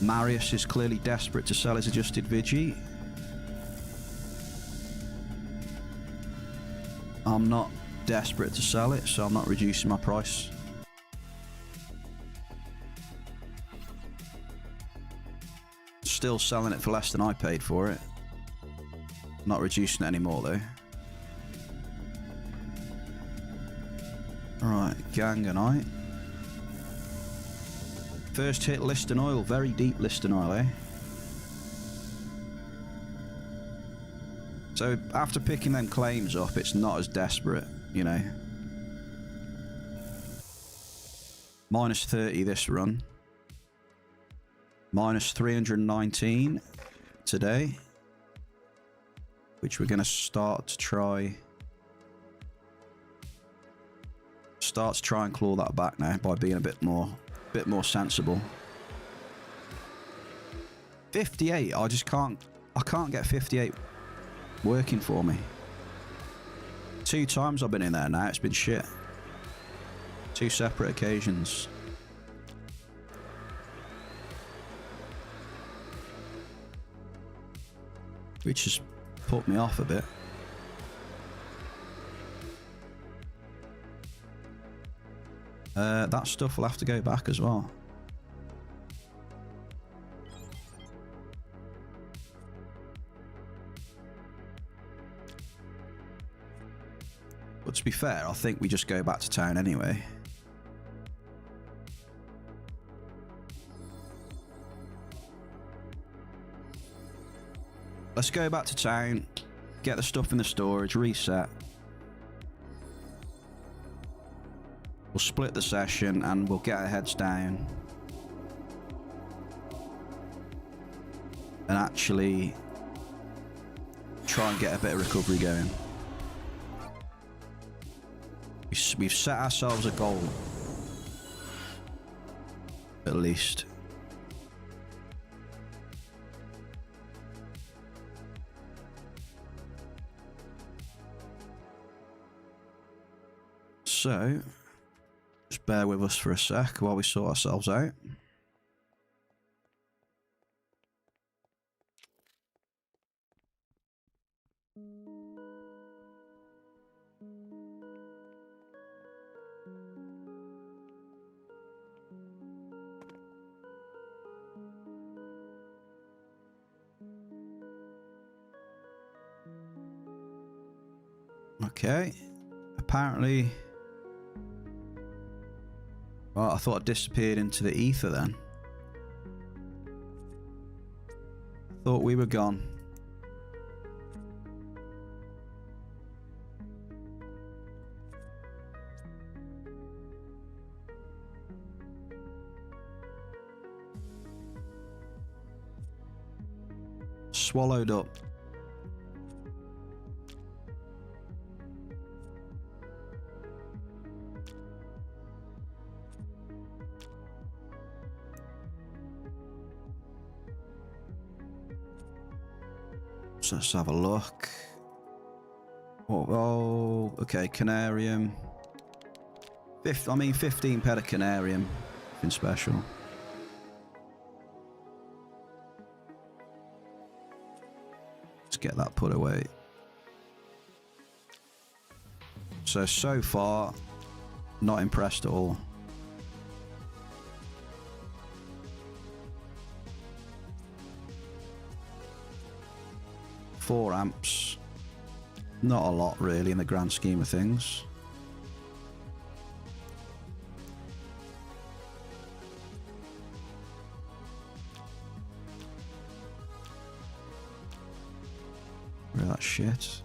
A: Marius is clearly desperate to sell his adjusted Vigi. I'm not desperate to sell it, so I'm not reducing my price. Still selling it for less than I paid for it. Not reducing it anymore though. Right, Ganganite. First hit Liston oil, very deep Liston oil, eh? So after picking them claims up, it's not as desperate, you know. Minus 30 this run. Minus 319 today. Which we're going to start to try and claw that back now by being a bit more sensible. 58, I can't get 58 working for me. 2 times I've been in there now, it's been shit. 2 separate occasions. Which has put me off a bit. That stuff will have to go back as well. But to be fair, I think we just go back to town anyway. Let's go back to town, get the stuff in the storage, reset. We'll split the session and we'll get our heads down. And actually try and get a bit of recovery going. We've set ourselves a goal. At least. So, just bear with us for a sec while we sort ourselves out. Okay, apparently... Well, I thought I disappeared into the ether then. I thought we were gone. Swallowed up. So let's have a look. Oh, okay, canarium. 15 pet of canarium. Nothing special. Let's get that put away. So far, not impressed at all. Four amps, not a lot really in the grand scheme of things. Where that shit.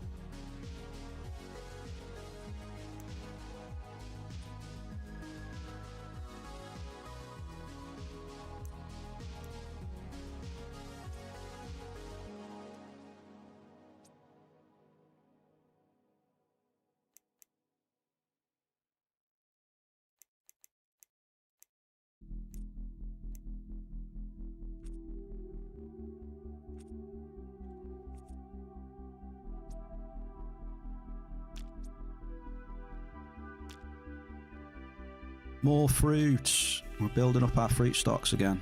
A: More fruits. We're building up our fruit stocks again.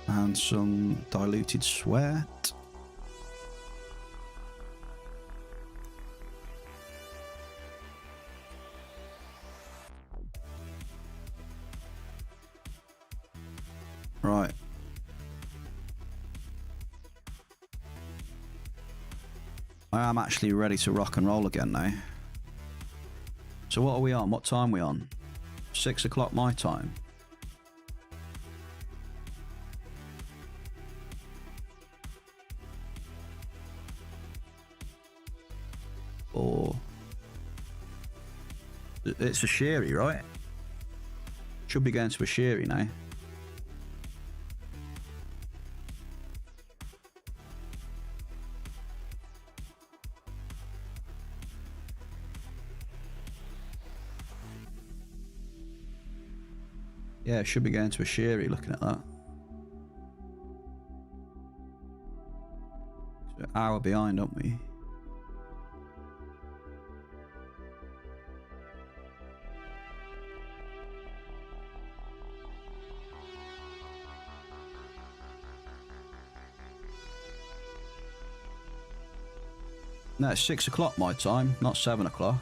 A: And some diluted sweat. Right. I am actually ready to rock and roll again now. So what are we on? What time are we on? 6 o'clock my time. Or... It's a sherry, right? Should be going to a sherry now. Yeah, it should be going to a sherry looking at that. So an hour behind, aren't we? No, it's 6 o'clock my time, not 7 o'clock.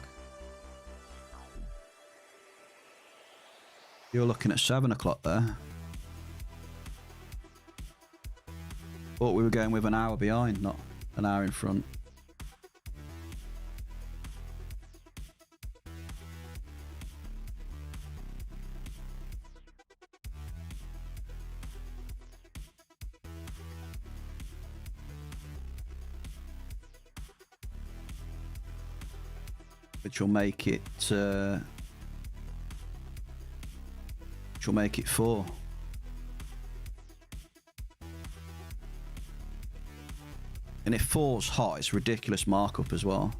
A: You're looking at 7 o'clock there. Thought we were going with an hour behind, not an hour in front. which will make it 4. And if 4's hot, it's ridiculous markup as well.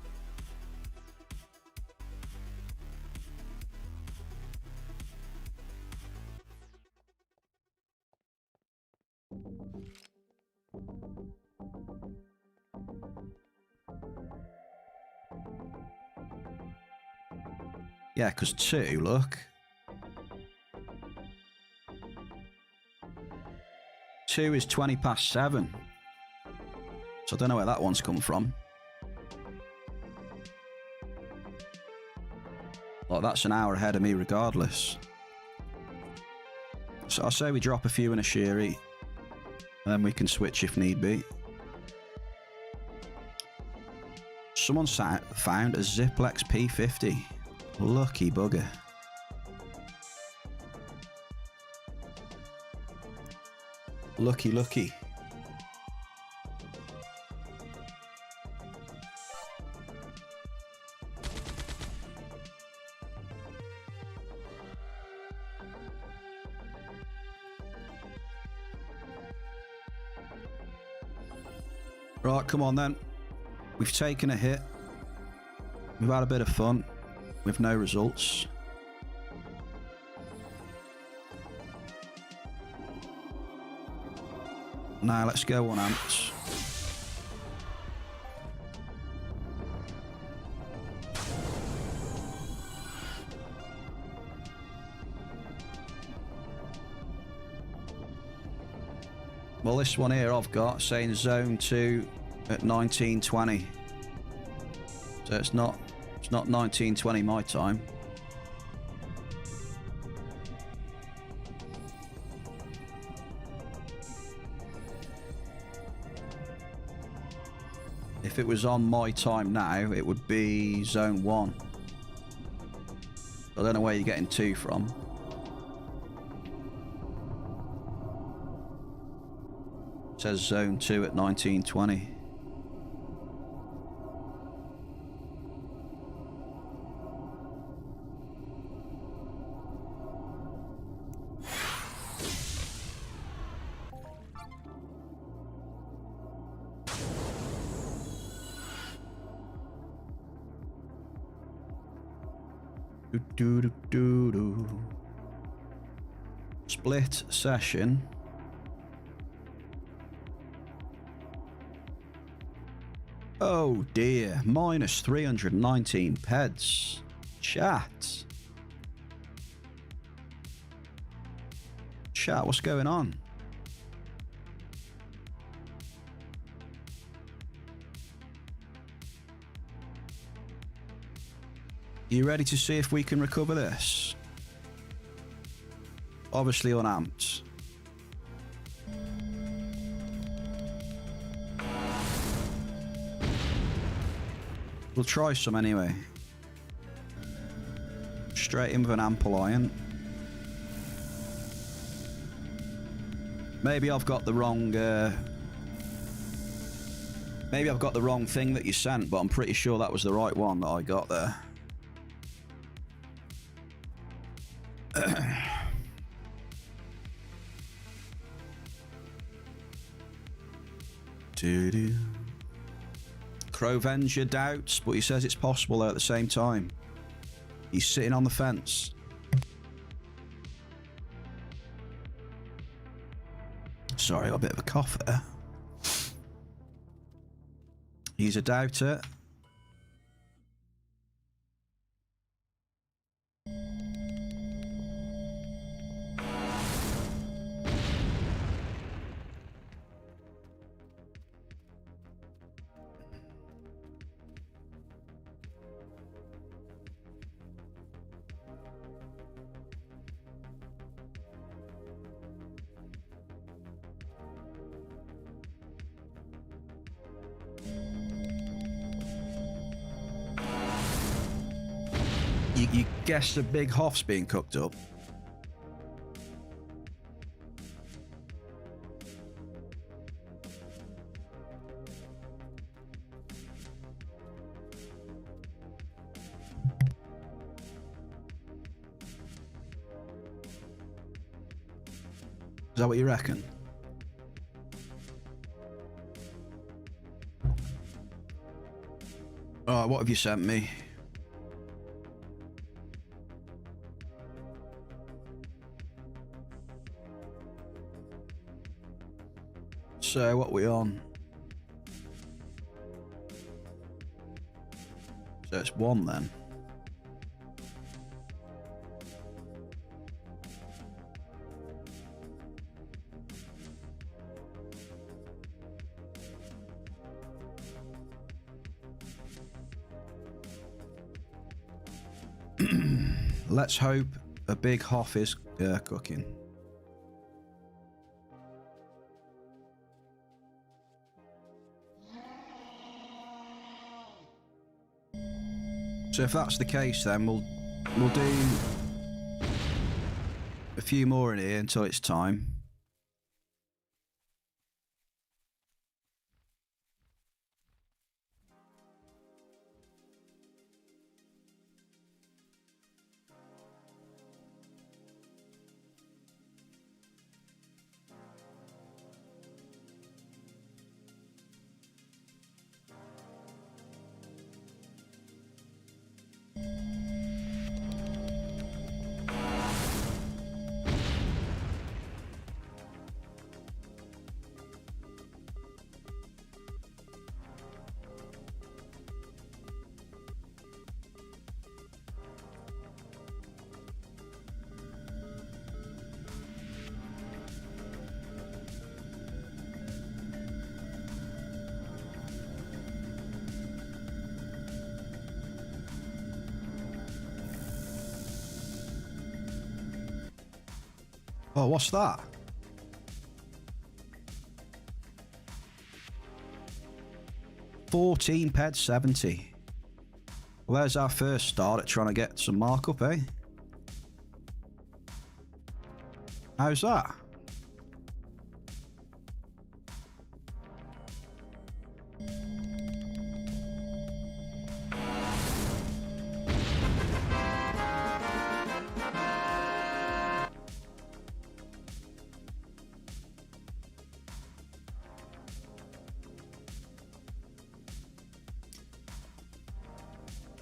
A: Yeah, because 2, look. 2 is 20 past 7. So I don't know where that one's come from. Like, that's an hour ahead of me regardless. So I say we drop a few in a sherry, and we can switch if need be. Someone found a Ziplex P50. Lucky bugger. Lucky, lucky. Right, come on then. We've taken a hit. We've had a bit of fun with no results. Now let's go on amps. Well, this one here I've got saying zone 2 at 1920. So it's not 1920 my time. If it was on my time now, it would be zone 1. I don't know where you're getting 2 from. It says zone 2 at 1920. Split session. Oh dear, minus 319 peds. Chat. Chat, what's going on? You ready to see if we can recover this? Obviously unamped. We'll try some anyway. Straight in with an ample iron. Maybe I've got the wrong maybe I've got the wrong thing that you sent, but I'm pretty sure that was the right one that I got there. Crovenger doubts, but he says it's possible though at the same time. He's sitting on the fence. Sorry, I got a bit of a cough there. He's a doubter. You guess the big Hoff's being cooked up. Is that what you reckon? Alright, what have you sent me? So, what we on? So it's 1 then. Let's hope a big hoff is cooking. So if that's the case, then we'll do a few more in here until it's time. Oh, what's that? £14.70. Well, there's our first start at trying to get some markup, eh? How's that?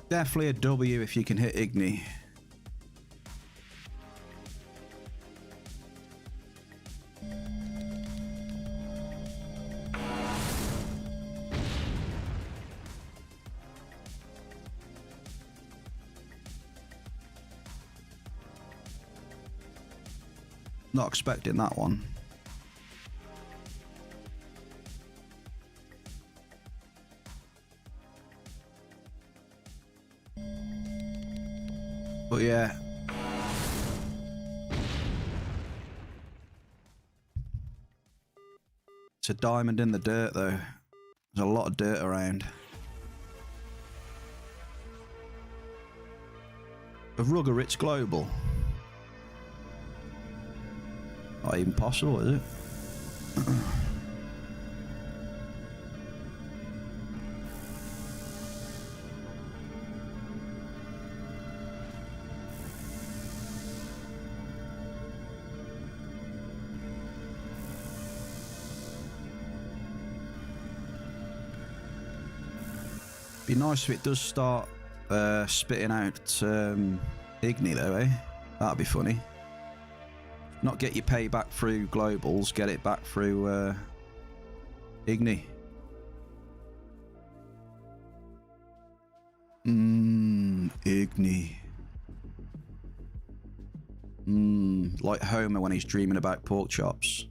A: Definitely a W if you can hit Igni. Not expecting that one. But yeah. It's a diamond in the dirt though. There's a lot of dirt around. A Ruggerit's Global. Not even possible, is it? Be nice if it does start spitting out Igni though, eh? That'd be funny. Not get your pay back through globals, get it back through Igni. Igni. Like Homer when he's dreaming about pork chops.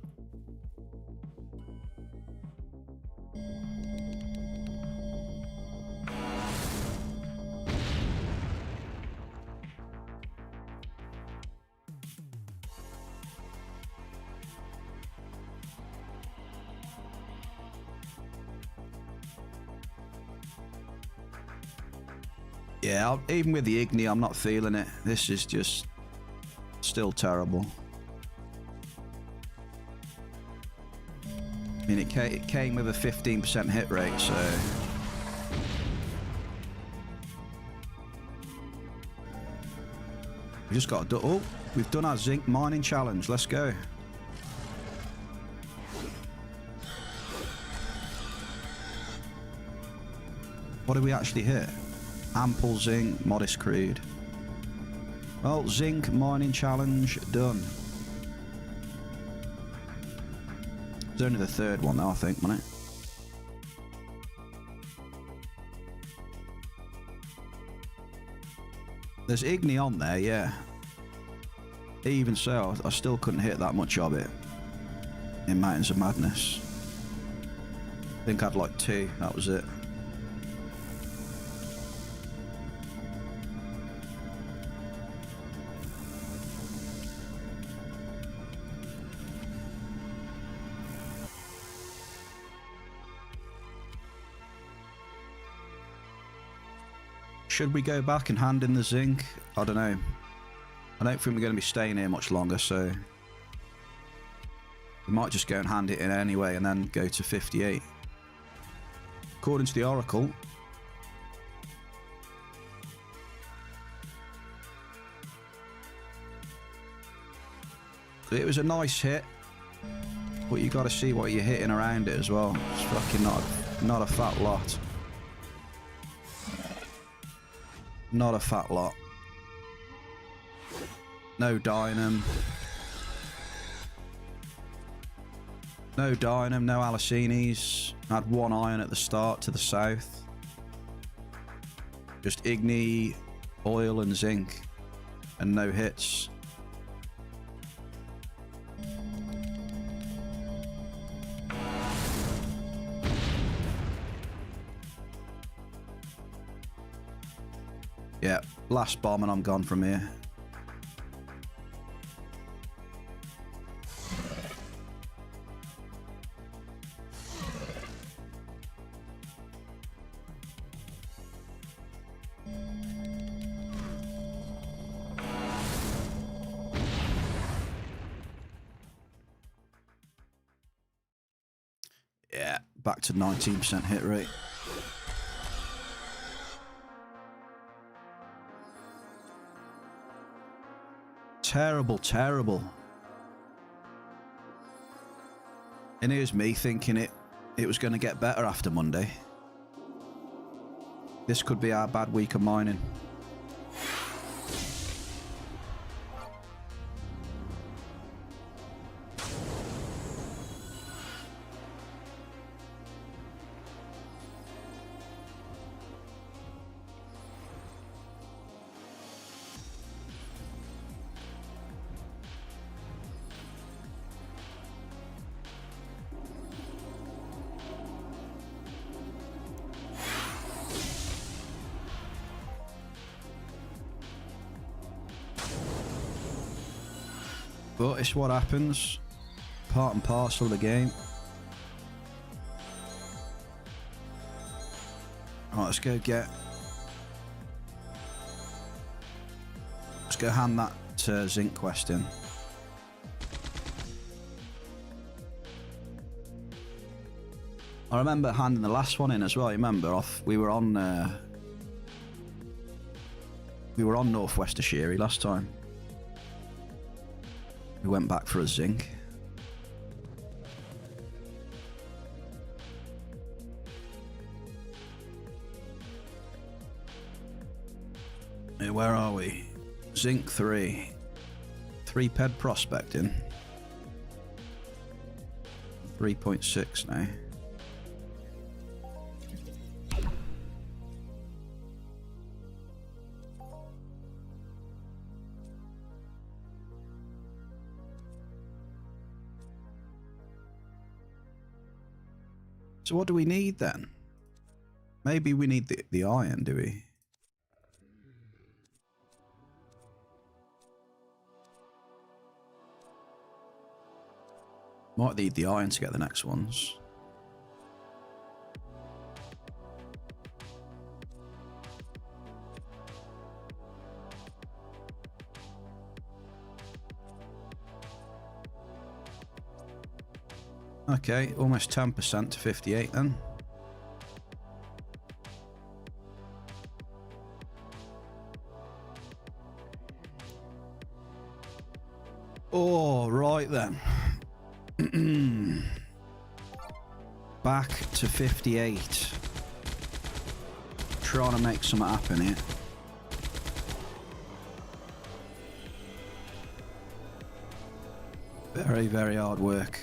A: Yeah, even with the Igni, I'm not feeling it. This is just still terrible. I mean, it came with a 15% hit rate, so... We just got to do... Oh, we've done our zinc mining challenge. Let's go. What did we actually hit? Ample zinc, modest crude. Well, zinc mining challenge done. It's only the third one though, I think, wasn't it? There's Igni on there, yeah. Even so, I still couldn't hit that much of it in Mountains of Madness. I think I had like 2, that was it. Should we go back and hand in the zinc? I don't know. I don't think we're going to be staying here much longer, so we might just go and hand it in anyway and then go to 58. According to the Oracle, it was a nice hit, but you got to see what you're hitting around it as well. It's fucking not a fat lot. Not a fat lot. No dynam. No dynam, no Alicines. Had 1 iron at the start to the south. Just Igni, oil and zinc. And no hits. Yeah, last bomb and I'm gone from here. Yeah, back to 19% hit rate. Terrible, terrible. And here's me thinking it was going to get better after Monday. This could be our bad week of mining. But it's what happens. Part and parcel of the game. Alright, let's go hand that zinc quest in. I remember handing the last one in as well. You remember? We were on North Worcestershire last time. We went back for a zinc. Hey, where are we? Zinc 3. 3-ped prospecting. 3.6 now. So what do we need then? Maybe we need the iron, do we? Might need the iron to get the next ones. Okay, almost 10% to 58 then. Oh, right then. Back to 58. trying to make something happen here. Very, very hard work.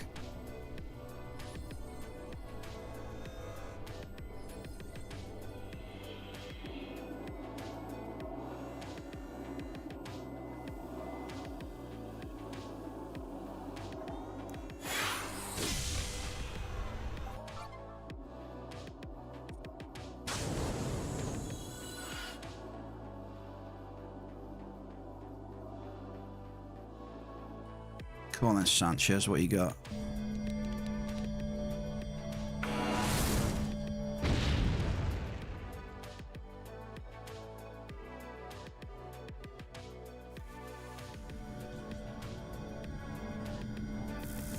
A: Come on then, Sanchez, what you got?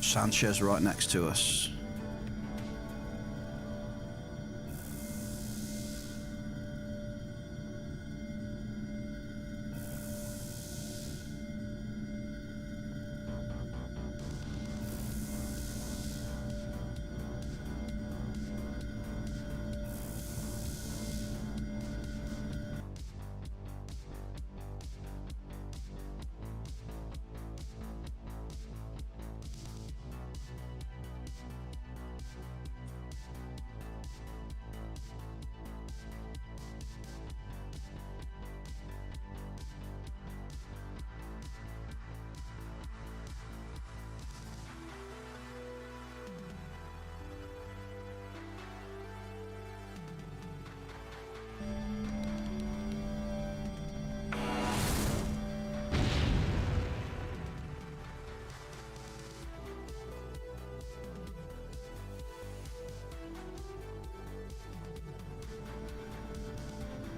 A: Sanchez right next to us.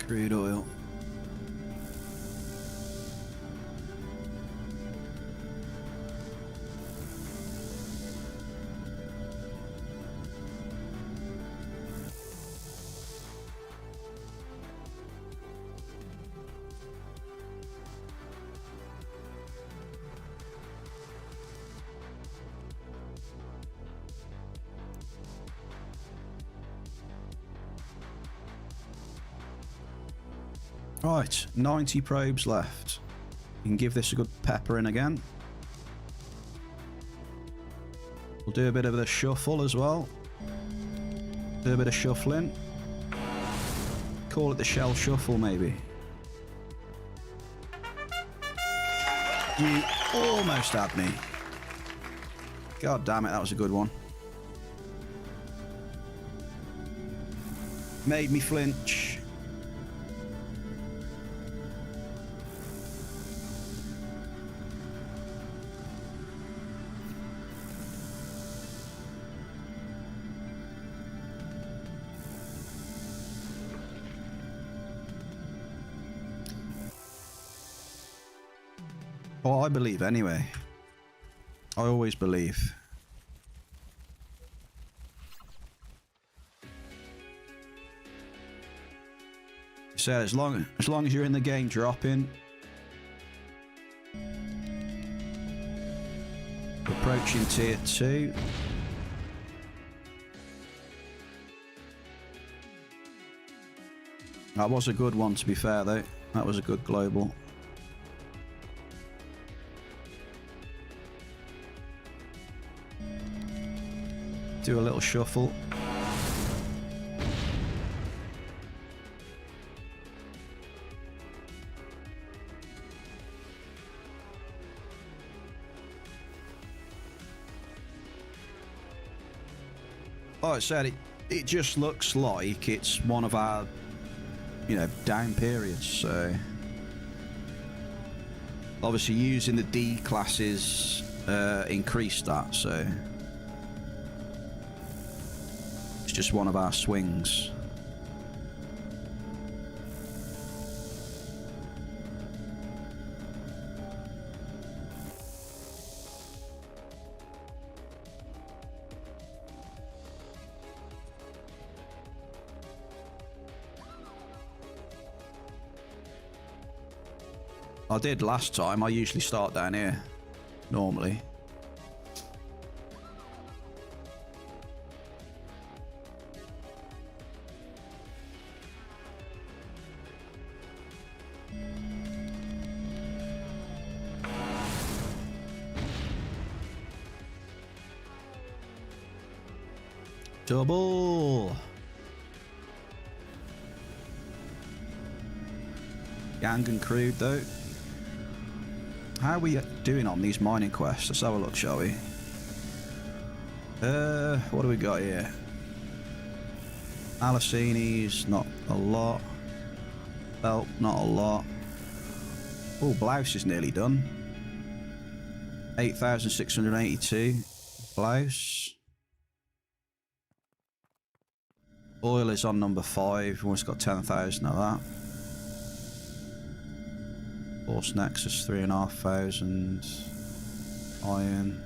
A: Crude oil. Right, 90 probes left. You can give this a good pepper in again. We'll do a bit of the shuffle as well. Do a bit of shuffling. Call it the shell shuffle, maybe. You almost had me. God damn it, that was a good one. Made me flinch. Well, I believe anyway. I always believe. So as long as you're in the game dropping, approaching tier 2. That was a good one, to be fair though. That was a good global. Do a little shuffle. Like I said, it just looks like it's one of our, you know, down periods. So obviously using the D classes increased that. So it's just one of our swings. I did last time. I usually start down here, normally. Double. Gang and crude though. How are we doing on these mining quests? Let's have a look, shall we? What do we got here? Alicines, not a lot. Belt, not a lot. Oh, blouse is nearly done. 8,682. Blouse. Oil is on number 5. Almost got 10,000 of that. Force Nexus 3,500. Iron.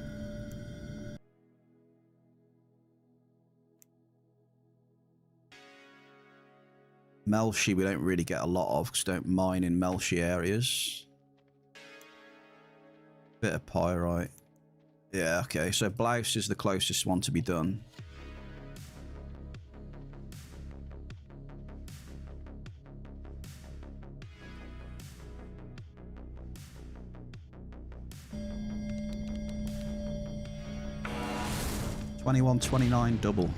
A: Melshi we don't really get a lot of because don't mine in Melshi areas. Bit of pyrite. Yeah, okay, so blouse is the closest one to be done. $21.29 double.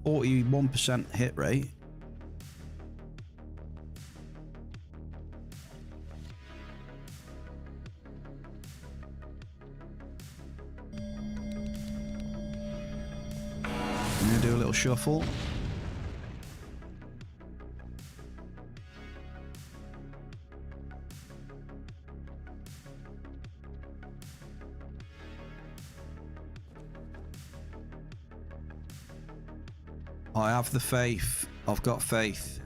A: 41% hit rate. I'm gonna do a little shuffle. I have the faith. I've got faith.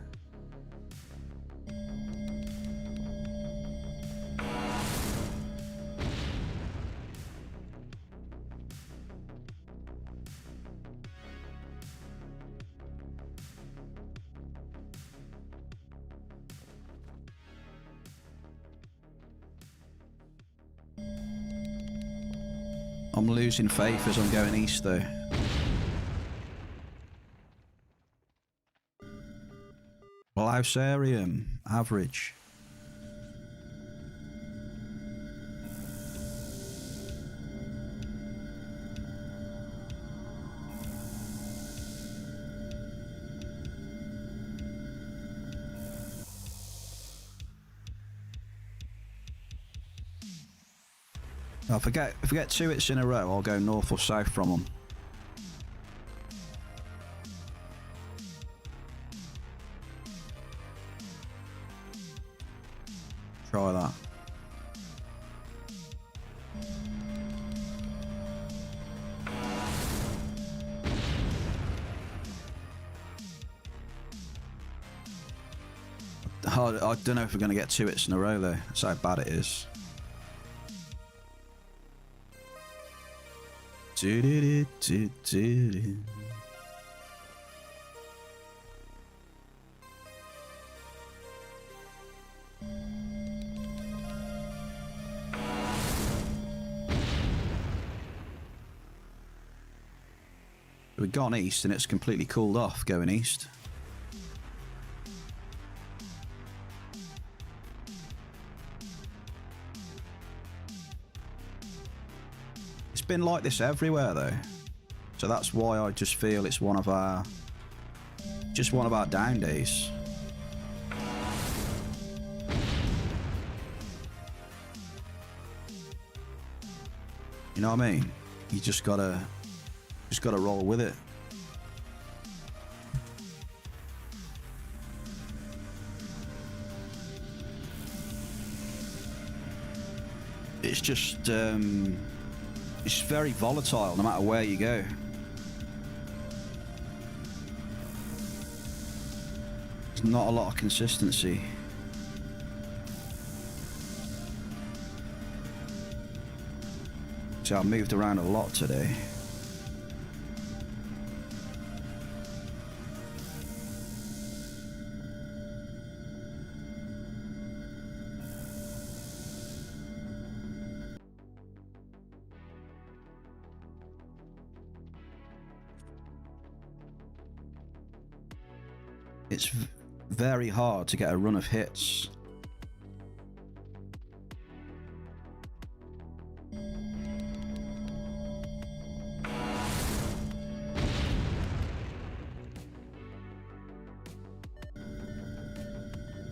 A: I'm losing faith as I'm going east though. Blousarium, average. Oh, if I get 2 hits in a row, I'll go north or south from them. Try that. I don't know if we're going to get 2 hits in a row though. That's how bad it is. We've gone east and it's completely cooled off going east. It's been like this everywhere though. So that's why I just feel it's one of our down days. You know what I mean? You just gotta roll with it. It's just it's very volatile no matter where you go. There's not a lot of consistency. So I moved around a lot today. It's very hard to get a run of hits.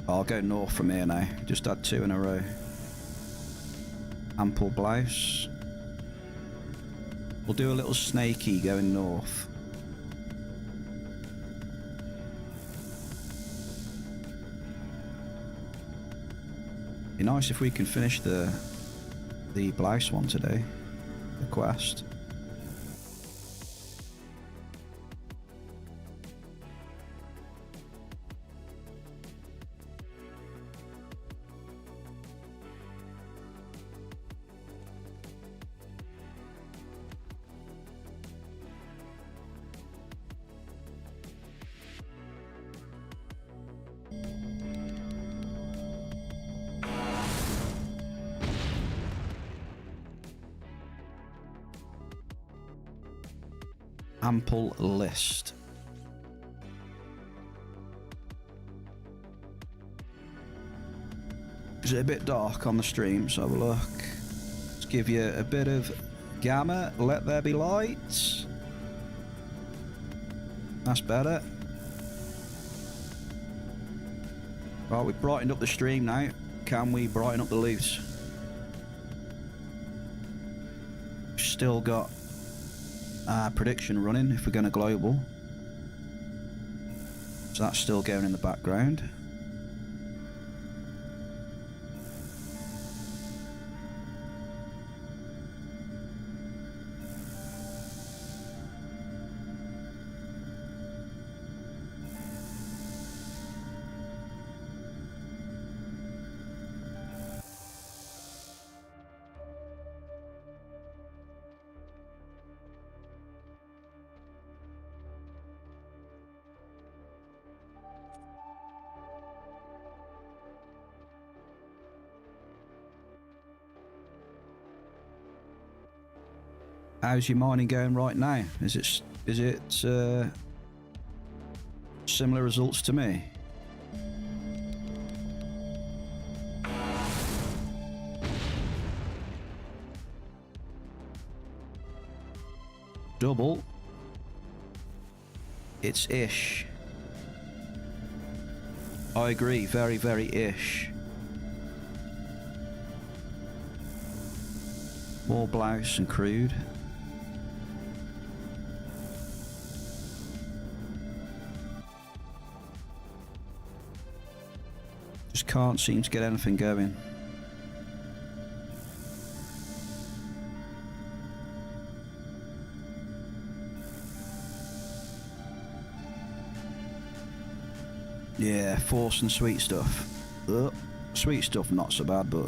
A: I'll go north from here now. Just had 2 in a row. Ample blouse. We'll do a little snaky going north. Be nice if we can finish the blouse one today. The quest. Ample list. Is it a bit dark on the stream? So have a look. Let's give you a bit of gamma. Let there be lights. That's better. Right, we've brightened up the stream now. Can we brighten up the loot? Still got prediction running if we're going to global. So that's still going in the background. How's your mining going right now? Is it similar results to me? Double. It's ish. I agree, very, very ish. More blouse and crude. Just can't seem to get anything going. Yeah, force and sweet stuff. Sweet stuff not so bad, but...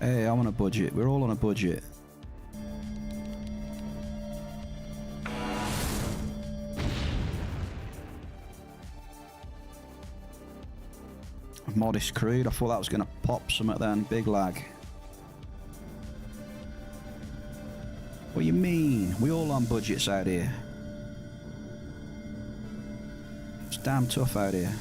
A: Hey, I'm on a budget. We're all on a budget. Modest crude. I thought that was going to pop something then. Big lag. What do you mean? We all on budgets out here. It's damn tough out here.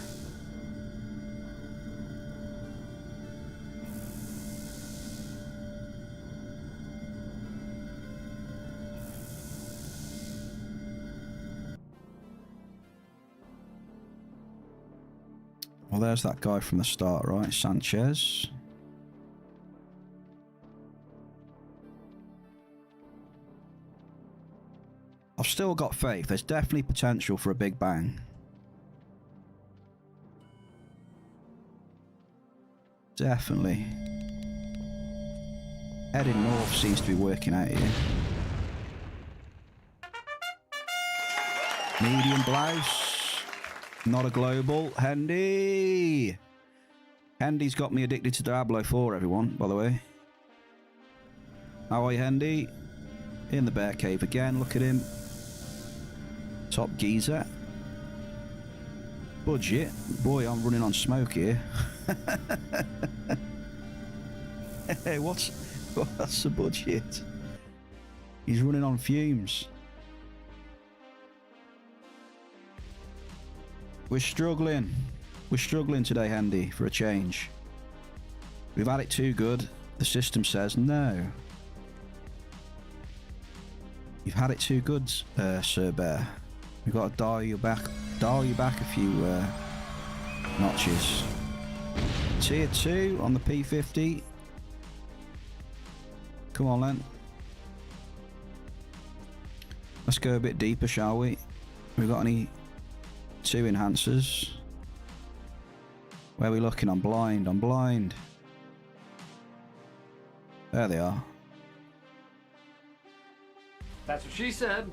A: Well, there's that guy from the start, right? Sanchez. I've still got faith. There's definitely potential for a big bang. Definitely. Heading north seems to be working out here. Medium blouse. Not a global. Hendy! Hendy's got me addicted to Diablo 4, everyone, by the way. How are you, Hendy? In the bear cave again, look at him. Top geezer. Budget. Boy, I'm running on smoke here. Hey, what's the budget? He's running on fumes. We're struggling. We're struggling today, Handy, for a change. We've had it too good. The system says no. You've had it too good, Sir Bear. We've got to dial you back a few notches. Tier 2 on the P50. Come on then. Let's go a bit deeper, shall we? We got any 2 enhancers? Where are we looking? I'm blind. I'm blind. There they are.
C: That's what she said.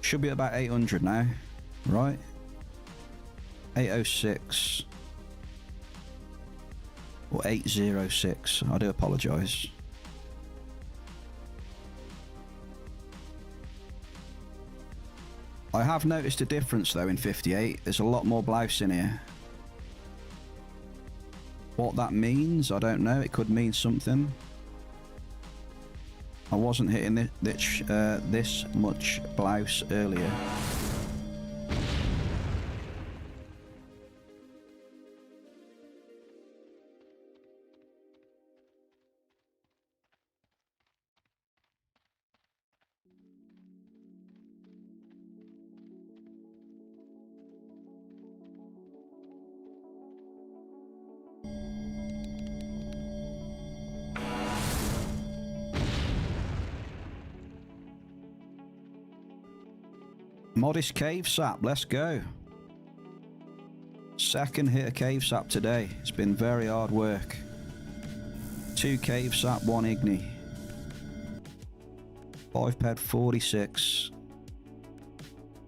A: Should be about 800 now, right? 806 or 806. I do apologise. I have noticed a difference though in 58. There's a lot more blouse in here. What that means, I don't know. It could mean something. I wasn't hitting this much blouse earlier. Modest cave sap, let's go. Second hit of cave sap today. It's been very hard work. 2 cave sap, 1 igni. 5 ped 46.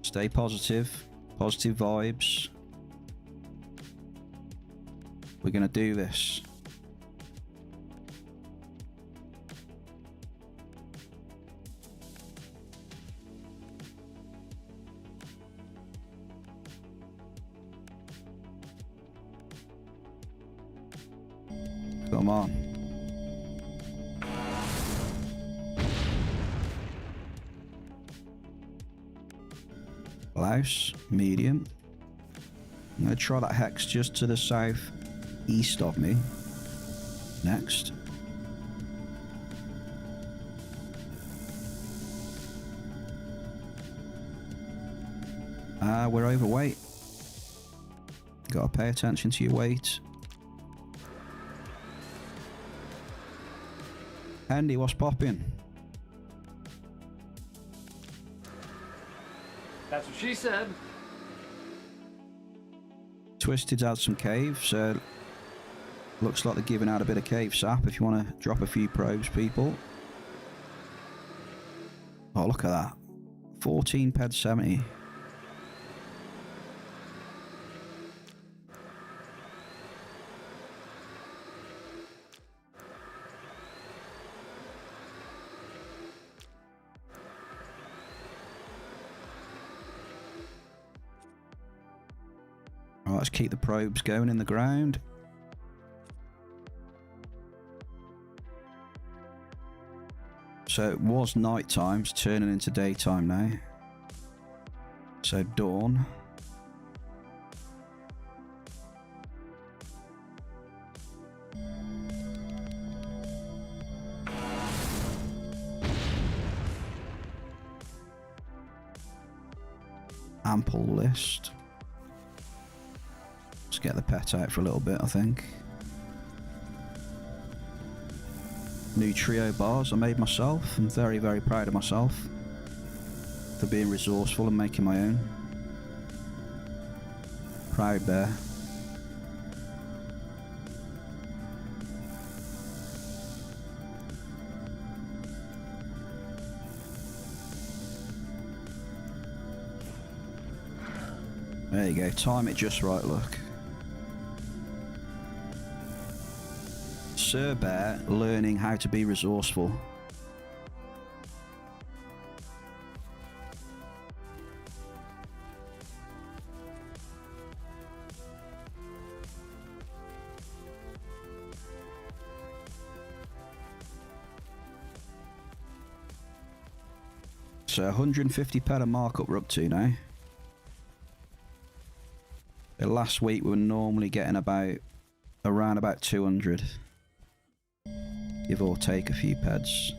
A: Stay positive. Positive vibes. We're gonna do this. Come on. Blouse, medium. I'm going to try that hex just to the south east of me. Next. We're overweight. Got to pay attention to your weight. Andy, what's popping?
C: That's what she said.
A: Twisted's had some caves. Looks like they're giving out a bit of cave sap if you want to drop a few probes, people. Oh, look at that. 14 ped 70. Alright, let's keep the probes going in the ground. So it was night time, it's turning into daytime now. So dawn. Ample list. Let's get the pet out for a little bit, I think. New trio bars I made myself. I'm very, very proud of myself for being resourceful and making my own. Proud bear. There you go, time it just right, look. Sir Bear learning how to be resourceful. So 150 ped of markup we're up to now. So last week we were normally getting around about 200. Give or take a few peds.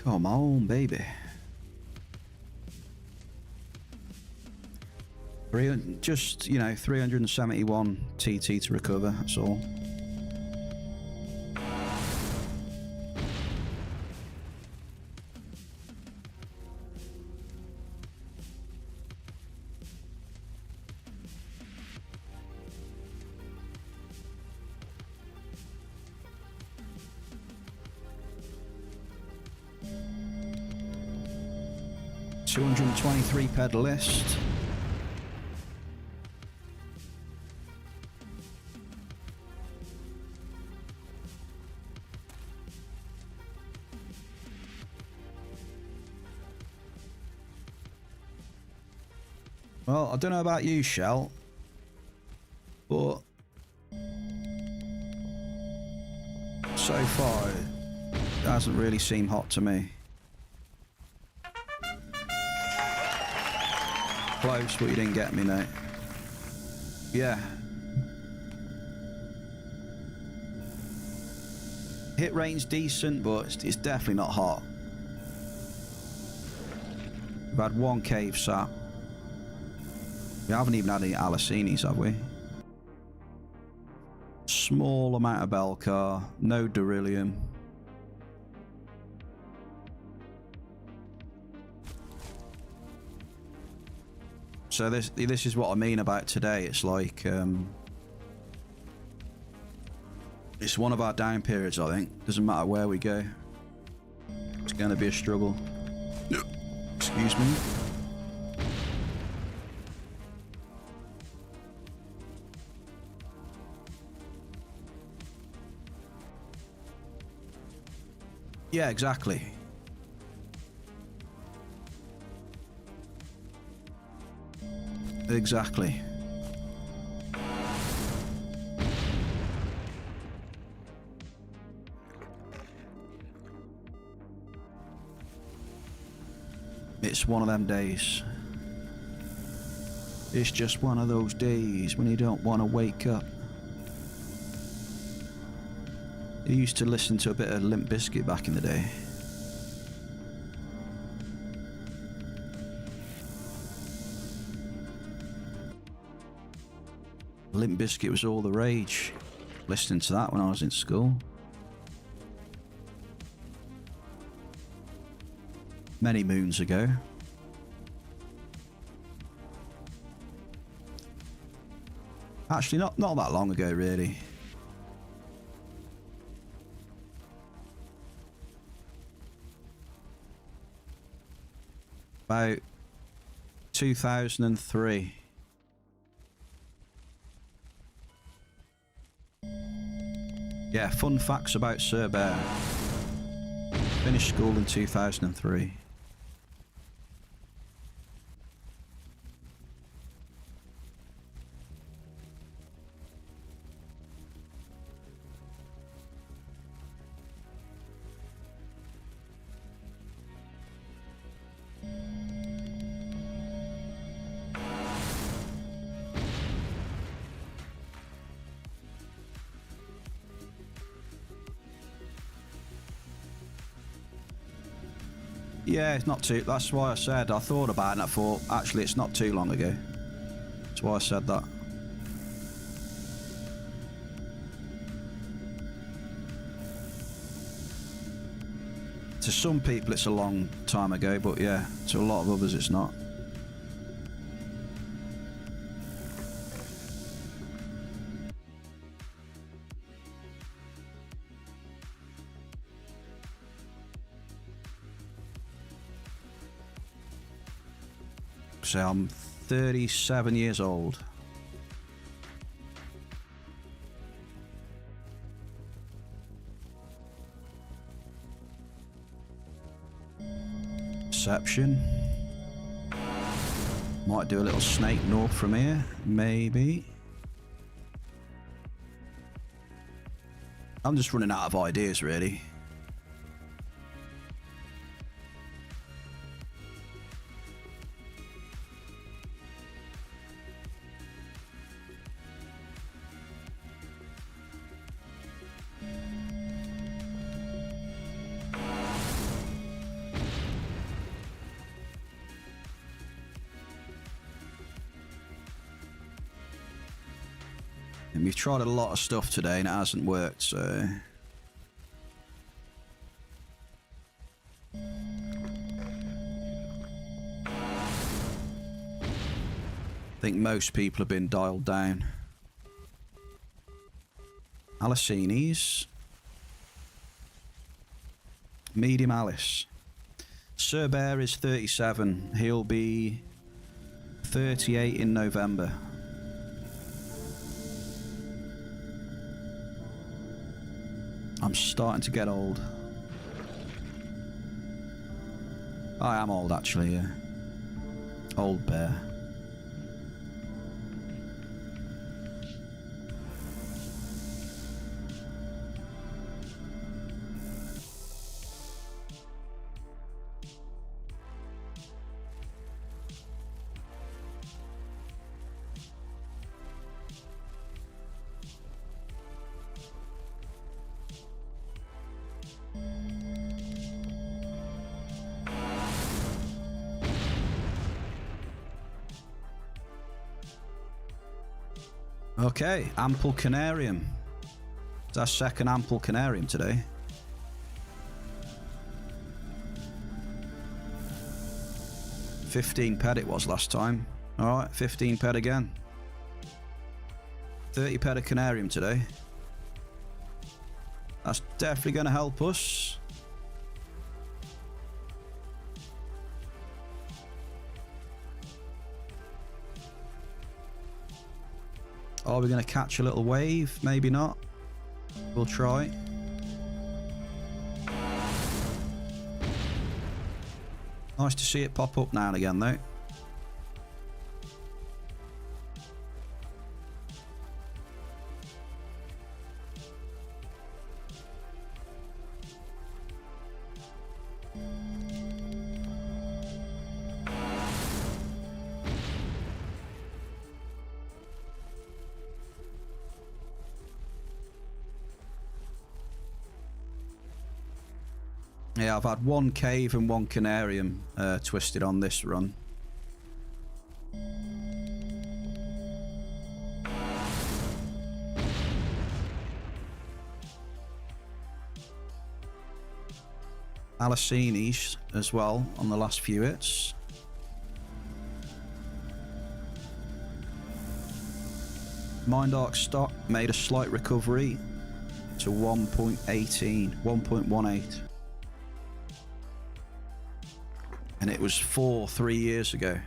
A: Come on, baby. Just, you know, 371 TT to recover, that's all. $223 ped list. Well, I don't know about you, Shell, but so far it hasn't really seemed hot to me. Close, but you didn't get me, mate. Yeah. Hit range decent, but it's definitely not hot. We've had one cave sap. We haven't even had any Alicinis, have we? Small amount of Belcar, no Beryllium. So this is what I mean about today. It's like it's one of our down periods, I think. Doesn't matter where we go. It's going to be a struggle. Excuse me. Yeah, exactly. Exactly. It's one of them days. It's just one of those days when you don't want to wake up. I used to listen to a bit of Limp Bizkit back in the day. Limp Bizkit was all the rage. Listening to that when I was in school. Many moons ago. Actually, not that long ago, really. About 2003. Yeah, fun facts about Sir Bear. Finished school in 2003. Yeah, it's not too... That's why I said, I thought about it and I thought, actually, it's not too long ago. That's why I said that. To some people it's a long time ago, but yeah, to a lot of others it's not. So I'm 37 years old. Perception. Might do a little snake north from here, maybe. I'm just running out of ideas, really. And we've tried a lot of stuff today and it hasn't worked, so... I think most people have been dialed down. Alicenes. Medium Alice. Sir Bear is 37. He'll be 38 in November. I'm starting to get old. I am old, actually, yeah. Old bear. Okay, ample canarium. It's our second ample canarium today. $15 it was last time. Alright, $15 again. 30 of canarium today. That's definitely going to help us. Are we going to catch a little wave? Maybe not. We'll try. Nice to see it pop up now and again, though. Yeah, I've had one cave and one canarium twisted on this run. Alicenes as well on the last few hits. Mind Arc stock made a slight recovery to 1.18, 1.18. And it was 3 years ago.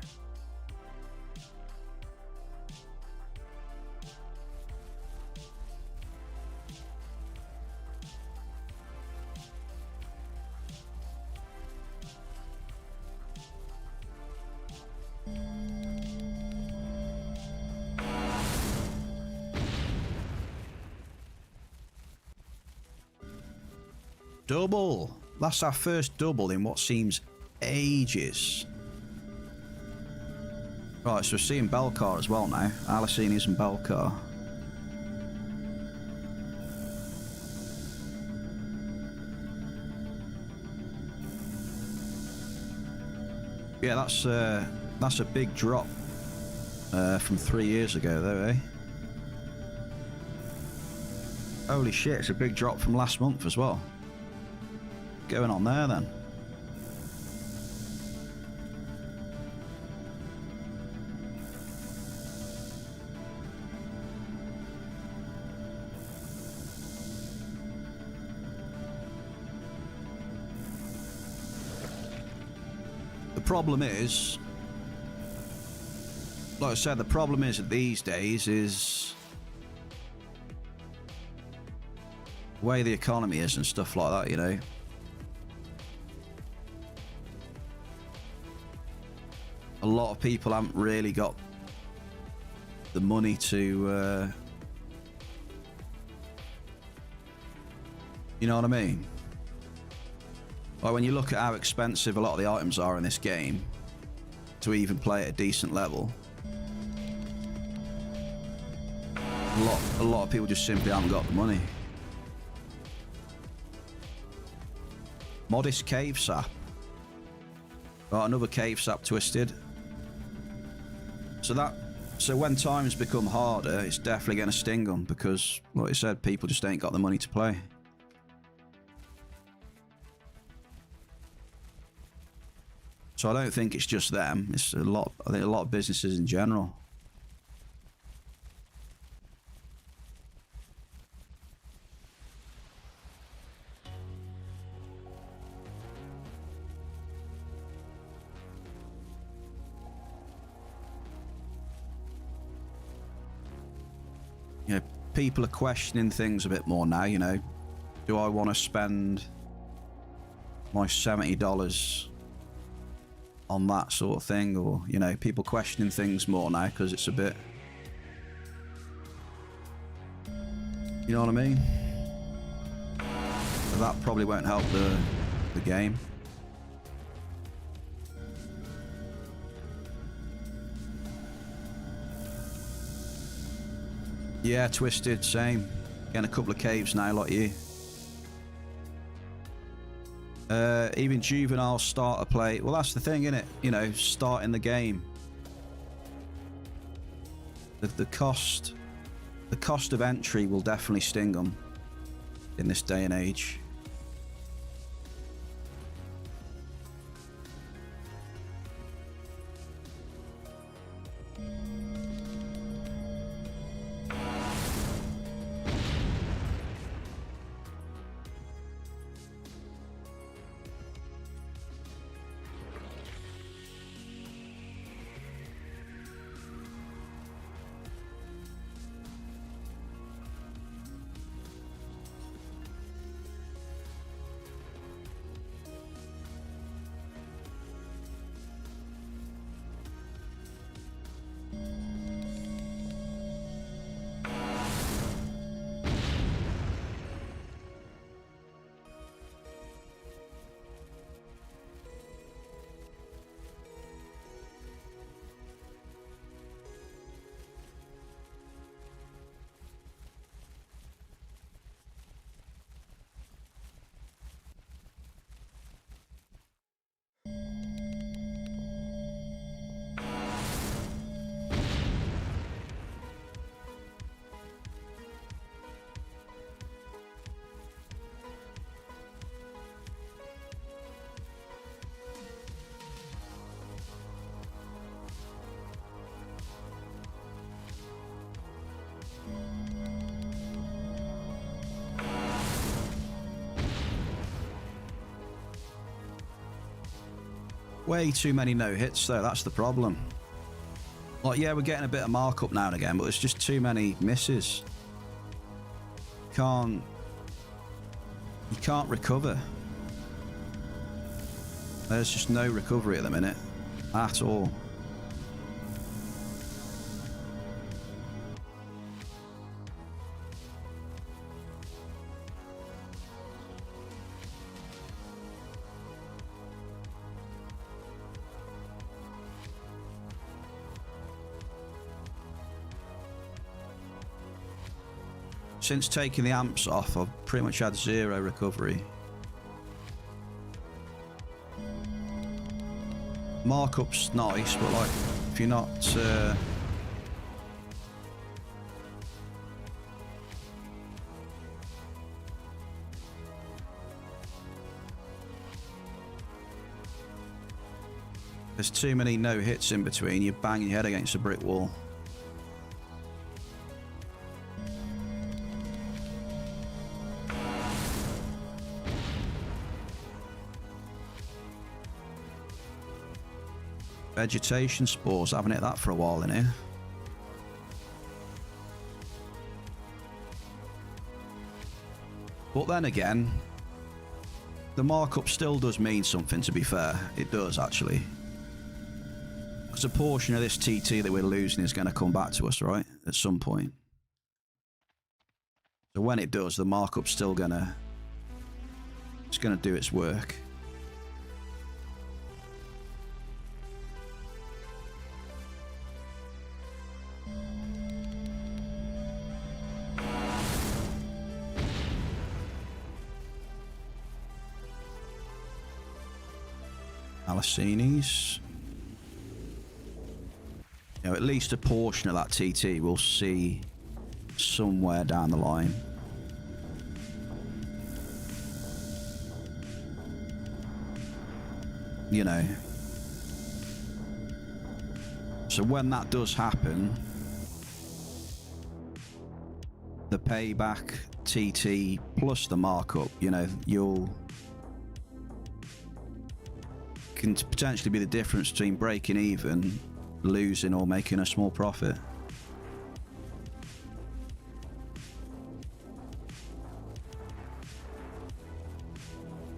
A: Double. That's our first double in what seems ages. Right, so we're seeing Belcar as well now. Alicenes and Belcar. Yeah, that's a big drop from 3 years ago, though, eh? Holy shit, it's a big drop from last month as well. going on there then? The problem is, like I said, the problem is that these days is the way the economy is and stuff like that, you know. A lot of people haven't really got the money to, you know what I mean? Like when you look at how expensive a lot of the items are in this game to even play at a decent level, a lot of people just simply haven't got the money. Modest cave sap. Right, another cave sap twisted. So when times become harder, it's definitely going to sting them because, like I said, people just ain't got the money to play. So I don't think it's just them. It's a lot. I think a lot of businesses in general. You know, people are questioning things a bit more now. You know, do I want to spend my $70 on that sort of thing, or you know, people questioning things more now because it's a bit, you know what I mean? But that probably won't help the game. Yeah, twisted, same. Getting a couple of caves now, like you. Even juvenile starter play. Well, that's the thing, isn't it? You know, starting the game. The cost of entry will definitely sting them in this day and age. Way too many no-hits though, that's the problem. Like, yeah, we're getting a bit of markup now and again, but it's just too many misses. You can't recover. There's just no recovery at the minute. At all. Since taking the amps off, I've pretty much had zero recovery. Markup's nice, but like, if you're not... There's too many no hits in between. You bang your head against a brick wall. Vegetation spores, haven't hit that for a while in here. But then again, the markup still does mean something, to be fair. It does, actually. Because a portion of this TT that we're losing is going to come back to us, right? At some point. So when it does, the markup's still going to... It's going to do its work. Alicinis. You know, at least a portion of that TT we'll see somewhere down the line. You know. So when that does happen, the payback TT plus the markup, you know, can potentially be the difference between breaking even, losing, or making a small profit.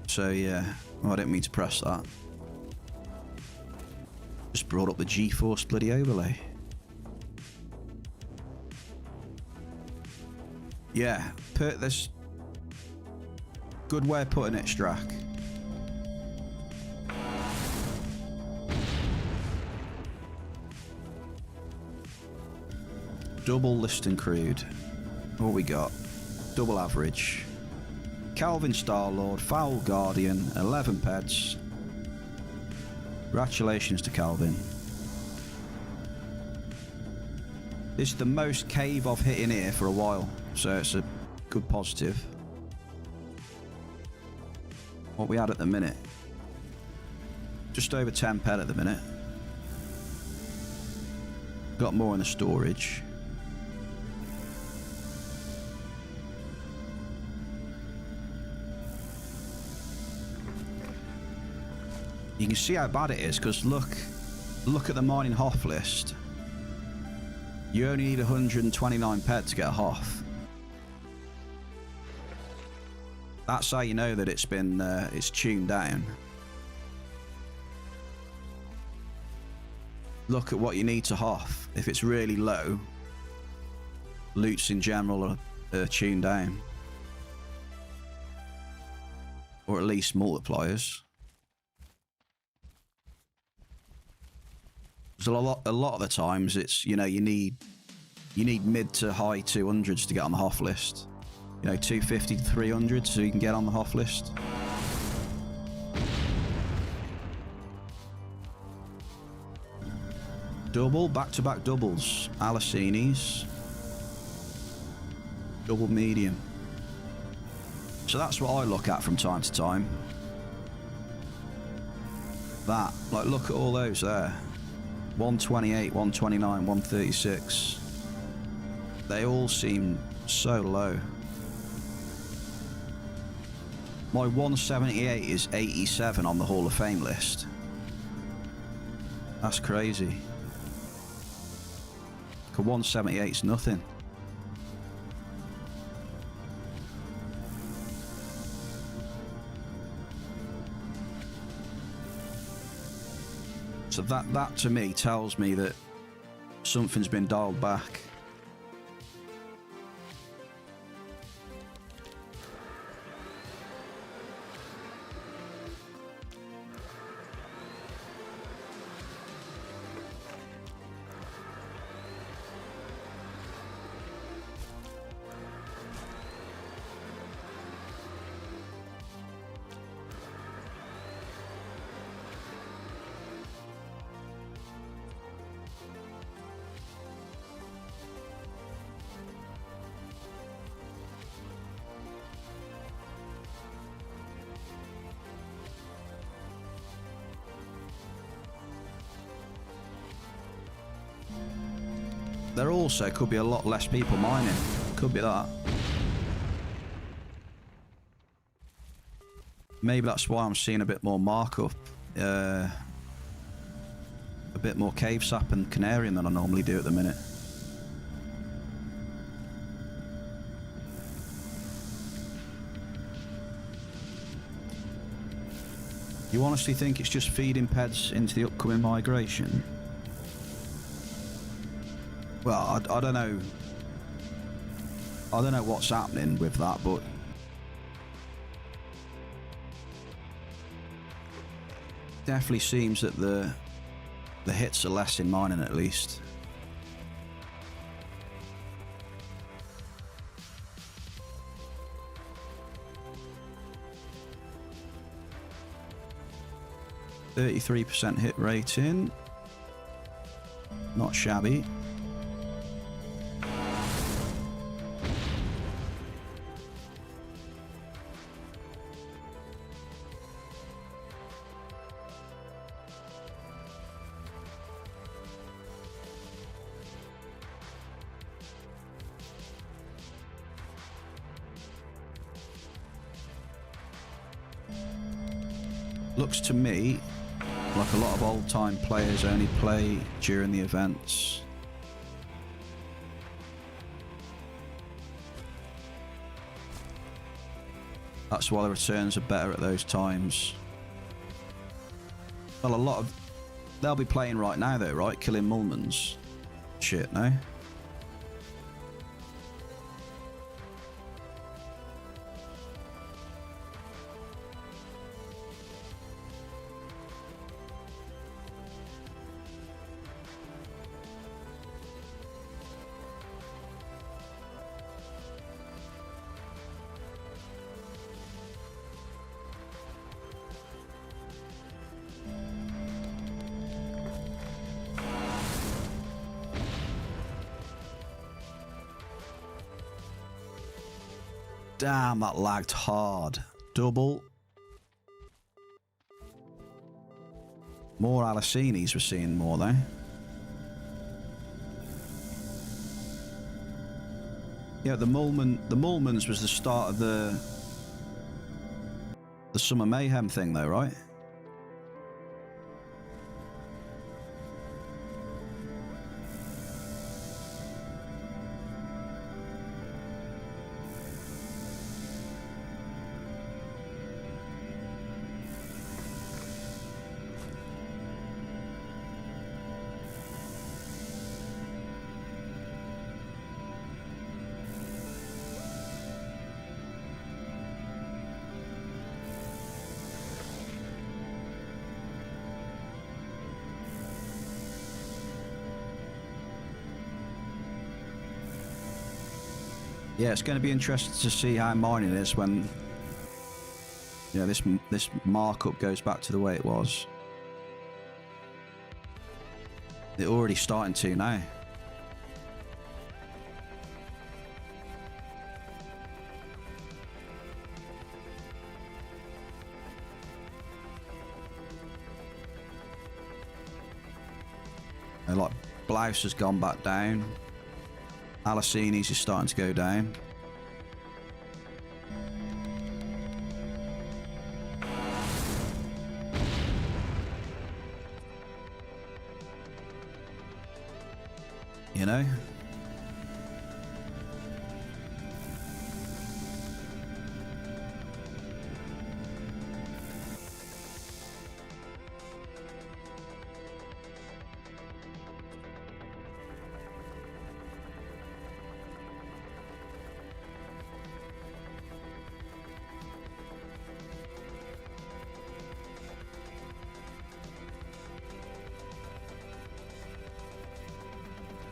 A: So yeah, well, I didn't mean to press that. Just brought up the G-force bloody overlay. Yeah, this good way of putting it, Strack. Double listing crude. What we got? Double average. Calvin Starlord, Foul Guardian, 11 pets. Congratulations to Calvin. This is the most cave I've hit in here for a while, so it's a good positive. What we had at the minute? Just over 10 pet at the minute. Got more in the storage. You can see how bad it is, because look at the mining Hoff list. You only need 129 pet to get a Hoff. That's how you know that it's been it's tuned down. Look at what you need to Hoff. If it's really low, loots in general are tuned down, or at least multipliers. So a lot of the times it's, you know, you need mid to high 200s to get on the Hoff list. You know, 250 to 300 so you can get on the Hoff list. Double, back-to-back doubles. Alicinis. Double medium. So that's what I look at from time to time. That, like, look at all those there. 128, 129, 136. They all seem so low. My 178 is 87 on the Hall of Fame list. That's crazy. 178 is nothing. So that to me tells me that something's been dialed back. there also could be a lot less people mining. Could be that. Maybe that's why I'm seeing a bit more markup. A bit more cave sap and canarian than I normally do at the minute. You honestly think it's just feeding peds into the upcoming migration? Well, I don't know. I don't know what's happening with that, but definitely seems that the hits are less in mining at least. %33% hit rating. Not shabby. Looks to me like a lot of old-time players only play during the events. That's why the returns are better at those times. Well, a lot of... They'll be playing right now though, right? Killing Mulmans. Shit, no? Damn, that lagged hard. Double. More Alicinis we're seeing more though. Yeah, the Mulmans was the start of the Summer Mayhem thing though, right? Yeah, it's going to be interesting to see how mining is when, you know, this markup goes back to the way it was. They're already starting to now. Like Blouse has gone back down. Alicinis is starting to go down. You know?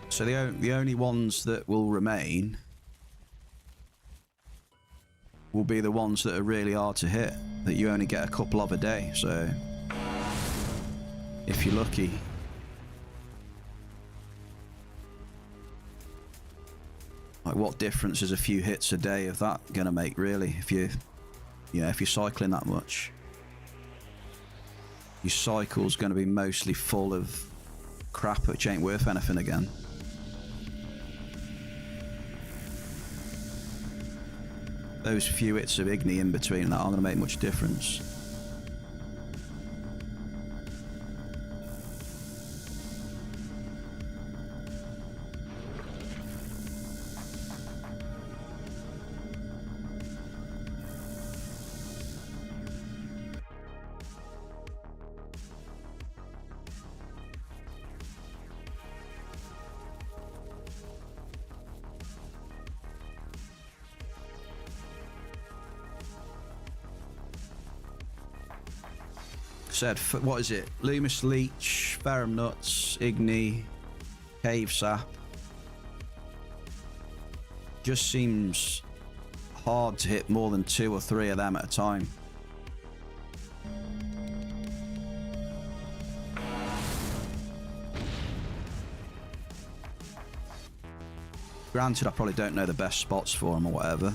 A: So the only ones that will remain will be the ones that are really hard to hit, that you only get a couple of a day. So if you're lucky, like what difference is a few hits a day of that gonna make really? If you're cycling that much, your cycle's gonna be mostly full of crap which ain't worth anything again. those few hits of Igni in between that aren't going to make much difference. Said, what is it? Loomis Leech, Ferrum Nuts, Igni, Cave Sap. Just seems hard to hit more than 2 or 3 of them at a time. Granted, I probably don't know the best spots for them or whatever.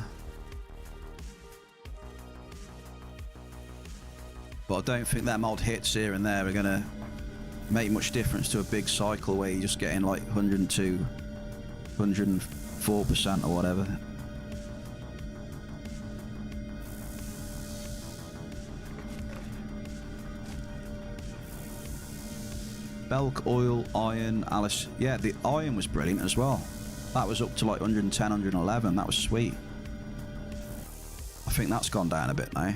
A: But I don't think them odd hits here and there are going to make much difference to a big cycle where you're just getting like 102, 104% or whatever. Belk, oil, iron, Alice. Yeah, the iron was brilliant as well. That was up to like 110, 111. That was sweet. I think that's gone down a bit now.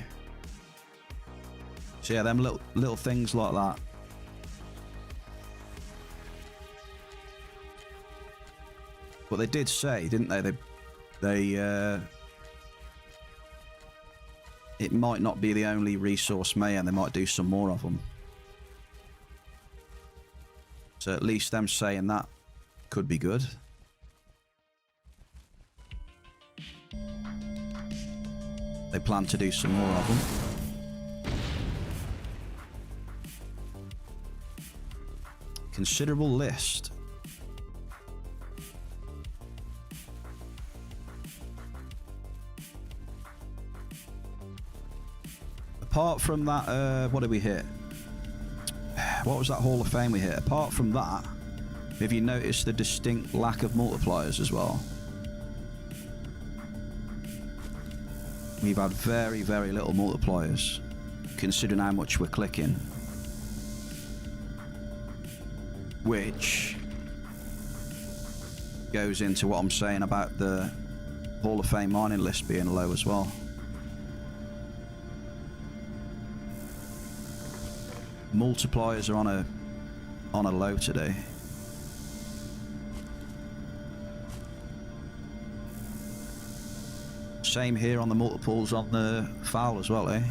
A: So yeah, them little things like that. But they did say, didn't they? It might not be the only resource mayhem. They might do some more of them. So at least them saying that could be good. They plan to do some more of them. Considerable list. Apart from that, what did we hit? What was that Hall of Fame we hit? Apart from that, have you noticed the distinct lack of multipliers as well? We've had very, very little multipliers, considering how much we're clicking. Which goes into what I'm saying about the Hall of Fame mining list being low as well. Multipliers are on a low today. Same here on the multiples on the foul as well, eh?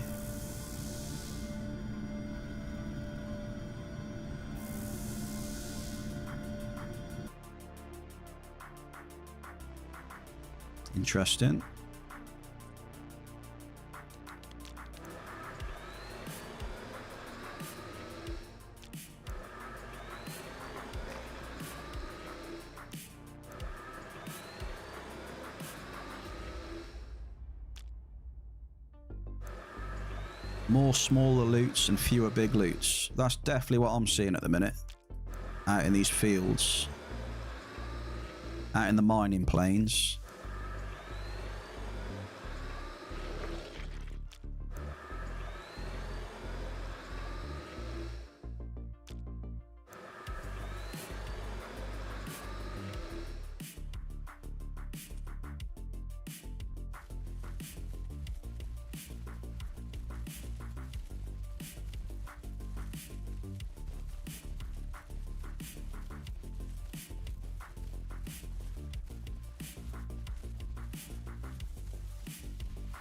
A: Interesting. More smaller loots and fewer big loots. That's definitely what I'm seeing at the minute. Out in these fields. Out in the mining plains.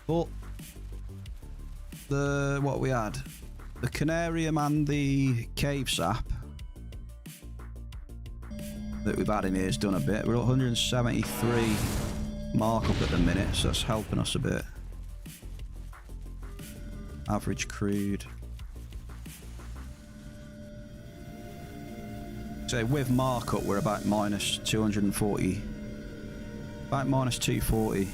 A: But what we had, the Canarium and the Cave Sap that we've had in here has done a bit. We're at 173 markup at the minute, so that's helping us a bit. Average crude. So with markup, we're about minus 240. About minus 240.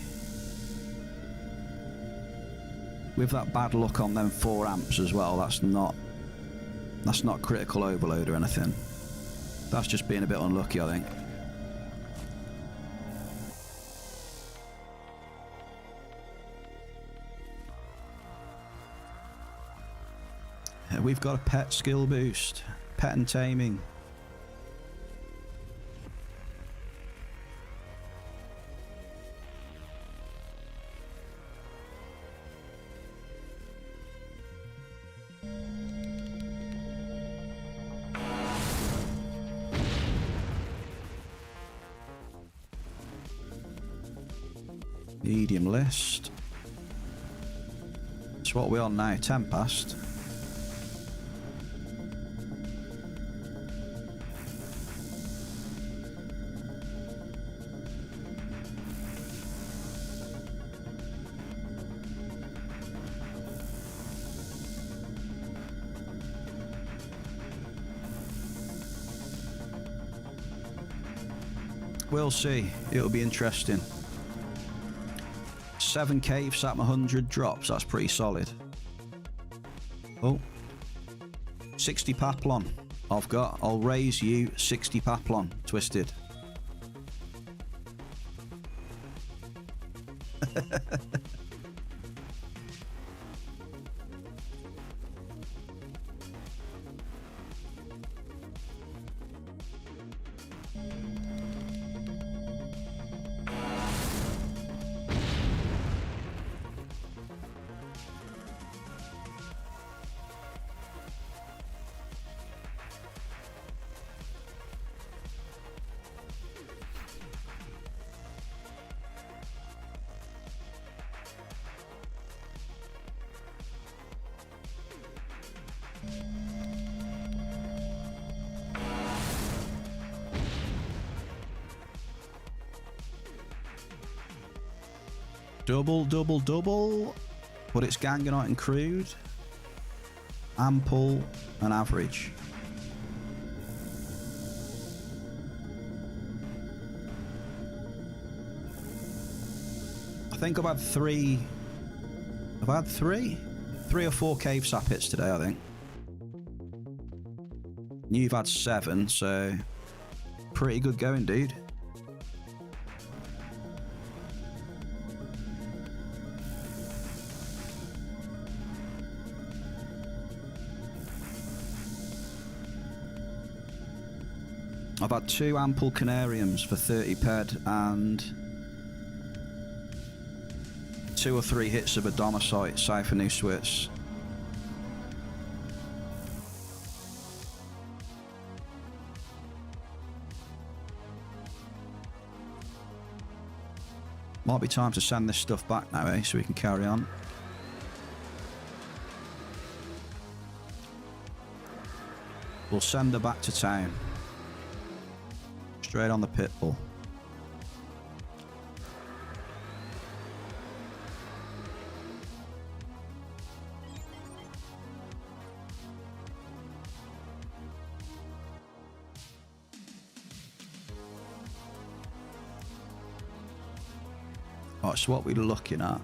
A: With that bad luck on them 4 amps as well, that's not critical overload or anything. That's just being a bit unlucky, I think. we've got a pet skill boost. Pet and taming. Medium list. That's what we're on now, 10 past. We'll see. It'll be interesting. 7 caves at 100 drops. That's pretty solid. Oh. 60 paplon. I'll raise you 60 paplon. Twisted. Double, double, double. But it's Gangonite and crude. Ample and average. I think I've had three. I've had three or four cave sap hits today, I think. You've had 7, so pretty good going, dude. I've had 2 ample canariums for 30 ped and 2 or 3 hits of a Domicite, Cypher New Swiss. Might be time to send this stuff back now, eh? So we can carry on. We'll send her back to town. Straight on the pit bull. Alright, so what we're looking at.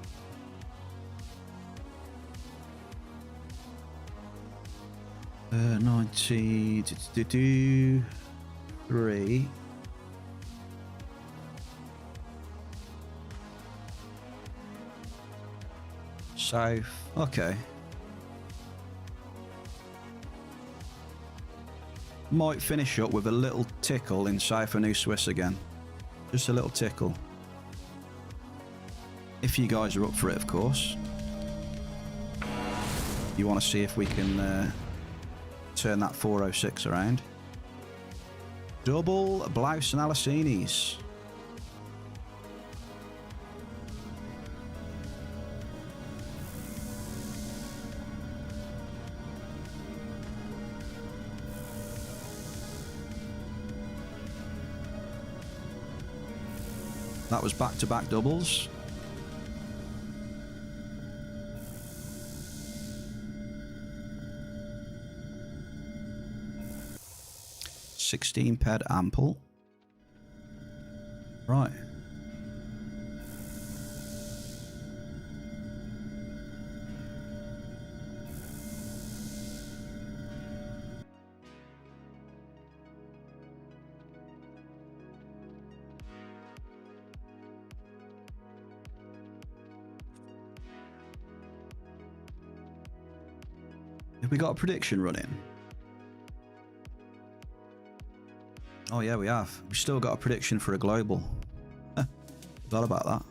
A: Uh, 93. South. Okay. Might finish up with a little tickle in Cypher New Swiss again. Just a little tickle. If you guys are up for it, of course. You want to see if we can turn that 406 around. Double Blouse and Alicinis. That was back-to-back doubles. $16 ped ample. Right. Have we got a prediction running? Oh yeah, we have. We still got a prediction for a global. Forgot about that.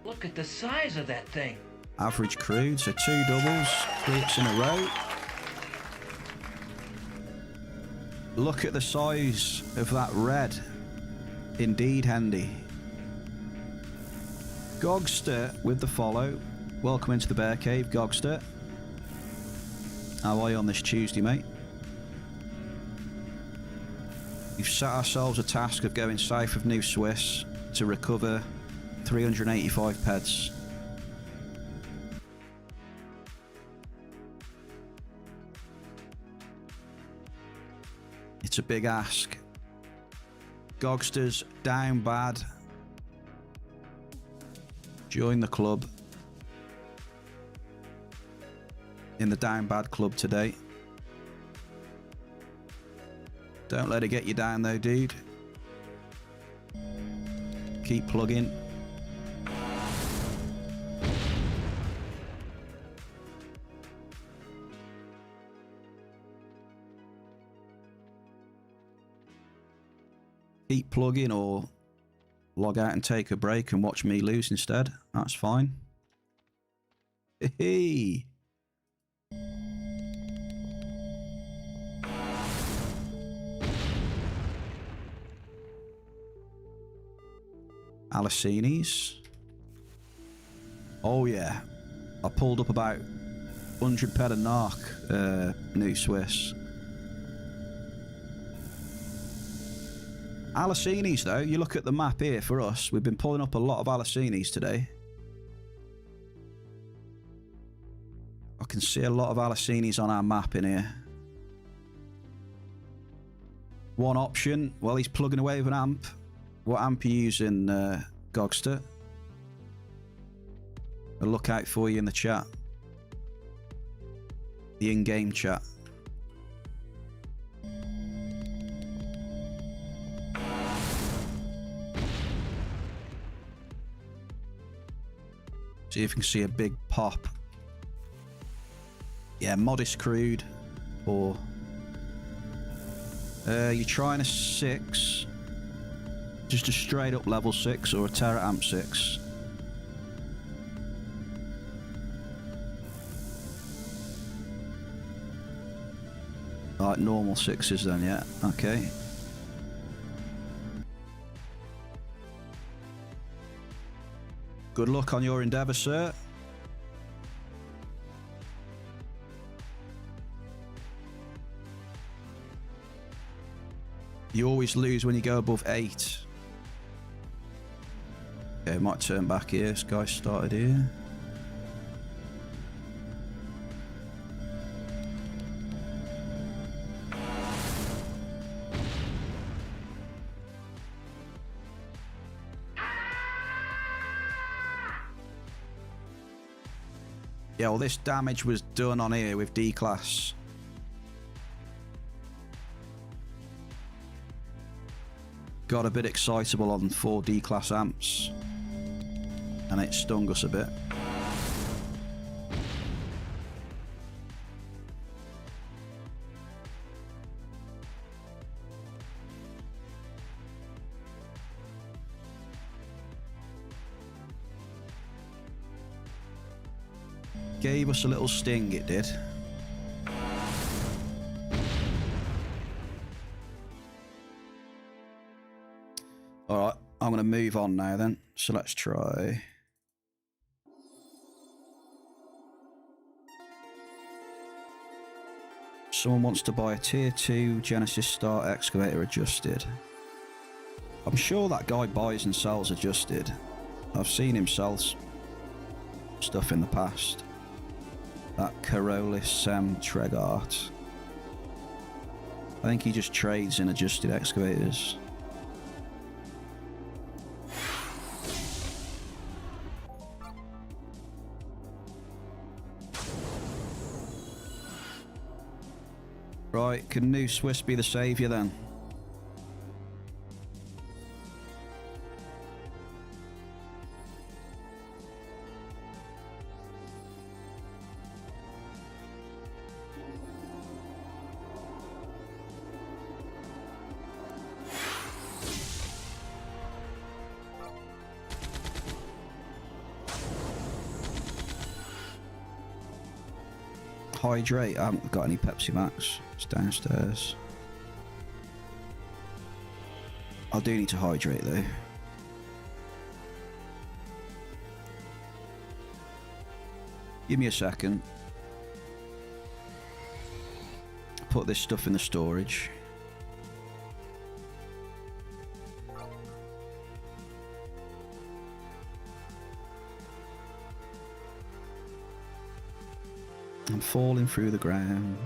D: Look at the size of that thing.
A: Average crude, so 2 doubles, 3 hits in a row. Look at the size of that red. Indeed handy. Gogster with the follow. Welcome into the Bear Cave, Gogster. How are you on this Tuesday, mate? We've set ourselves a task of going south of New Swiss to recover 385 peds. It's a big ask. Gogster's down bad. Join the club. In the down bad club today. Don't let it get you down though, dude. Keep plugging. Keep plugging or log out and take a break and watch me lose instead. That's fine. Hey. Alicini's. Oh yeah. I pulled up about 100 ped a knock, New Swiss. Alicini's though, you look at the map here for us, we've been pulling up a lot of Alicini's today. I can see a lot of Alicini's on our map in here. One option, well he's plugging away with an amp. What amp are you using, Gogster? A look out for you in the chat. The in-game chat. See if you can see a big pop. Yeah, modest crude. Or you're trying a 6. Just a straight up level 6 or a Terra Amp 6. Like normal 6s then, yeah. Okay. Good luck on your endeavour, sir. You always lose when you go above 8. Okay, might turn back here. This guy started here. Yeah, well this damage was done on here with D-Class. Got a bit excitable on 4 D-Class amps. And it stung us a bit. Gave us a little sting, it did. Alright, I'm going to move on now then. So let's try. Someone wants to buy a tier 2 Genesis Star excavator adjusted. I'm sure that guy buys and sells adjusted. I've seen him sell stuff in the past. That Carolus Tregart. I think he just trades in adjusted excavators. Right, can New Swiss be the saviour then? hydrate. I haven't got any Pepsi Max. It's downstairs. I do need to hydrate though. Give me a second. Put this stuff in the storage. I'm falling through the ground.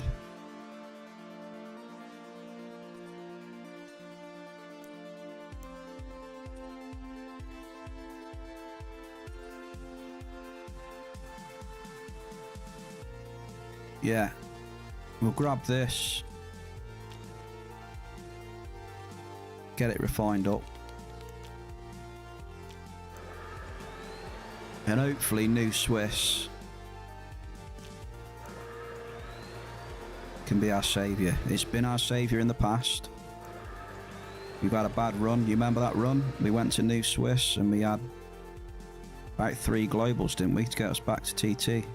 A: Yeah, we'll grab this, get it refined up, and hopefully New Swiss can be our saviour. It's been our saviour in the past. We've had a bad run. You remember that run? We went to New Swiss and we had about 3 globals, didn't we, to get us back to TT.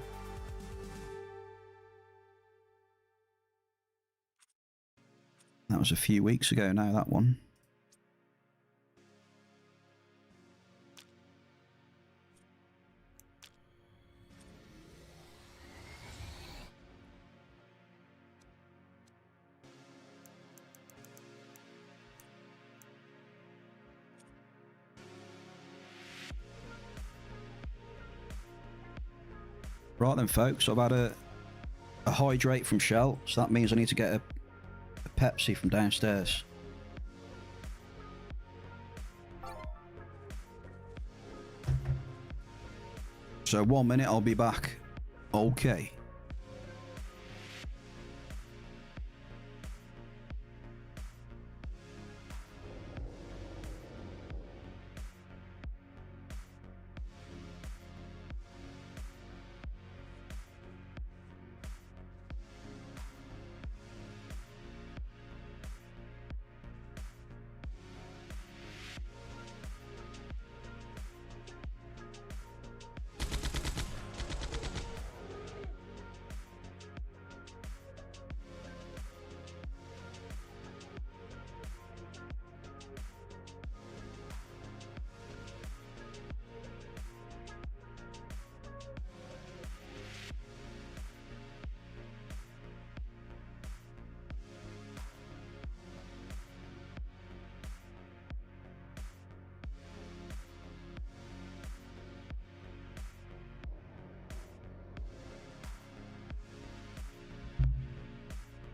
A: That was a few weeks ago now, that one. Right then, folks, I've had a hydrate from Shell, so that means I need to get a Pepsi from downstairs. So 1 minute, I'll be back. Okay.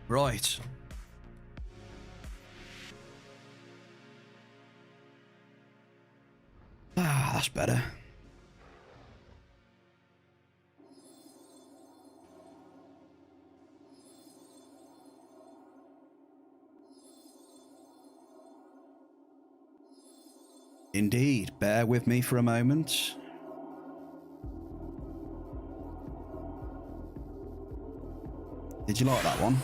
A: Right. Ah, that's better. Indeed. Bear with me for a moment. Did you like that one?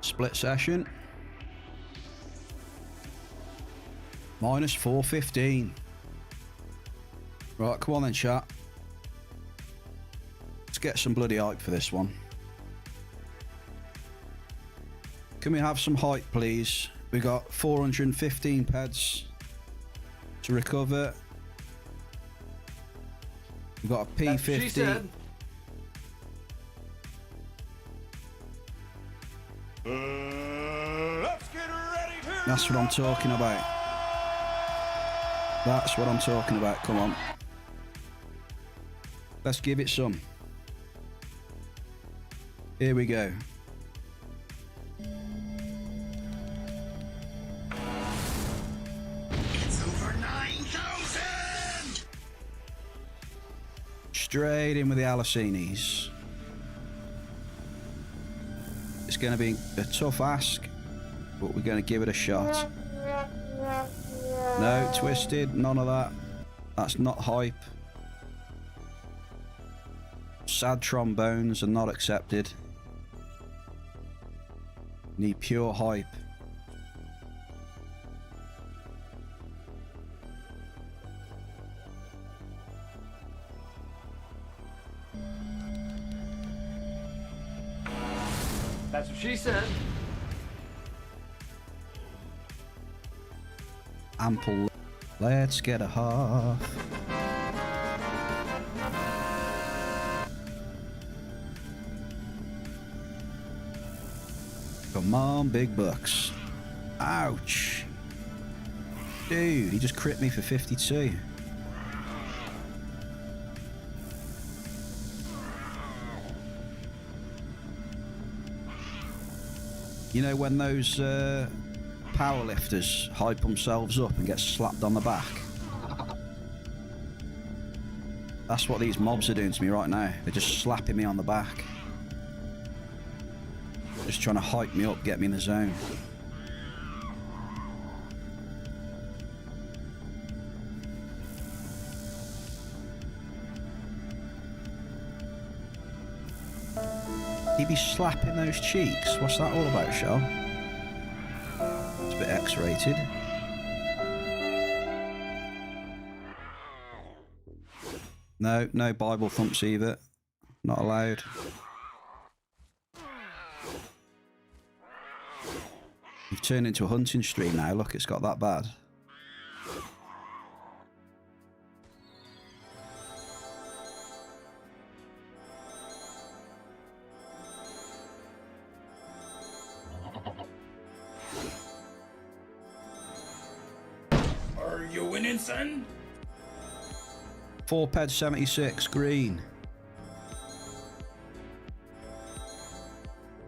A: Split session. Minus 415. Right, come on then, chat. Let's get some bloody hype for this one. Can we have some hype, please? We got 415 peds to recover. We've got a P50.
C: She said.
B: Let's get ready to
A: That's what I'm talking about. That's what I'm talking about. Come on. Let's give it some. Here we go.
E: It's over 9,000!
A: Straight in with the Alicinis. It's going to be a tough ask, but we're going to give it a shot. No, twisted, none of that. That's not hype. Sad trombones are not accepted. Need pure hype.
C: That's what she said.
A: Ample. Let's get a half. Come on, big bucks. Ouch. Dude, he just crit me for 52. You know when those powerlifters hype themselves up and get slapped on the back? That's what these mobs are doing to me right now. They're just slapping me on the back. Just trying to hype me up, get me in the zone. He be slapping those cheeks. What's that all about, Shell? It's a bit X-rated. No, no Bible thumps either. Not allowed. You've turned into a hunting stream now. Look, it's got that bad.
E: Are you winning, son?
A: 4-ped 76, green.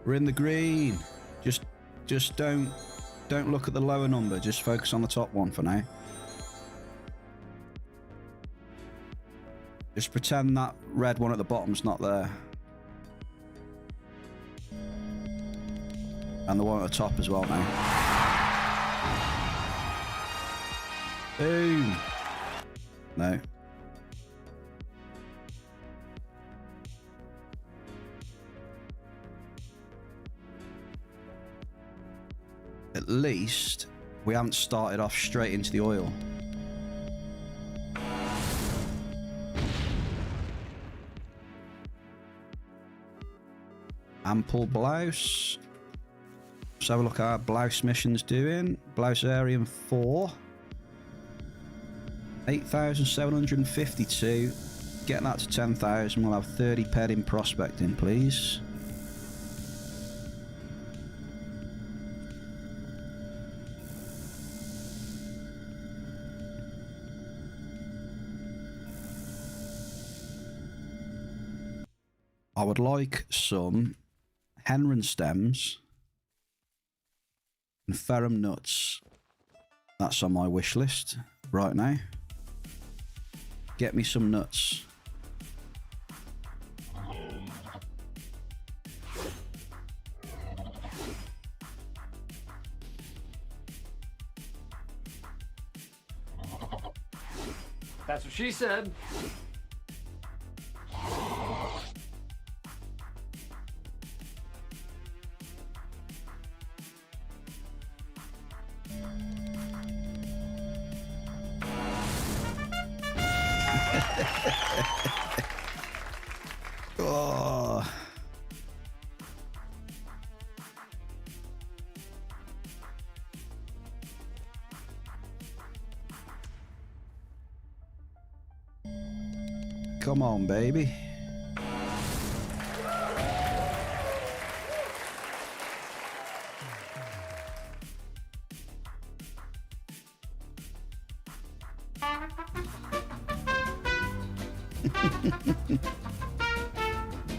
A: We're in the green. Just don't look at the lower number. Just focus on the top one for now. Just pretend that red one at the bottom's not there. And the one at the top as well now. Boom. No. At least we haven't started off straight into the oil. Ample blouse. Let's have a look at our blouse missions doing. Blouse area 4. 8,752. Getting that to 10,000. We'll have 30 ped in prospecting, please. I would like some Henron stems and ferrum nuts. That's on my wish list right now. Get me some nuts.
C: That's what she said.
A: Oh. Come on, baby.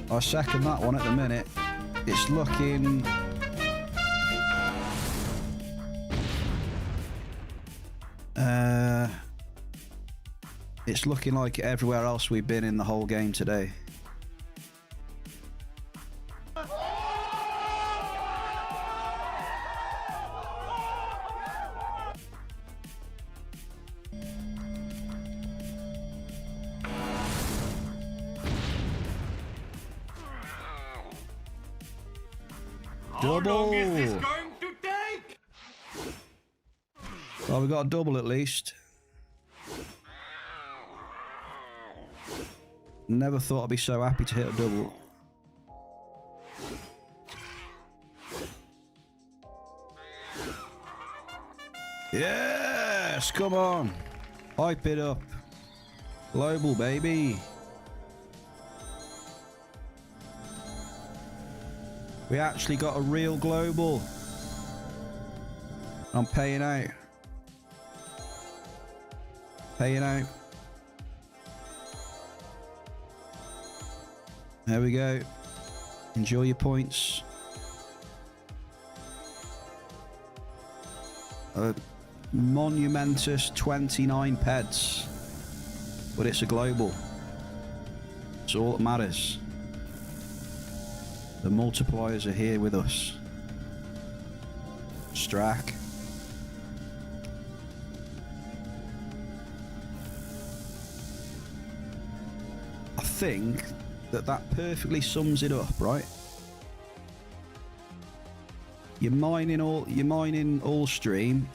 A: I second that one at the minute. It's looking... it's looking like everywhere else we've been in the whole game today. Double!
E: Is this going to take?
A: Well, we got a double at least. Never thought I'd be so happy to hit a double. Yes, come on. Hype it up. Global, baby. We actually got a real global. I'm paying out. Paying out. There we go. Enjoy your points. A monumentous 29 peds. But it's a global. It's all that matters. The multipliers are here with us. Strack. I think that perfectly sums it up, right? You're mining all stream,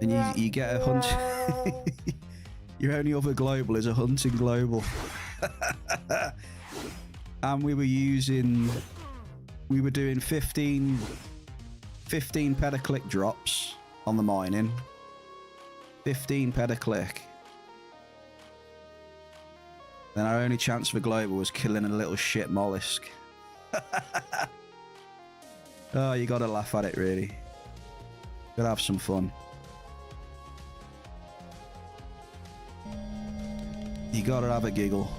A: and you get a hunt. Your only other global is a hunting global. And we were doing 15 ped a click drops on the mining. 15 ped a click. Then our only chance for global was killing a little shit mollusk. Oh, you gotta laugh at it, really. Gotta have some fun. You gotta have a giggle.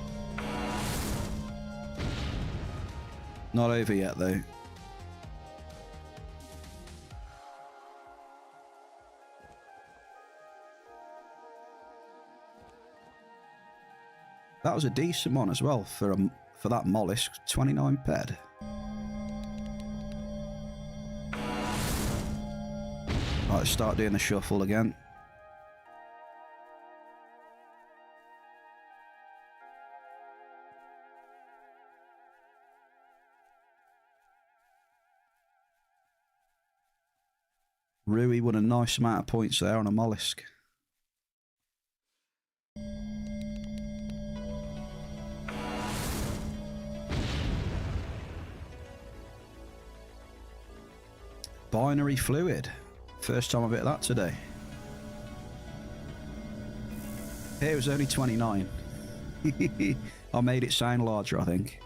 A: Not over yet, though. That was a decent one as well for that mollusk. 29 ped. Right, let's start doing the shuffle again. Rui won a nice amount of points there on a mollusk. Binary fluid. First time I've hit that today. Hey, it was only 29. I made it sound larger, I think.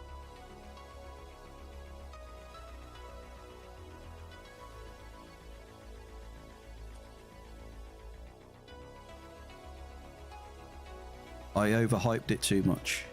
A: I overhyped it too much.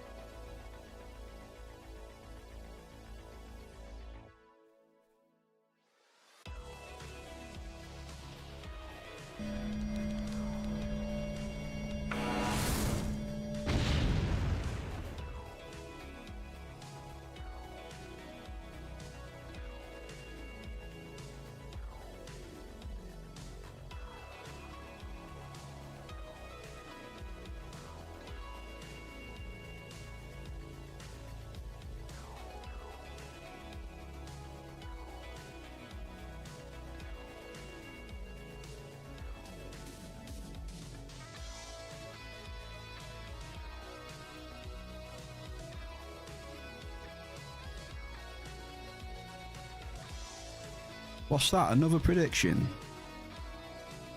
A: What's that? Another prediction?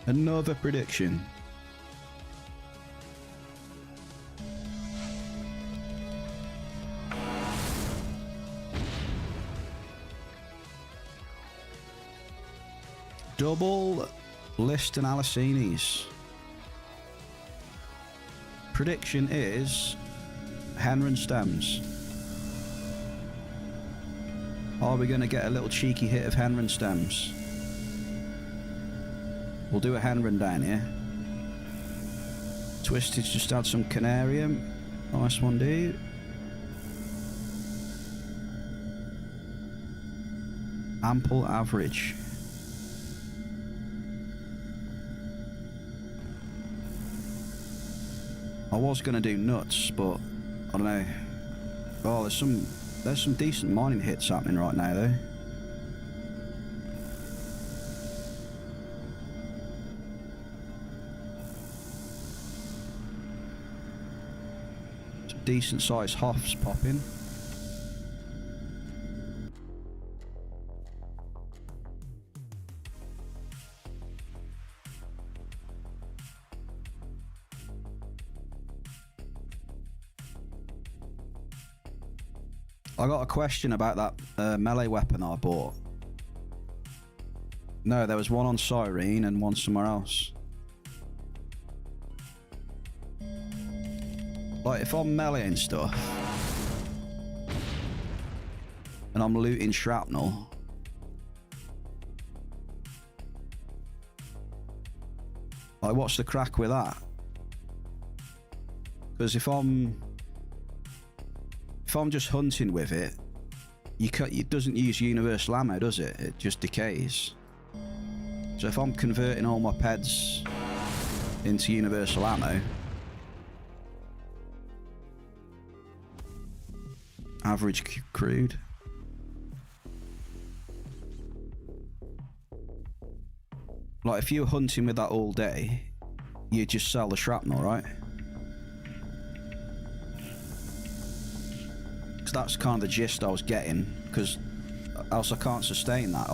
A: Another prediction. Double list and Alicines. Prediction is Henry stems. Are we going to get a little cheeky hit of Henry stems? We'll do a Henry down here. Twisted just had some Canarium. Nice one, dude. Ample average. I was going to do nuts, but I don't know. Oh, there's some decent mining hits happening right now, though. Some decent sized hoffs popping. I got a question about that melee weapon I bought. No, there was one on Cyrene and one somewhere else. Like, if I'm meleeing stuff and I'm looting shrapnel, like, what's the crack with that? Because if I'm just hunting with it, it doesn't use universal ammo, does it? It just decays. So if I'm converting all my peds into universal ammo, average crude. Like, if you were hunting with that all day, you'd just sell the shrapnel, right? Because that's kind of the gist I was getting, because else I can't sustain that.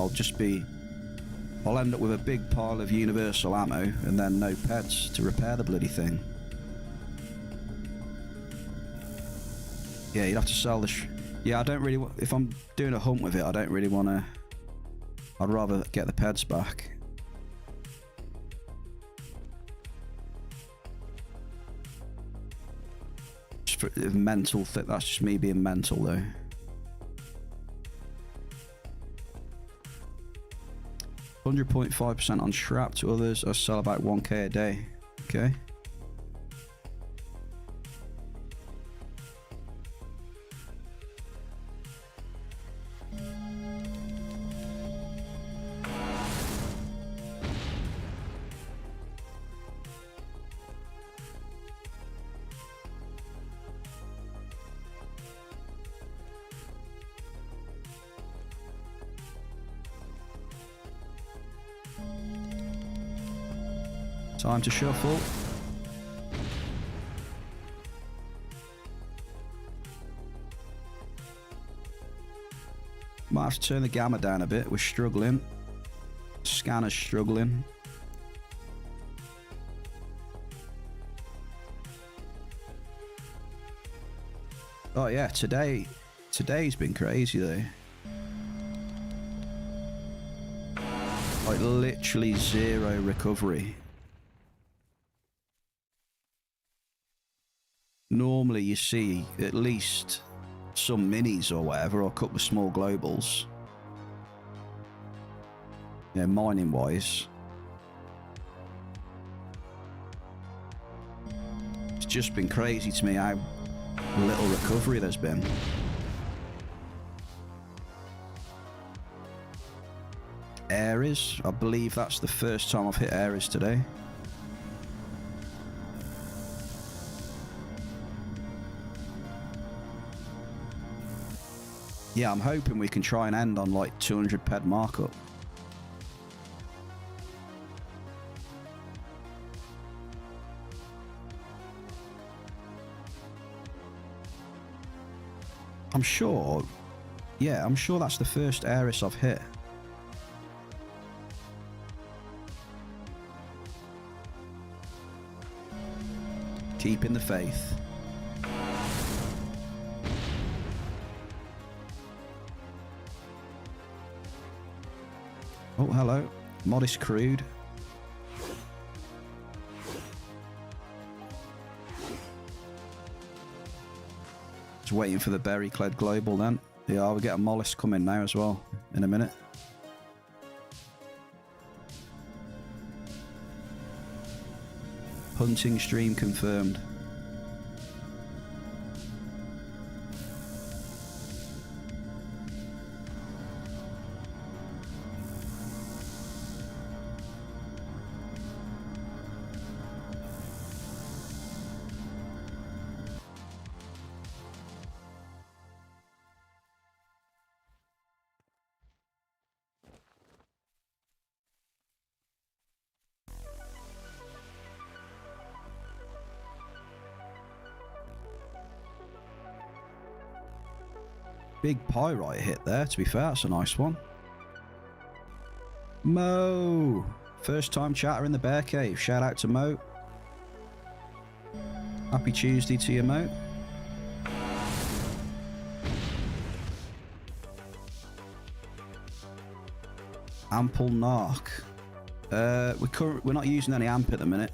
A: I'll end up with a big pile of universal ammo and then no peds to repair the bloody thing. Yeah, you'd have to sell the yeah, I don't really if I'm doing a hunt with it, I don't really want to. I'd rather get the peds back. Just for mental that's just me being mental though. 100.5% on shrap. To others, I sell about 1k a day. Okay. Time to shuffle. Might have to turn the gamma down a bit. We're struggling. Scanner's struggling. Oh yeah, today's been crazy though. Like literally 0 recovery. Normally you see at least some minis or whatever, or a couple of small globals. Yeah, mining wise. It's just been crazy to me how little recovery there's been. Ares, I believe that's the first time I've hit Ares today. Yeah, I'm hoping we can try and end on like 200 ped markup. I'm sure, yeah, I'm sure that's the first Ares I've hit. Keeping the faith. Oh, hello. Modest crude. Just waiting for the berry-clad global then. Yeah, we'll get a mollusk coming now as well, in a minute. Hunting stream confirmed. Big pyrite hit there, to be fair, that's a nice one. Mo! First time chatter in the bear cave. Shout out to Mo. Happy Tuesday to you, Mo. Ample narc. We're not using any amp at the minute.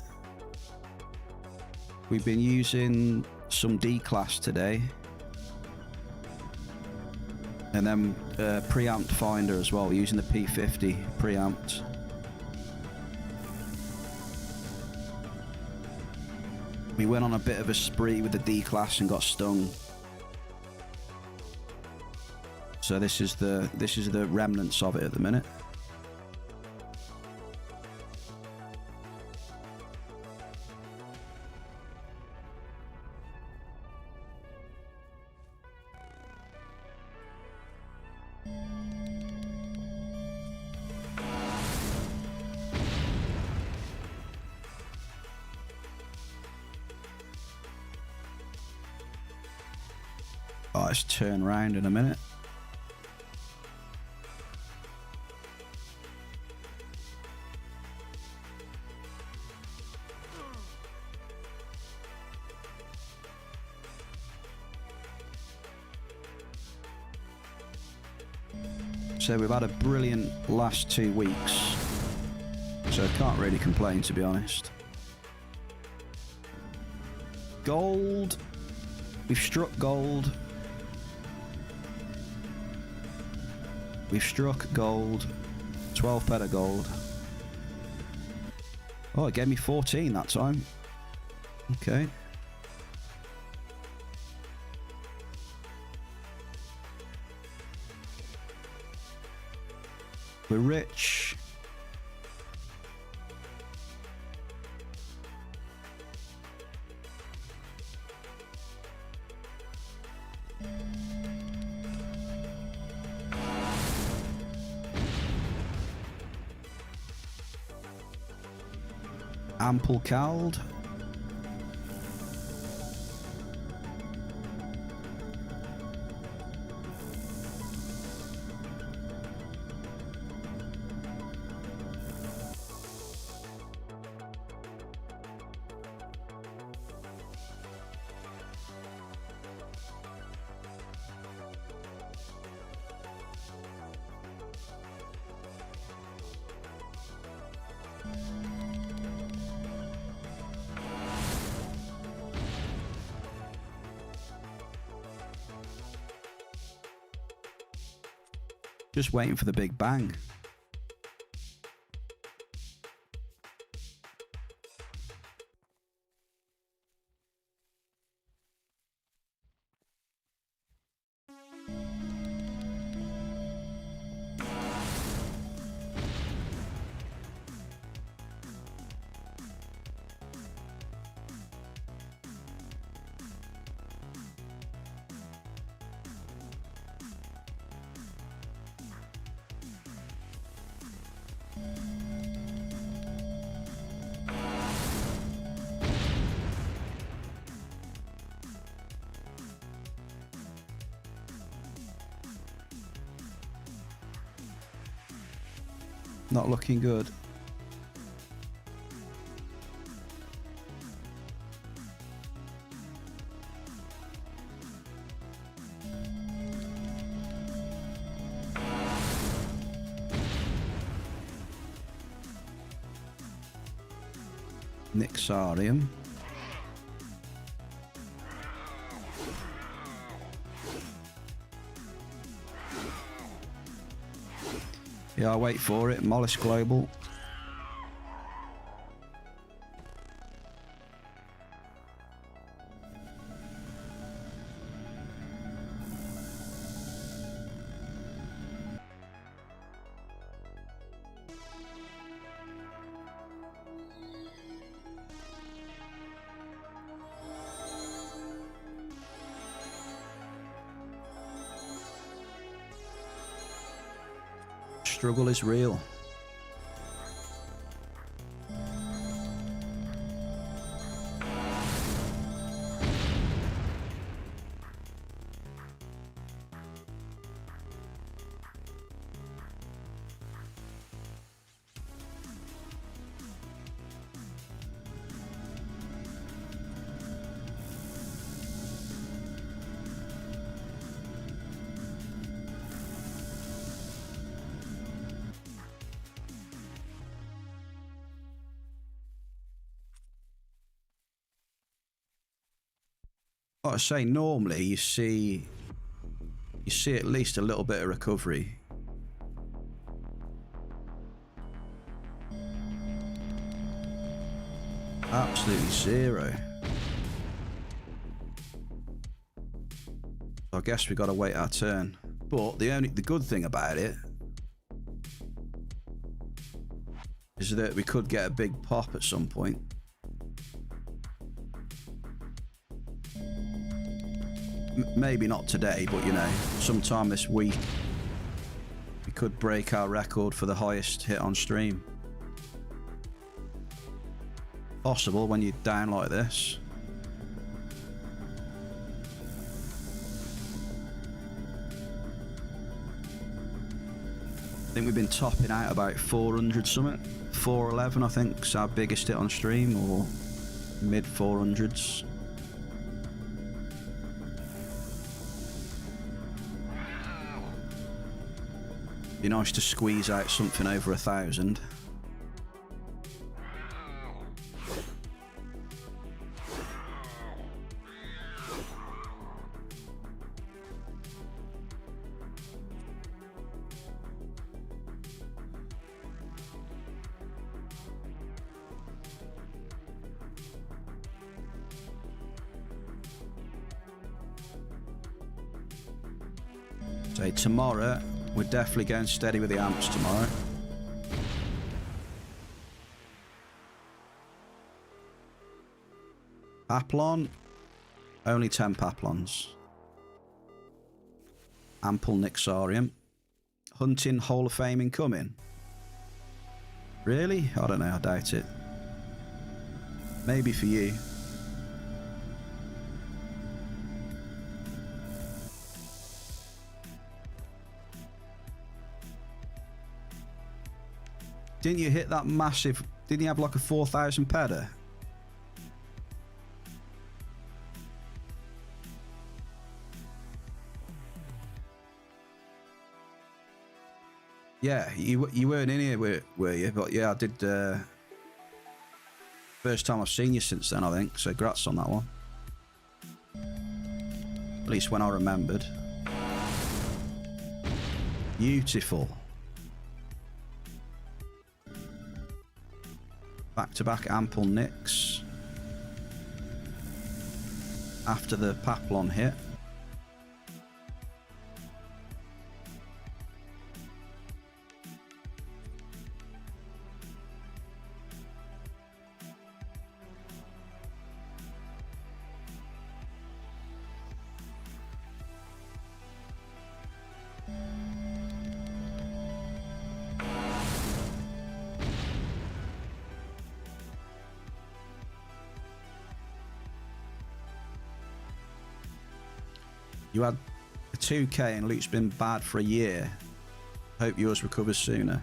A: We've been using some D-class today. And then preamped finder as well. We're using the P50 preamped. We went on a bit of a spree with the D-class and got stung. So this is the remnants of it at the minute. Oh, let's turn around in a minute. So we've had a brilliant last 2 weeks. So I can't really complain, to be honest. Gold. We've struck gold. We've struck gold. 12 peta gold. Oh, it gave me 14 that time. Okay. We're rich. Ample cald. Just waiting for the big bang. Not looking good. Nixarium. Yeah, I'll wait for it. Mollusk Global. Struggle is real. Like I say, normally you see at least a little bit of recovery. Absolutely zero. So I guess we got to wait our turn. But the good thing about it is that we could get a big pop at some point. Maybe not today, but you know, sometime this week we could break our record for the highest hit on stream. Possible when you're down like this. I think we've been topping out about 400 something. 411 I think is our biggest hit on stream, or mid 400s. Be nice to squeeze out something over 1,000. So tomorrow, we're definitely going steady with the amps tomorrow. Paplon, only 10 Paplons. Ample Nixarium. Hunting Hall of Fame incoming. Really? I don't know, I doubt it. Maybe for you. Didn't you hit that massive... Didn't you have like a 4,000 pedder? Yeah, you weren't in here, were you? But yeah, I did... first time I've seen you since then, I think. So congrats on that one. At least when I remembered. Beautiful. Back-to-back ample nicks after the Paplon hit. You had a 2k and loot's been bad for a year. Hope yours recovers sooner.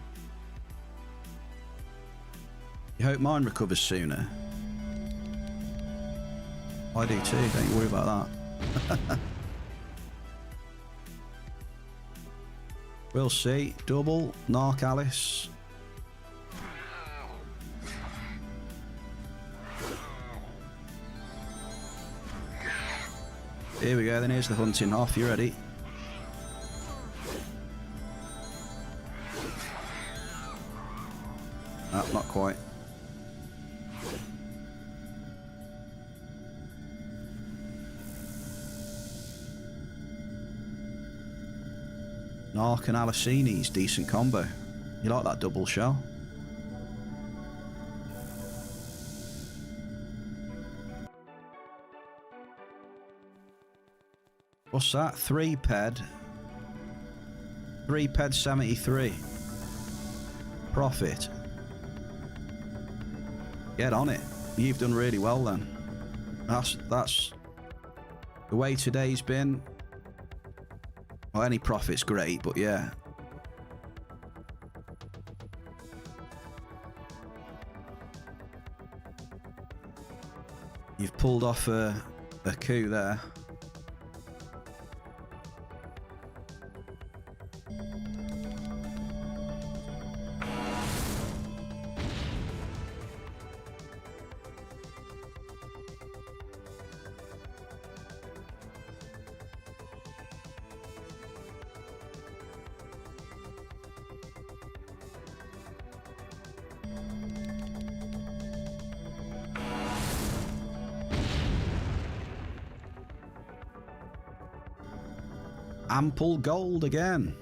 A: You hope mine recovers sooner. I do too, don't you worry about that. We'll see. Double, Narc Alice. Here we go, then here's the hunting off. You ready? No, not quite. Narc and Alicini's decent combo. You like that double shell? What's that? 3 ped. 3 ped 73. Profit. Get on it. You've done really well then. That's the way today's been. Well, any profit's great, but yeah. You've pulled off a coup there. Ample gold again.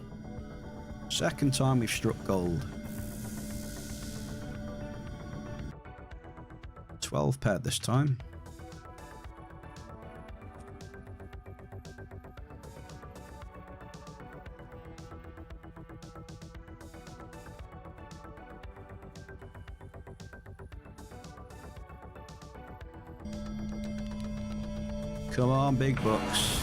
A: Second time we've struck gold. 12 ped this time. Come on, big bucks.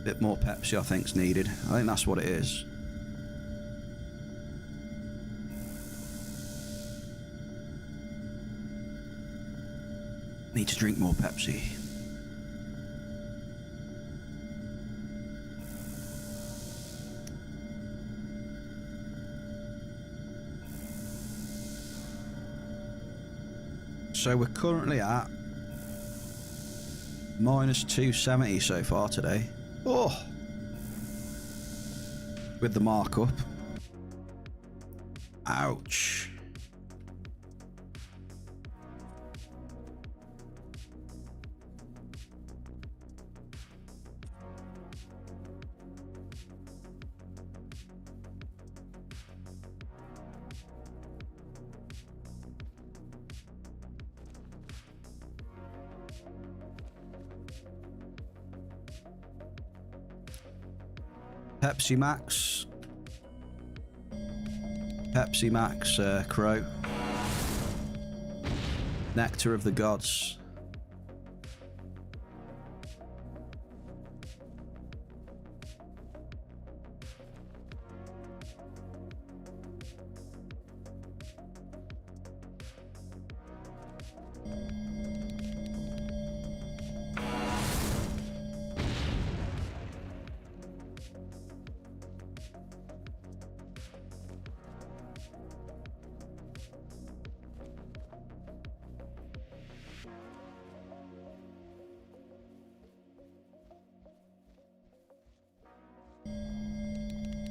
A: Bit more Pepsi, I think, is needed. I think that's what it is. Need to drink more Pepsi. So we're currently at minus 270 so far today. Oh! With the markup. Ouch. Pepsi Max. Pepsi Max, Crow. Nectar of the Gods.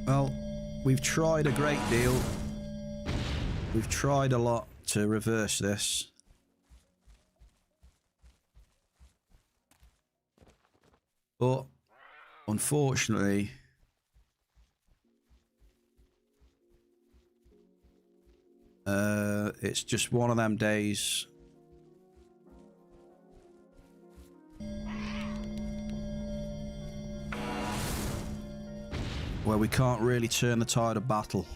A: Well, we've tried a great deal. We've tried a lot to reverse this. But, unfortunately, it's just one of them days. Where we can't really turn the tide of battle.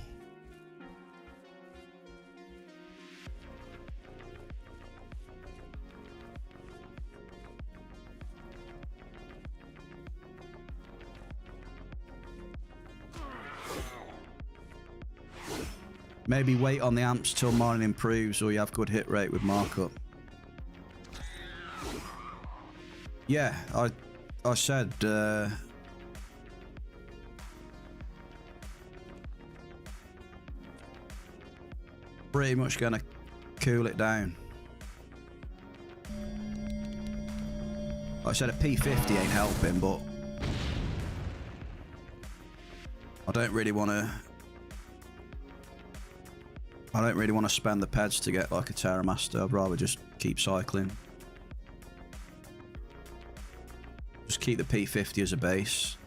A: Maybe wait on the amps till mining improves or you have good hit rate with markup. Yeah, I said pretty much gonna cool it down. I said a P50 ain't helping, but I don't really want to spend the peds to get like a Terra Master. I'd rather just keep cycling. Just keep the P50 as a base.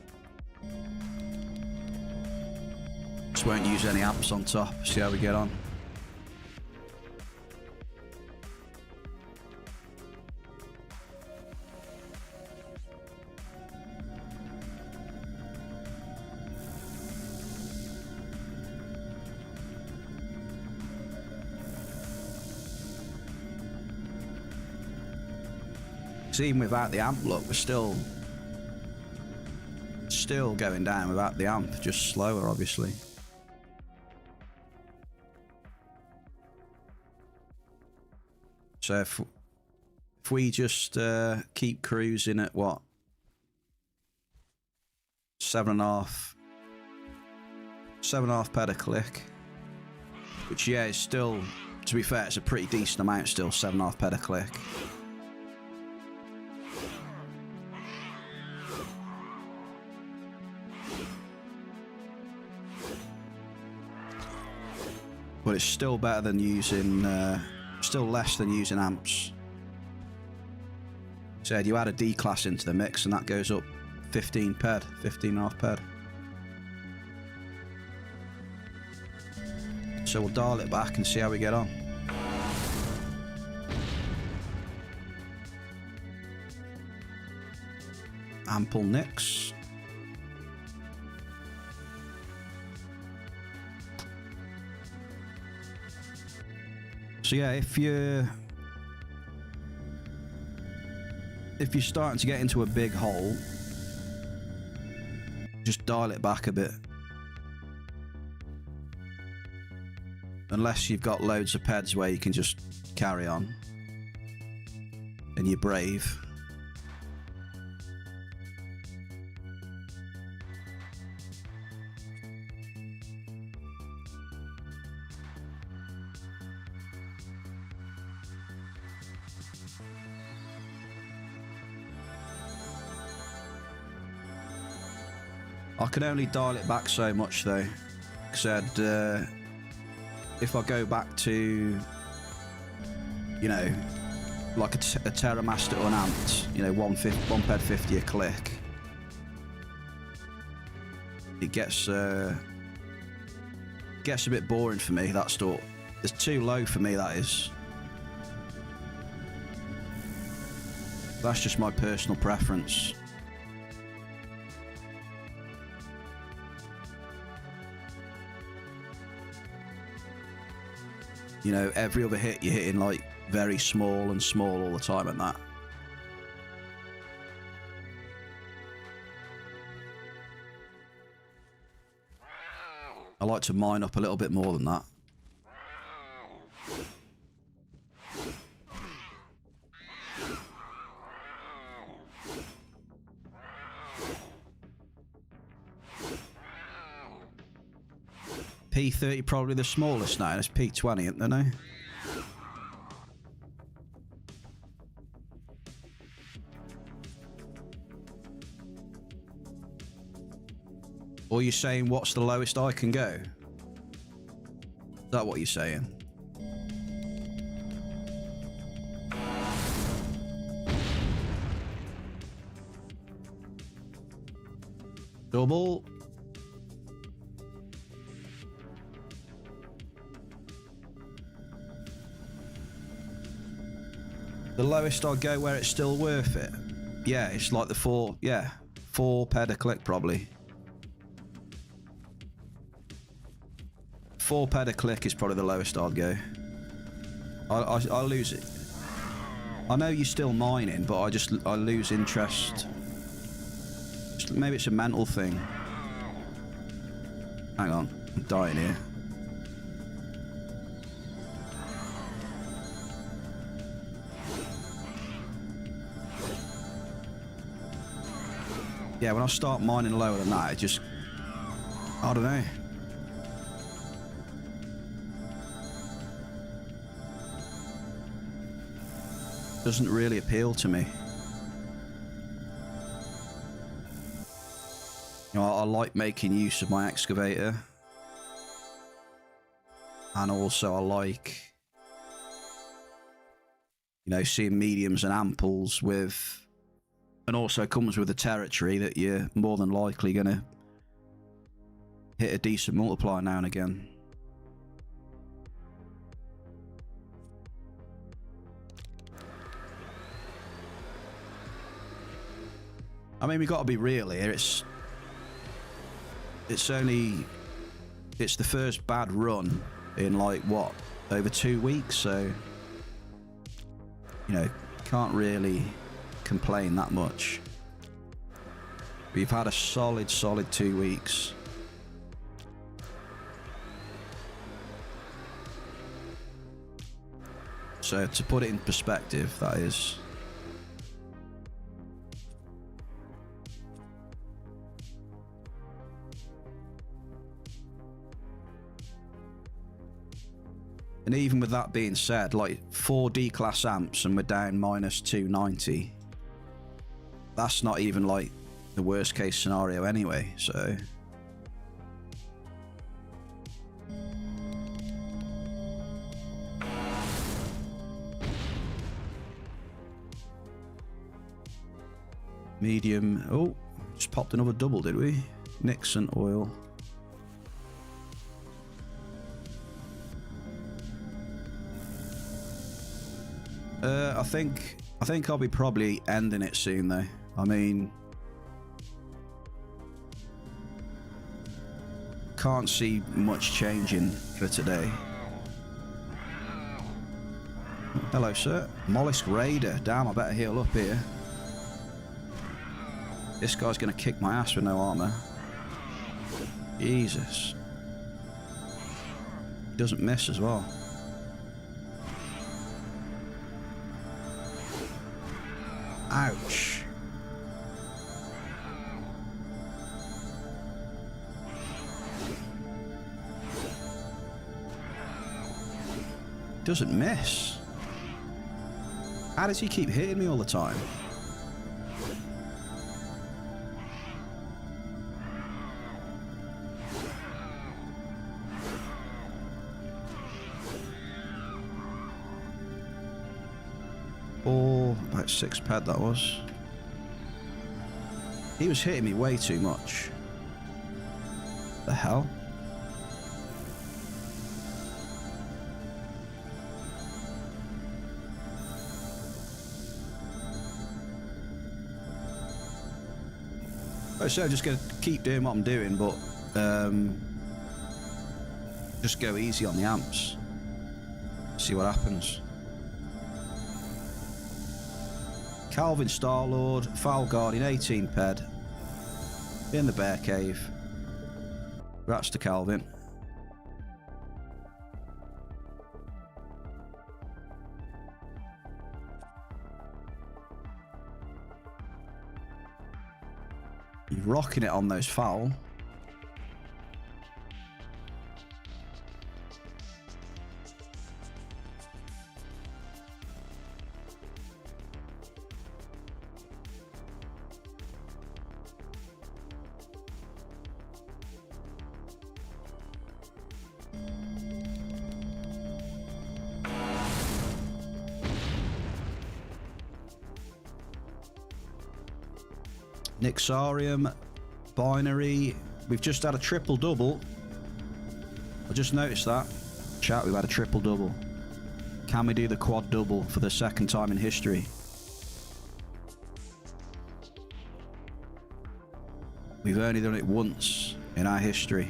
A: Just won't use any amps on top. See how we get on. Even without the amp, look, we're still going down without the amp, just slower, obviously. So if we just keep cruising at what, 7.5 ped a click, which yeah is still To be fair, it's a pretty decent amount still, 7.5 ped a click. But it's still better than using, still less than using amps. Said you add a D class into the mix and that goes up 15 ped, 15.5 ped. So we'll dial it back and see how we get on. Ample nicks. So yeah, if you're starting to get into a big hole, just dial it back a bit. Unless you've got loads of peds where you can just carry on and you're brave. I can only dial it back so much though, because if I go back to, you know, like a Terramaster unamped, you know, 1 ped 50 a click, it gets a bit boring for me. That's all. It's too low for me, that is. That's just my personal preference. You know, every other hit you're hitting like very small and small all the time and that. I like to mine up a little bit more than that. P30 probably the smallest now, and it's P20, isn't there now? Or you're saying what's the lowest I can go? Is that what you're saying? Double. The lowest I go where it's still worth it. Yeah, it's like the 4 ped a click probably. 4 ped a click is probably the lowest I'd go. I lose it. I know you're still mining, but I lose interest. Maybe it's a mental thing. Hang on, I'm dying here. Yeah, when I start mining lower than that, it just, I don't know. Doesn't really appeal to me. You know, I like making use of my excavator. And also I like, you know, seeing mediums and amples with, and also comes with a territory that you're more than likely going to hit a decent multiplier now and again. I mean, we got to be real here. It's the first bad run in like what, over 2 weeks, so you know, can't really complain that much. We've had a solid 2 weeks. So to put it in perspective, that is. And even with that being said, like 4 D-class amps and we're down minus 290. That's not even like the worst case scenario anyway, so... Medium. Oh, just popped another double, did we? Nixon oil. I think I'll be probably ending it soon though. I mean, can't see much changing for today. Hello, sir. Mollusk Raider. Damn, I better heal up here. This guy's gonna kick my ass with no armor. Jesus. He doesn't miss as well. Ouch. Doesn't miss. How does he keep hitting me all the time? Oh, about 6 pad that was. He was hitting me way too much. The hell? So I'm just going to keep doing what I'm doing, but just go easy on the amps. See what happens. Calvin Starlord, Foul Guardian, 18 ped. In the bear cave. Rats to Calvin. You're rocking it on those foul. Nixarium, binary. We've just had a triple double. I just noticed that. Chat, we've had a triple double. Can we do the quad double for the 2nd time in history? We've only done it once in our history.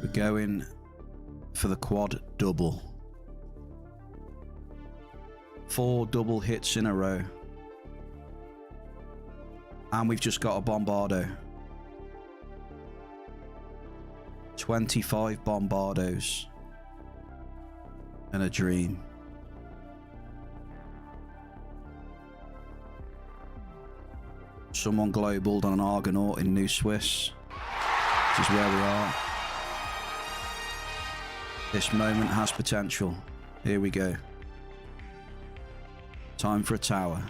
A: We're going for the quad double. 4 double hits in a row. And we've just got a Bombardo. 25 Bombardos. And a dream. Someone globaled on an Argonaut in New Swiss. This is where we are. This moment has potential. Here we go. Time for a tower.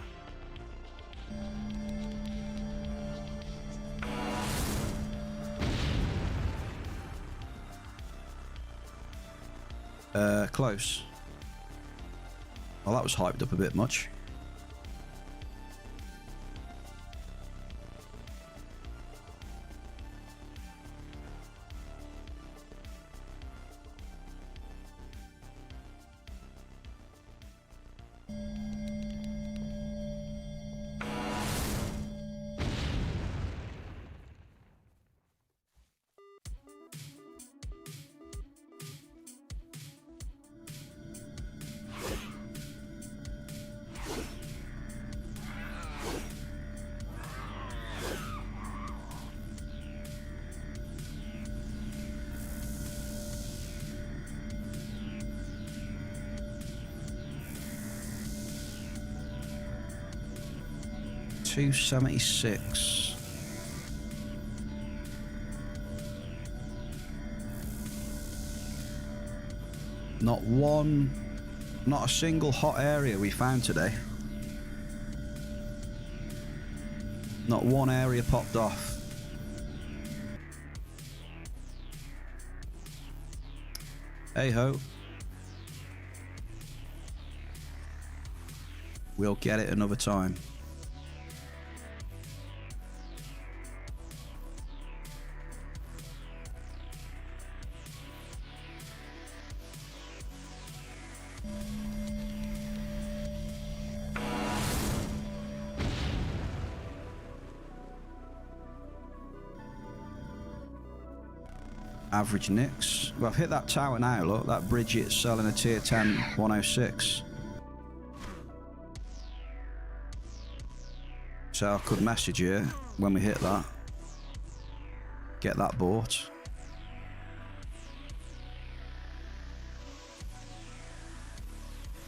A: Close. Well, that was hyped up a bit much. $276. Not a single hot area we found today. Not one area popped off. Hey ho. We'll get it another time. Average nicks. Well, I've hit that tower now, look. That Bridget's selling a tier 10 106. So I could message you when we hit that. Get that bought.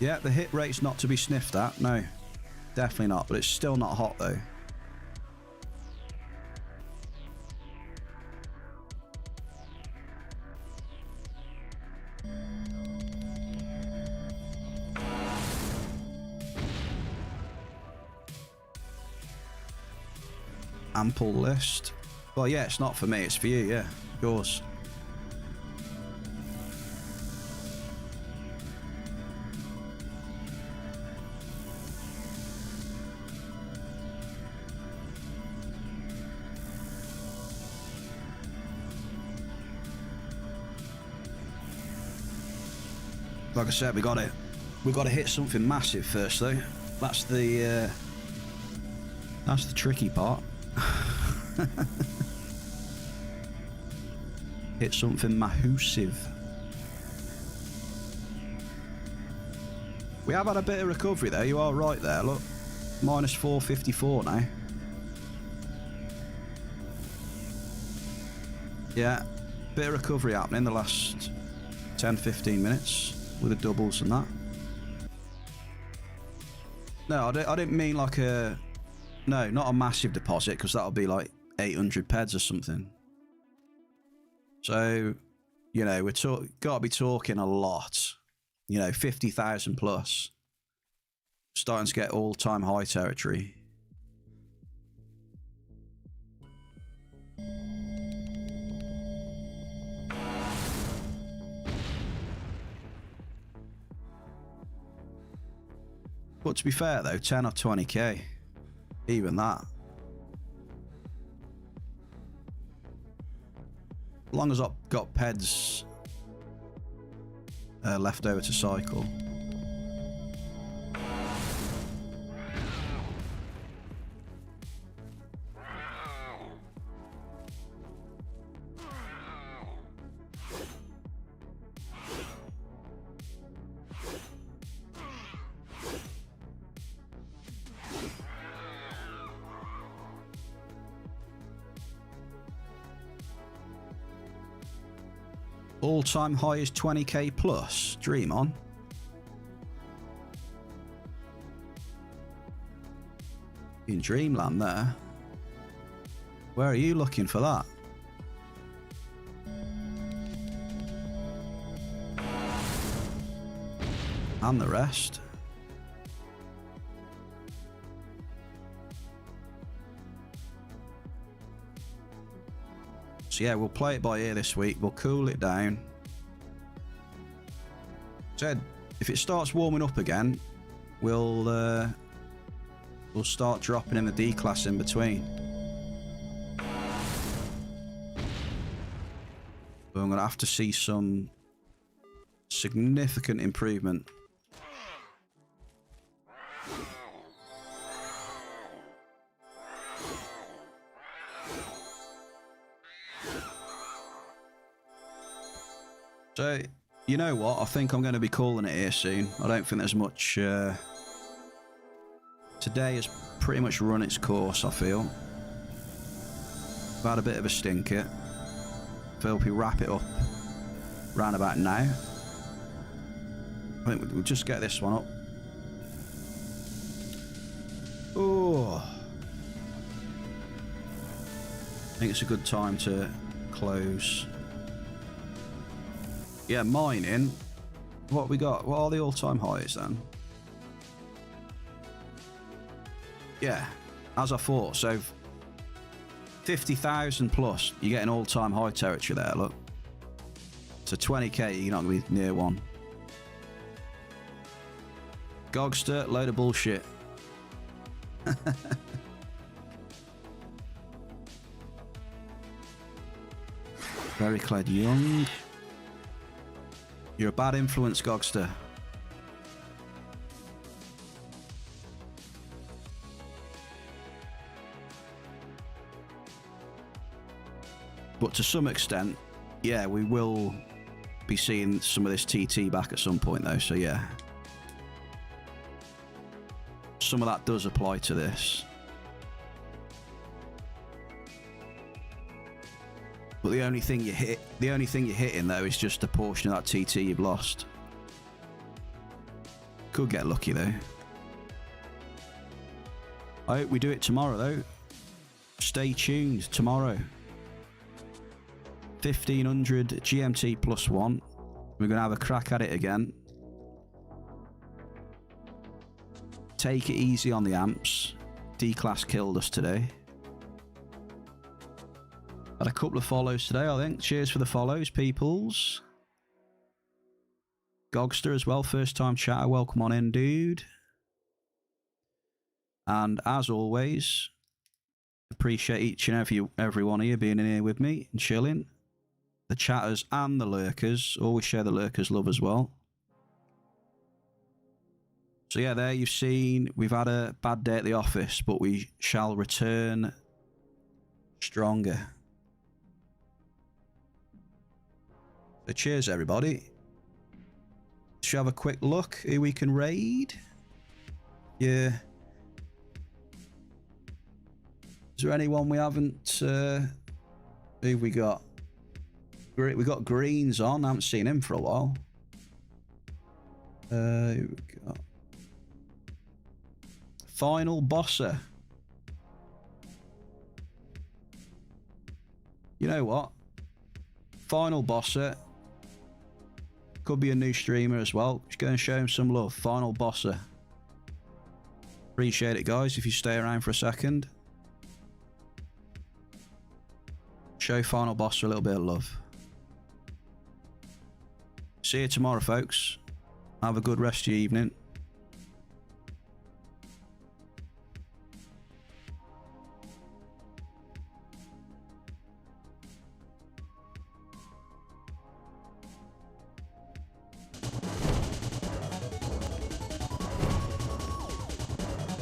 A: Yeah, the hit rate's not to be sniffed at. No, definitely not. But it's still not hot though. Ample list. Well, yeah, it's not for me, it's for you, yeah. Yours. Like I said, we got to hit something massive first though. That's the tricky part. Hit something massive. We have had a bit of recovery though, you are right there, look. Minus 454 now. Yeah, bit of recovery happening the last 10-15 minutes with the doubles and that. No, I didn't mean like a... No, not a massive deposit, because that'll be like 800 peds or something. So, you know, got to be talking a lot. You know, 50,000 plus. Starting to get all-time high territory. But to be fair though, 10 or 20k. Even that. As long as I've got peds left over to cycle. All-time high is 20k plus. Dream on. In dreamland there. Where are you looking for that? And the rest. So yeah, we'll play it by ear this week. We'll cool it down. Said, if it starts warming up again, we'll start dropping in the D class in between. But I'm gonna have to see some significant improvement. So, you know what? I think I'm going to be calling it here soon. I don't think there's much... Today has pretty much run its course, I feel. I've had a bit of a stinker. I feel we wrap it up round about now. I think we'll just get this one up. Oh. I think it's a good time to close. Yeah, mining. What we got? What are the all-time highs then? Yeah, as I thought. So 50,000 plus, you get an all-time high territory there, look. So 20k, you're not going to be near one. Gogster, load of bullshit. Very Clyde Young. You're a bad influence, Gogster. But to some extent, yeah, we will be seeing some of this TT back at some point though, so yeah. Some of that does apply to this. But the only thing you're hitting though is just a portion of that TT you've lost. Could get lucky though. I hope we do it tomorrow though. Stay tuned tomorrow. 1500 GMT +1. We're going to have a crack at it again. Take it easy on the amps. D-Class killed us today. Had a couple of follows today, I think. Cheers for the follows, peoples. Gogster as well, first time chatter. Welcome on in, dude. And as always, appreciate each and every one of you being in here with me and chilling. The chatters and the lurkers. Always share the lurkers' love as well. So yeah, there you've seen we've had a bad day at the office, but we shall return stronger. So cheers, everybody. Shall have a quick look who we can raid. Yeah. Is there anyone we haven't... who we got? We got Greens on. I haven't seen him for a while. Who we got? Final Bosser. You know what? Final Bosser. Could be a new streamer as well. Just go and show him some love. Final Bosser. Appreciate it, guys, if you stay around for a second. Show Final Bosser a little bit of love. See you tomorrow, folks. Have a good rest of your evening.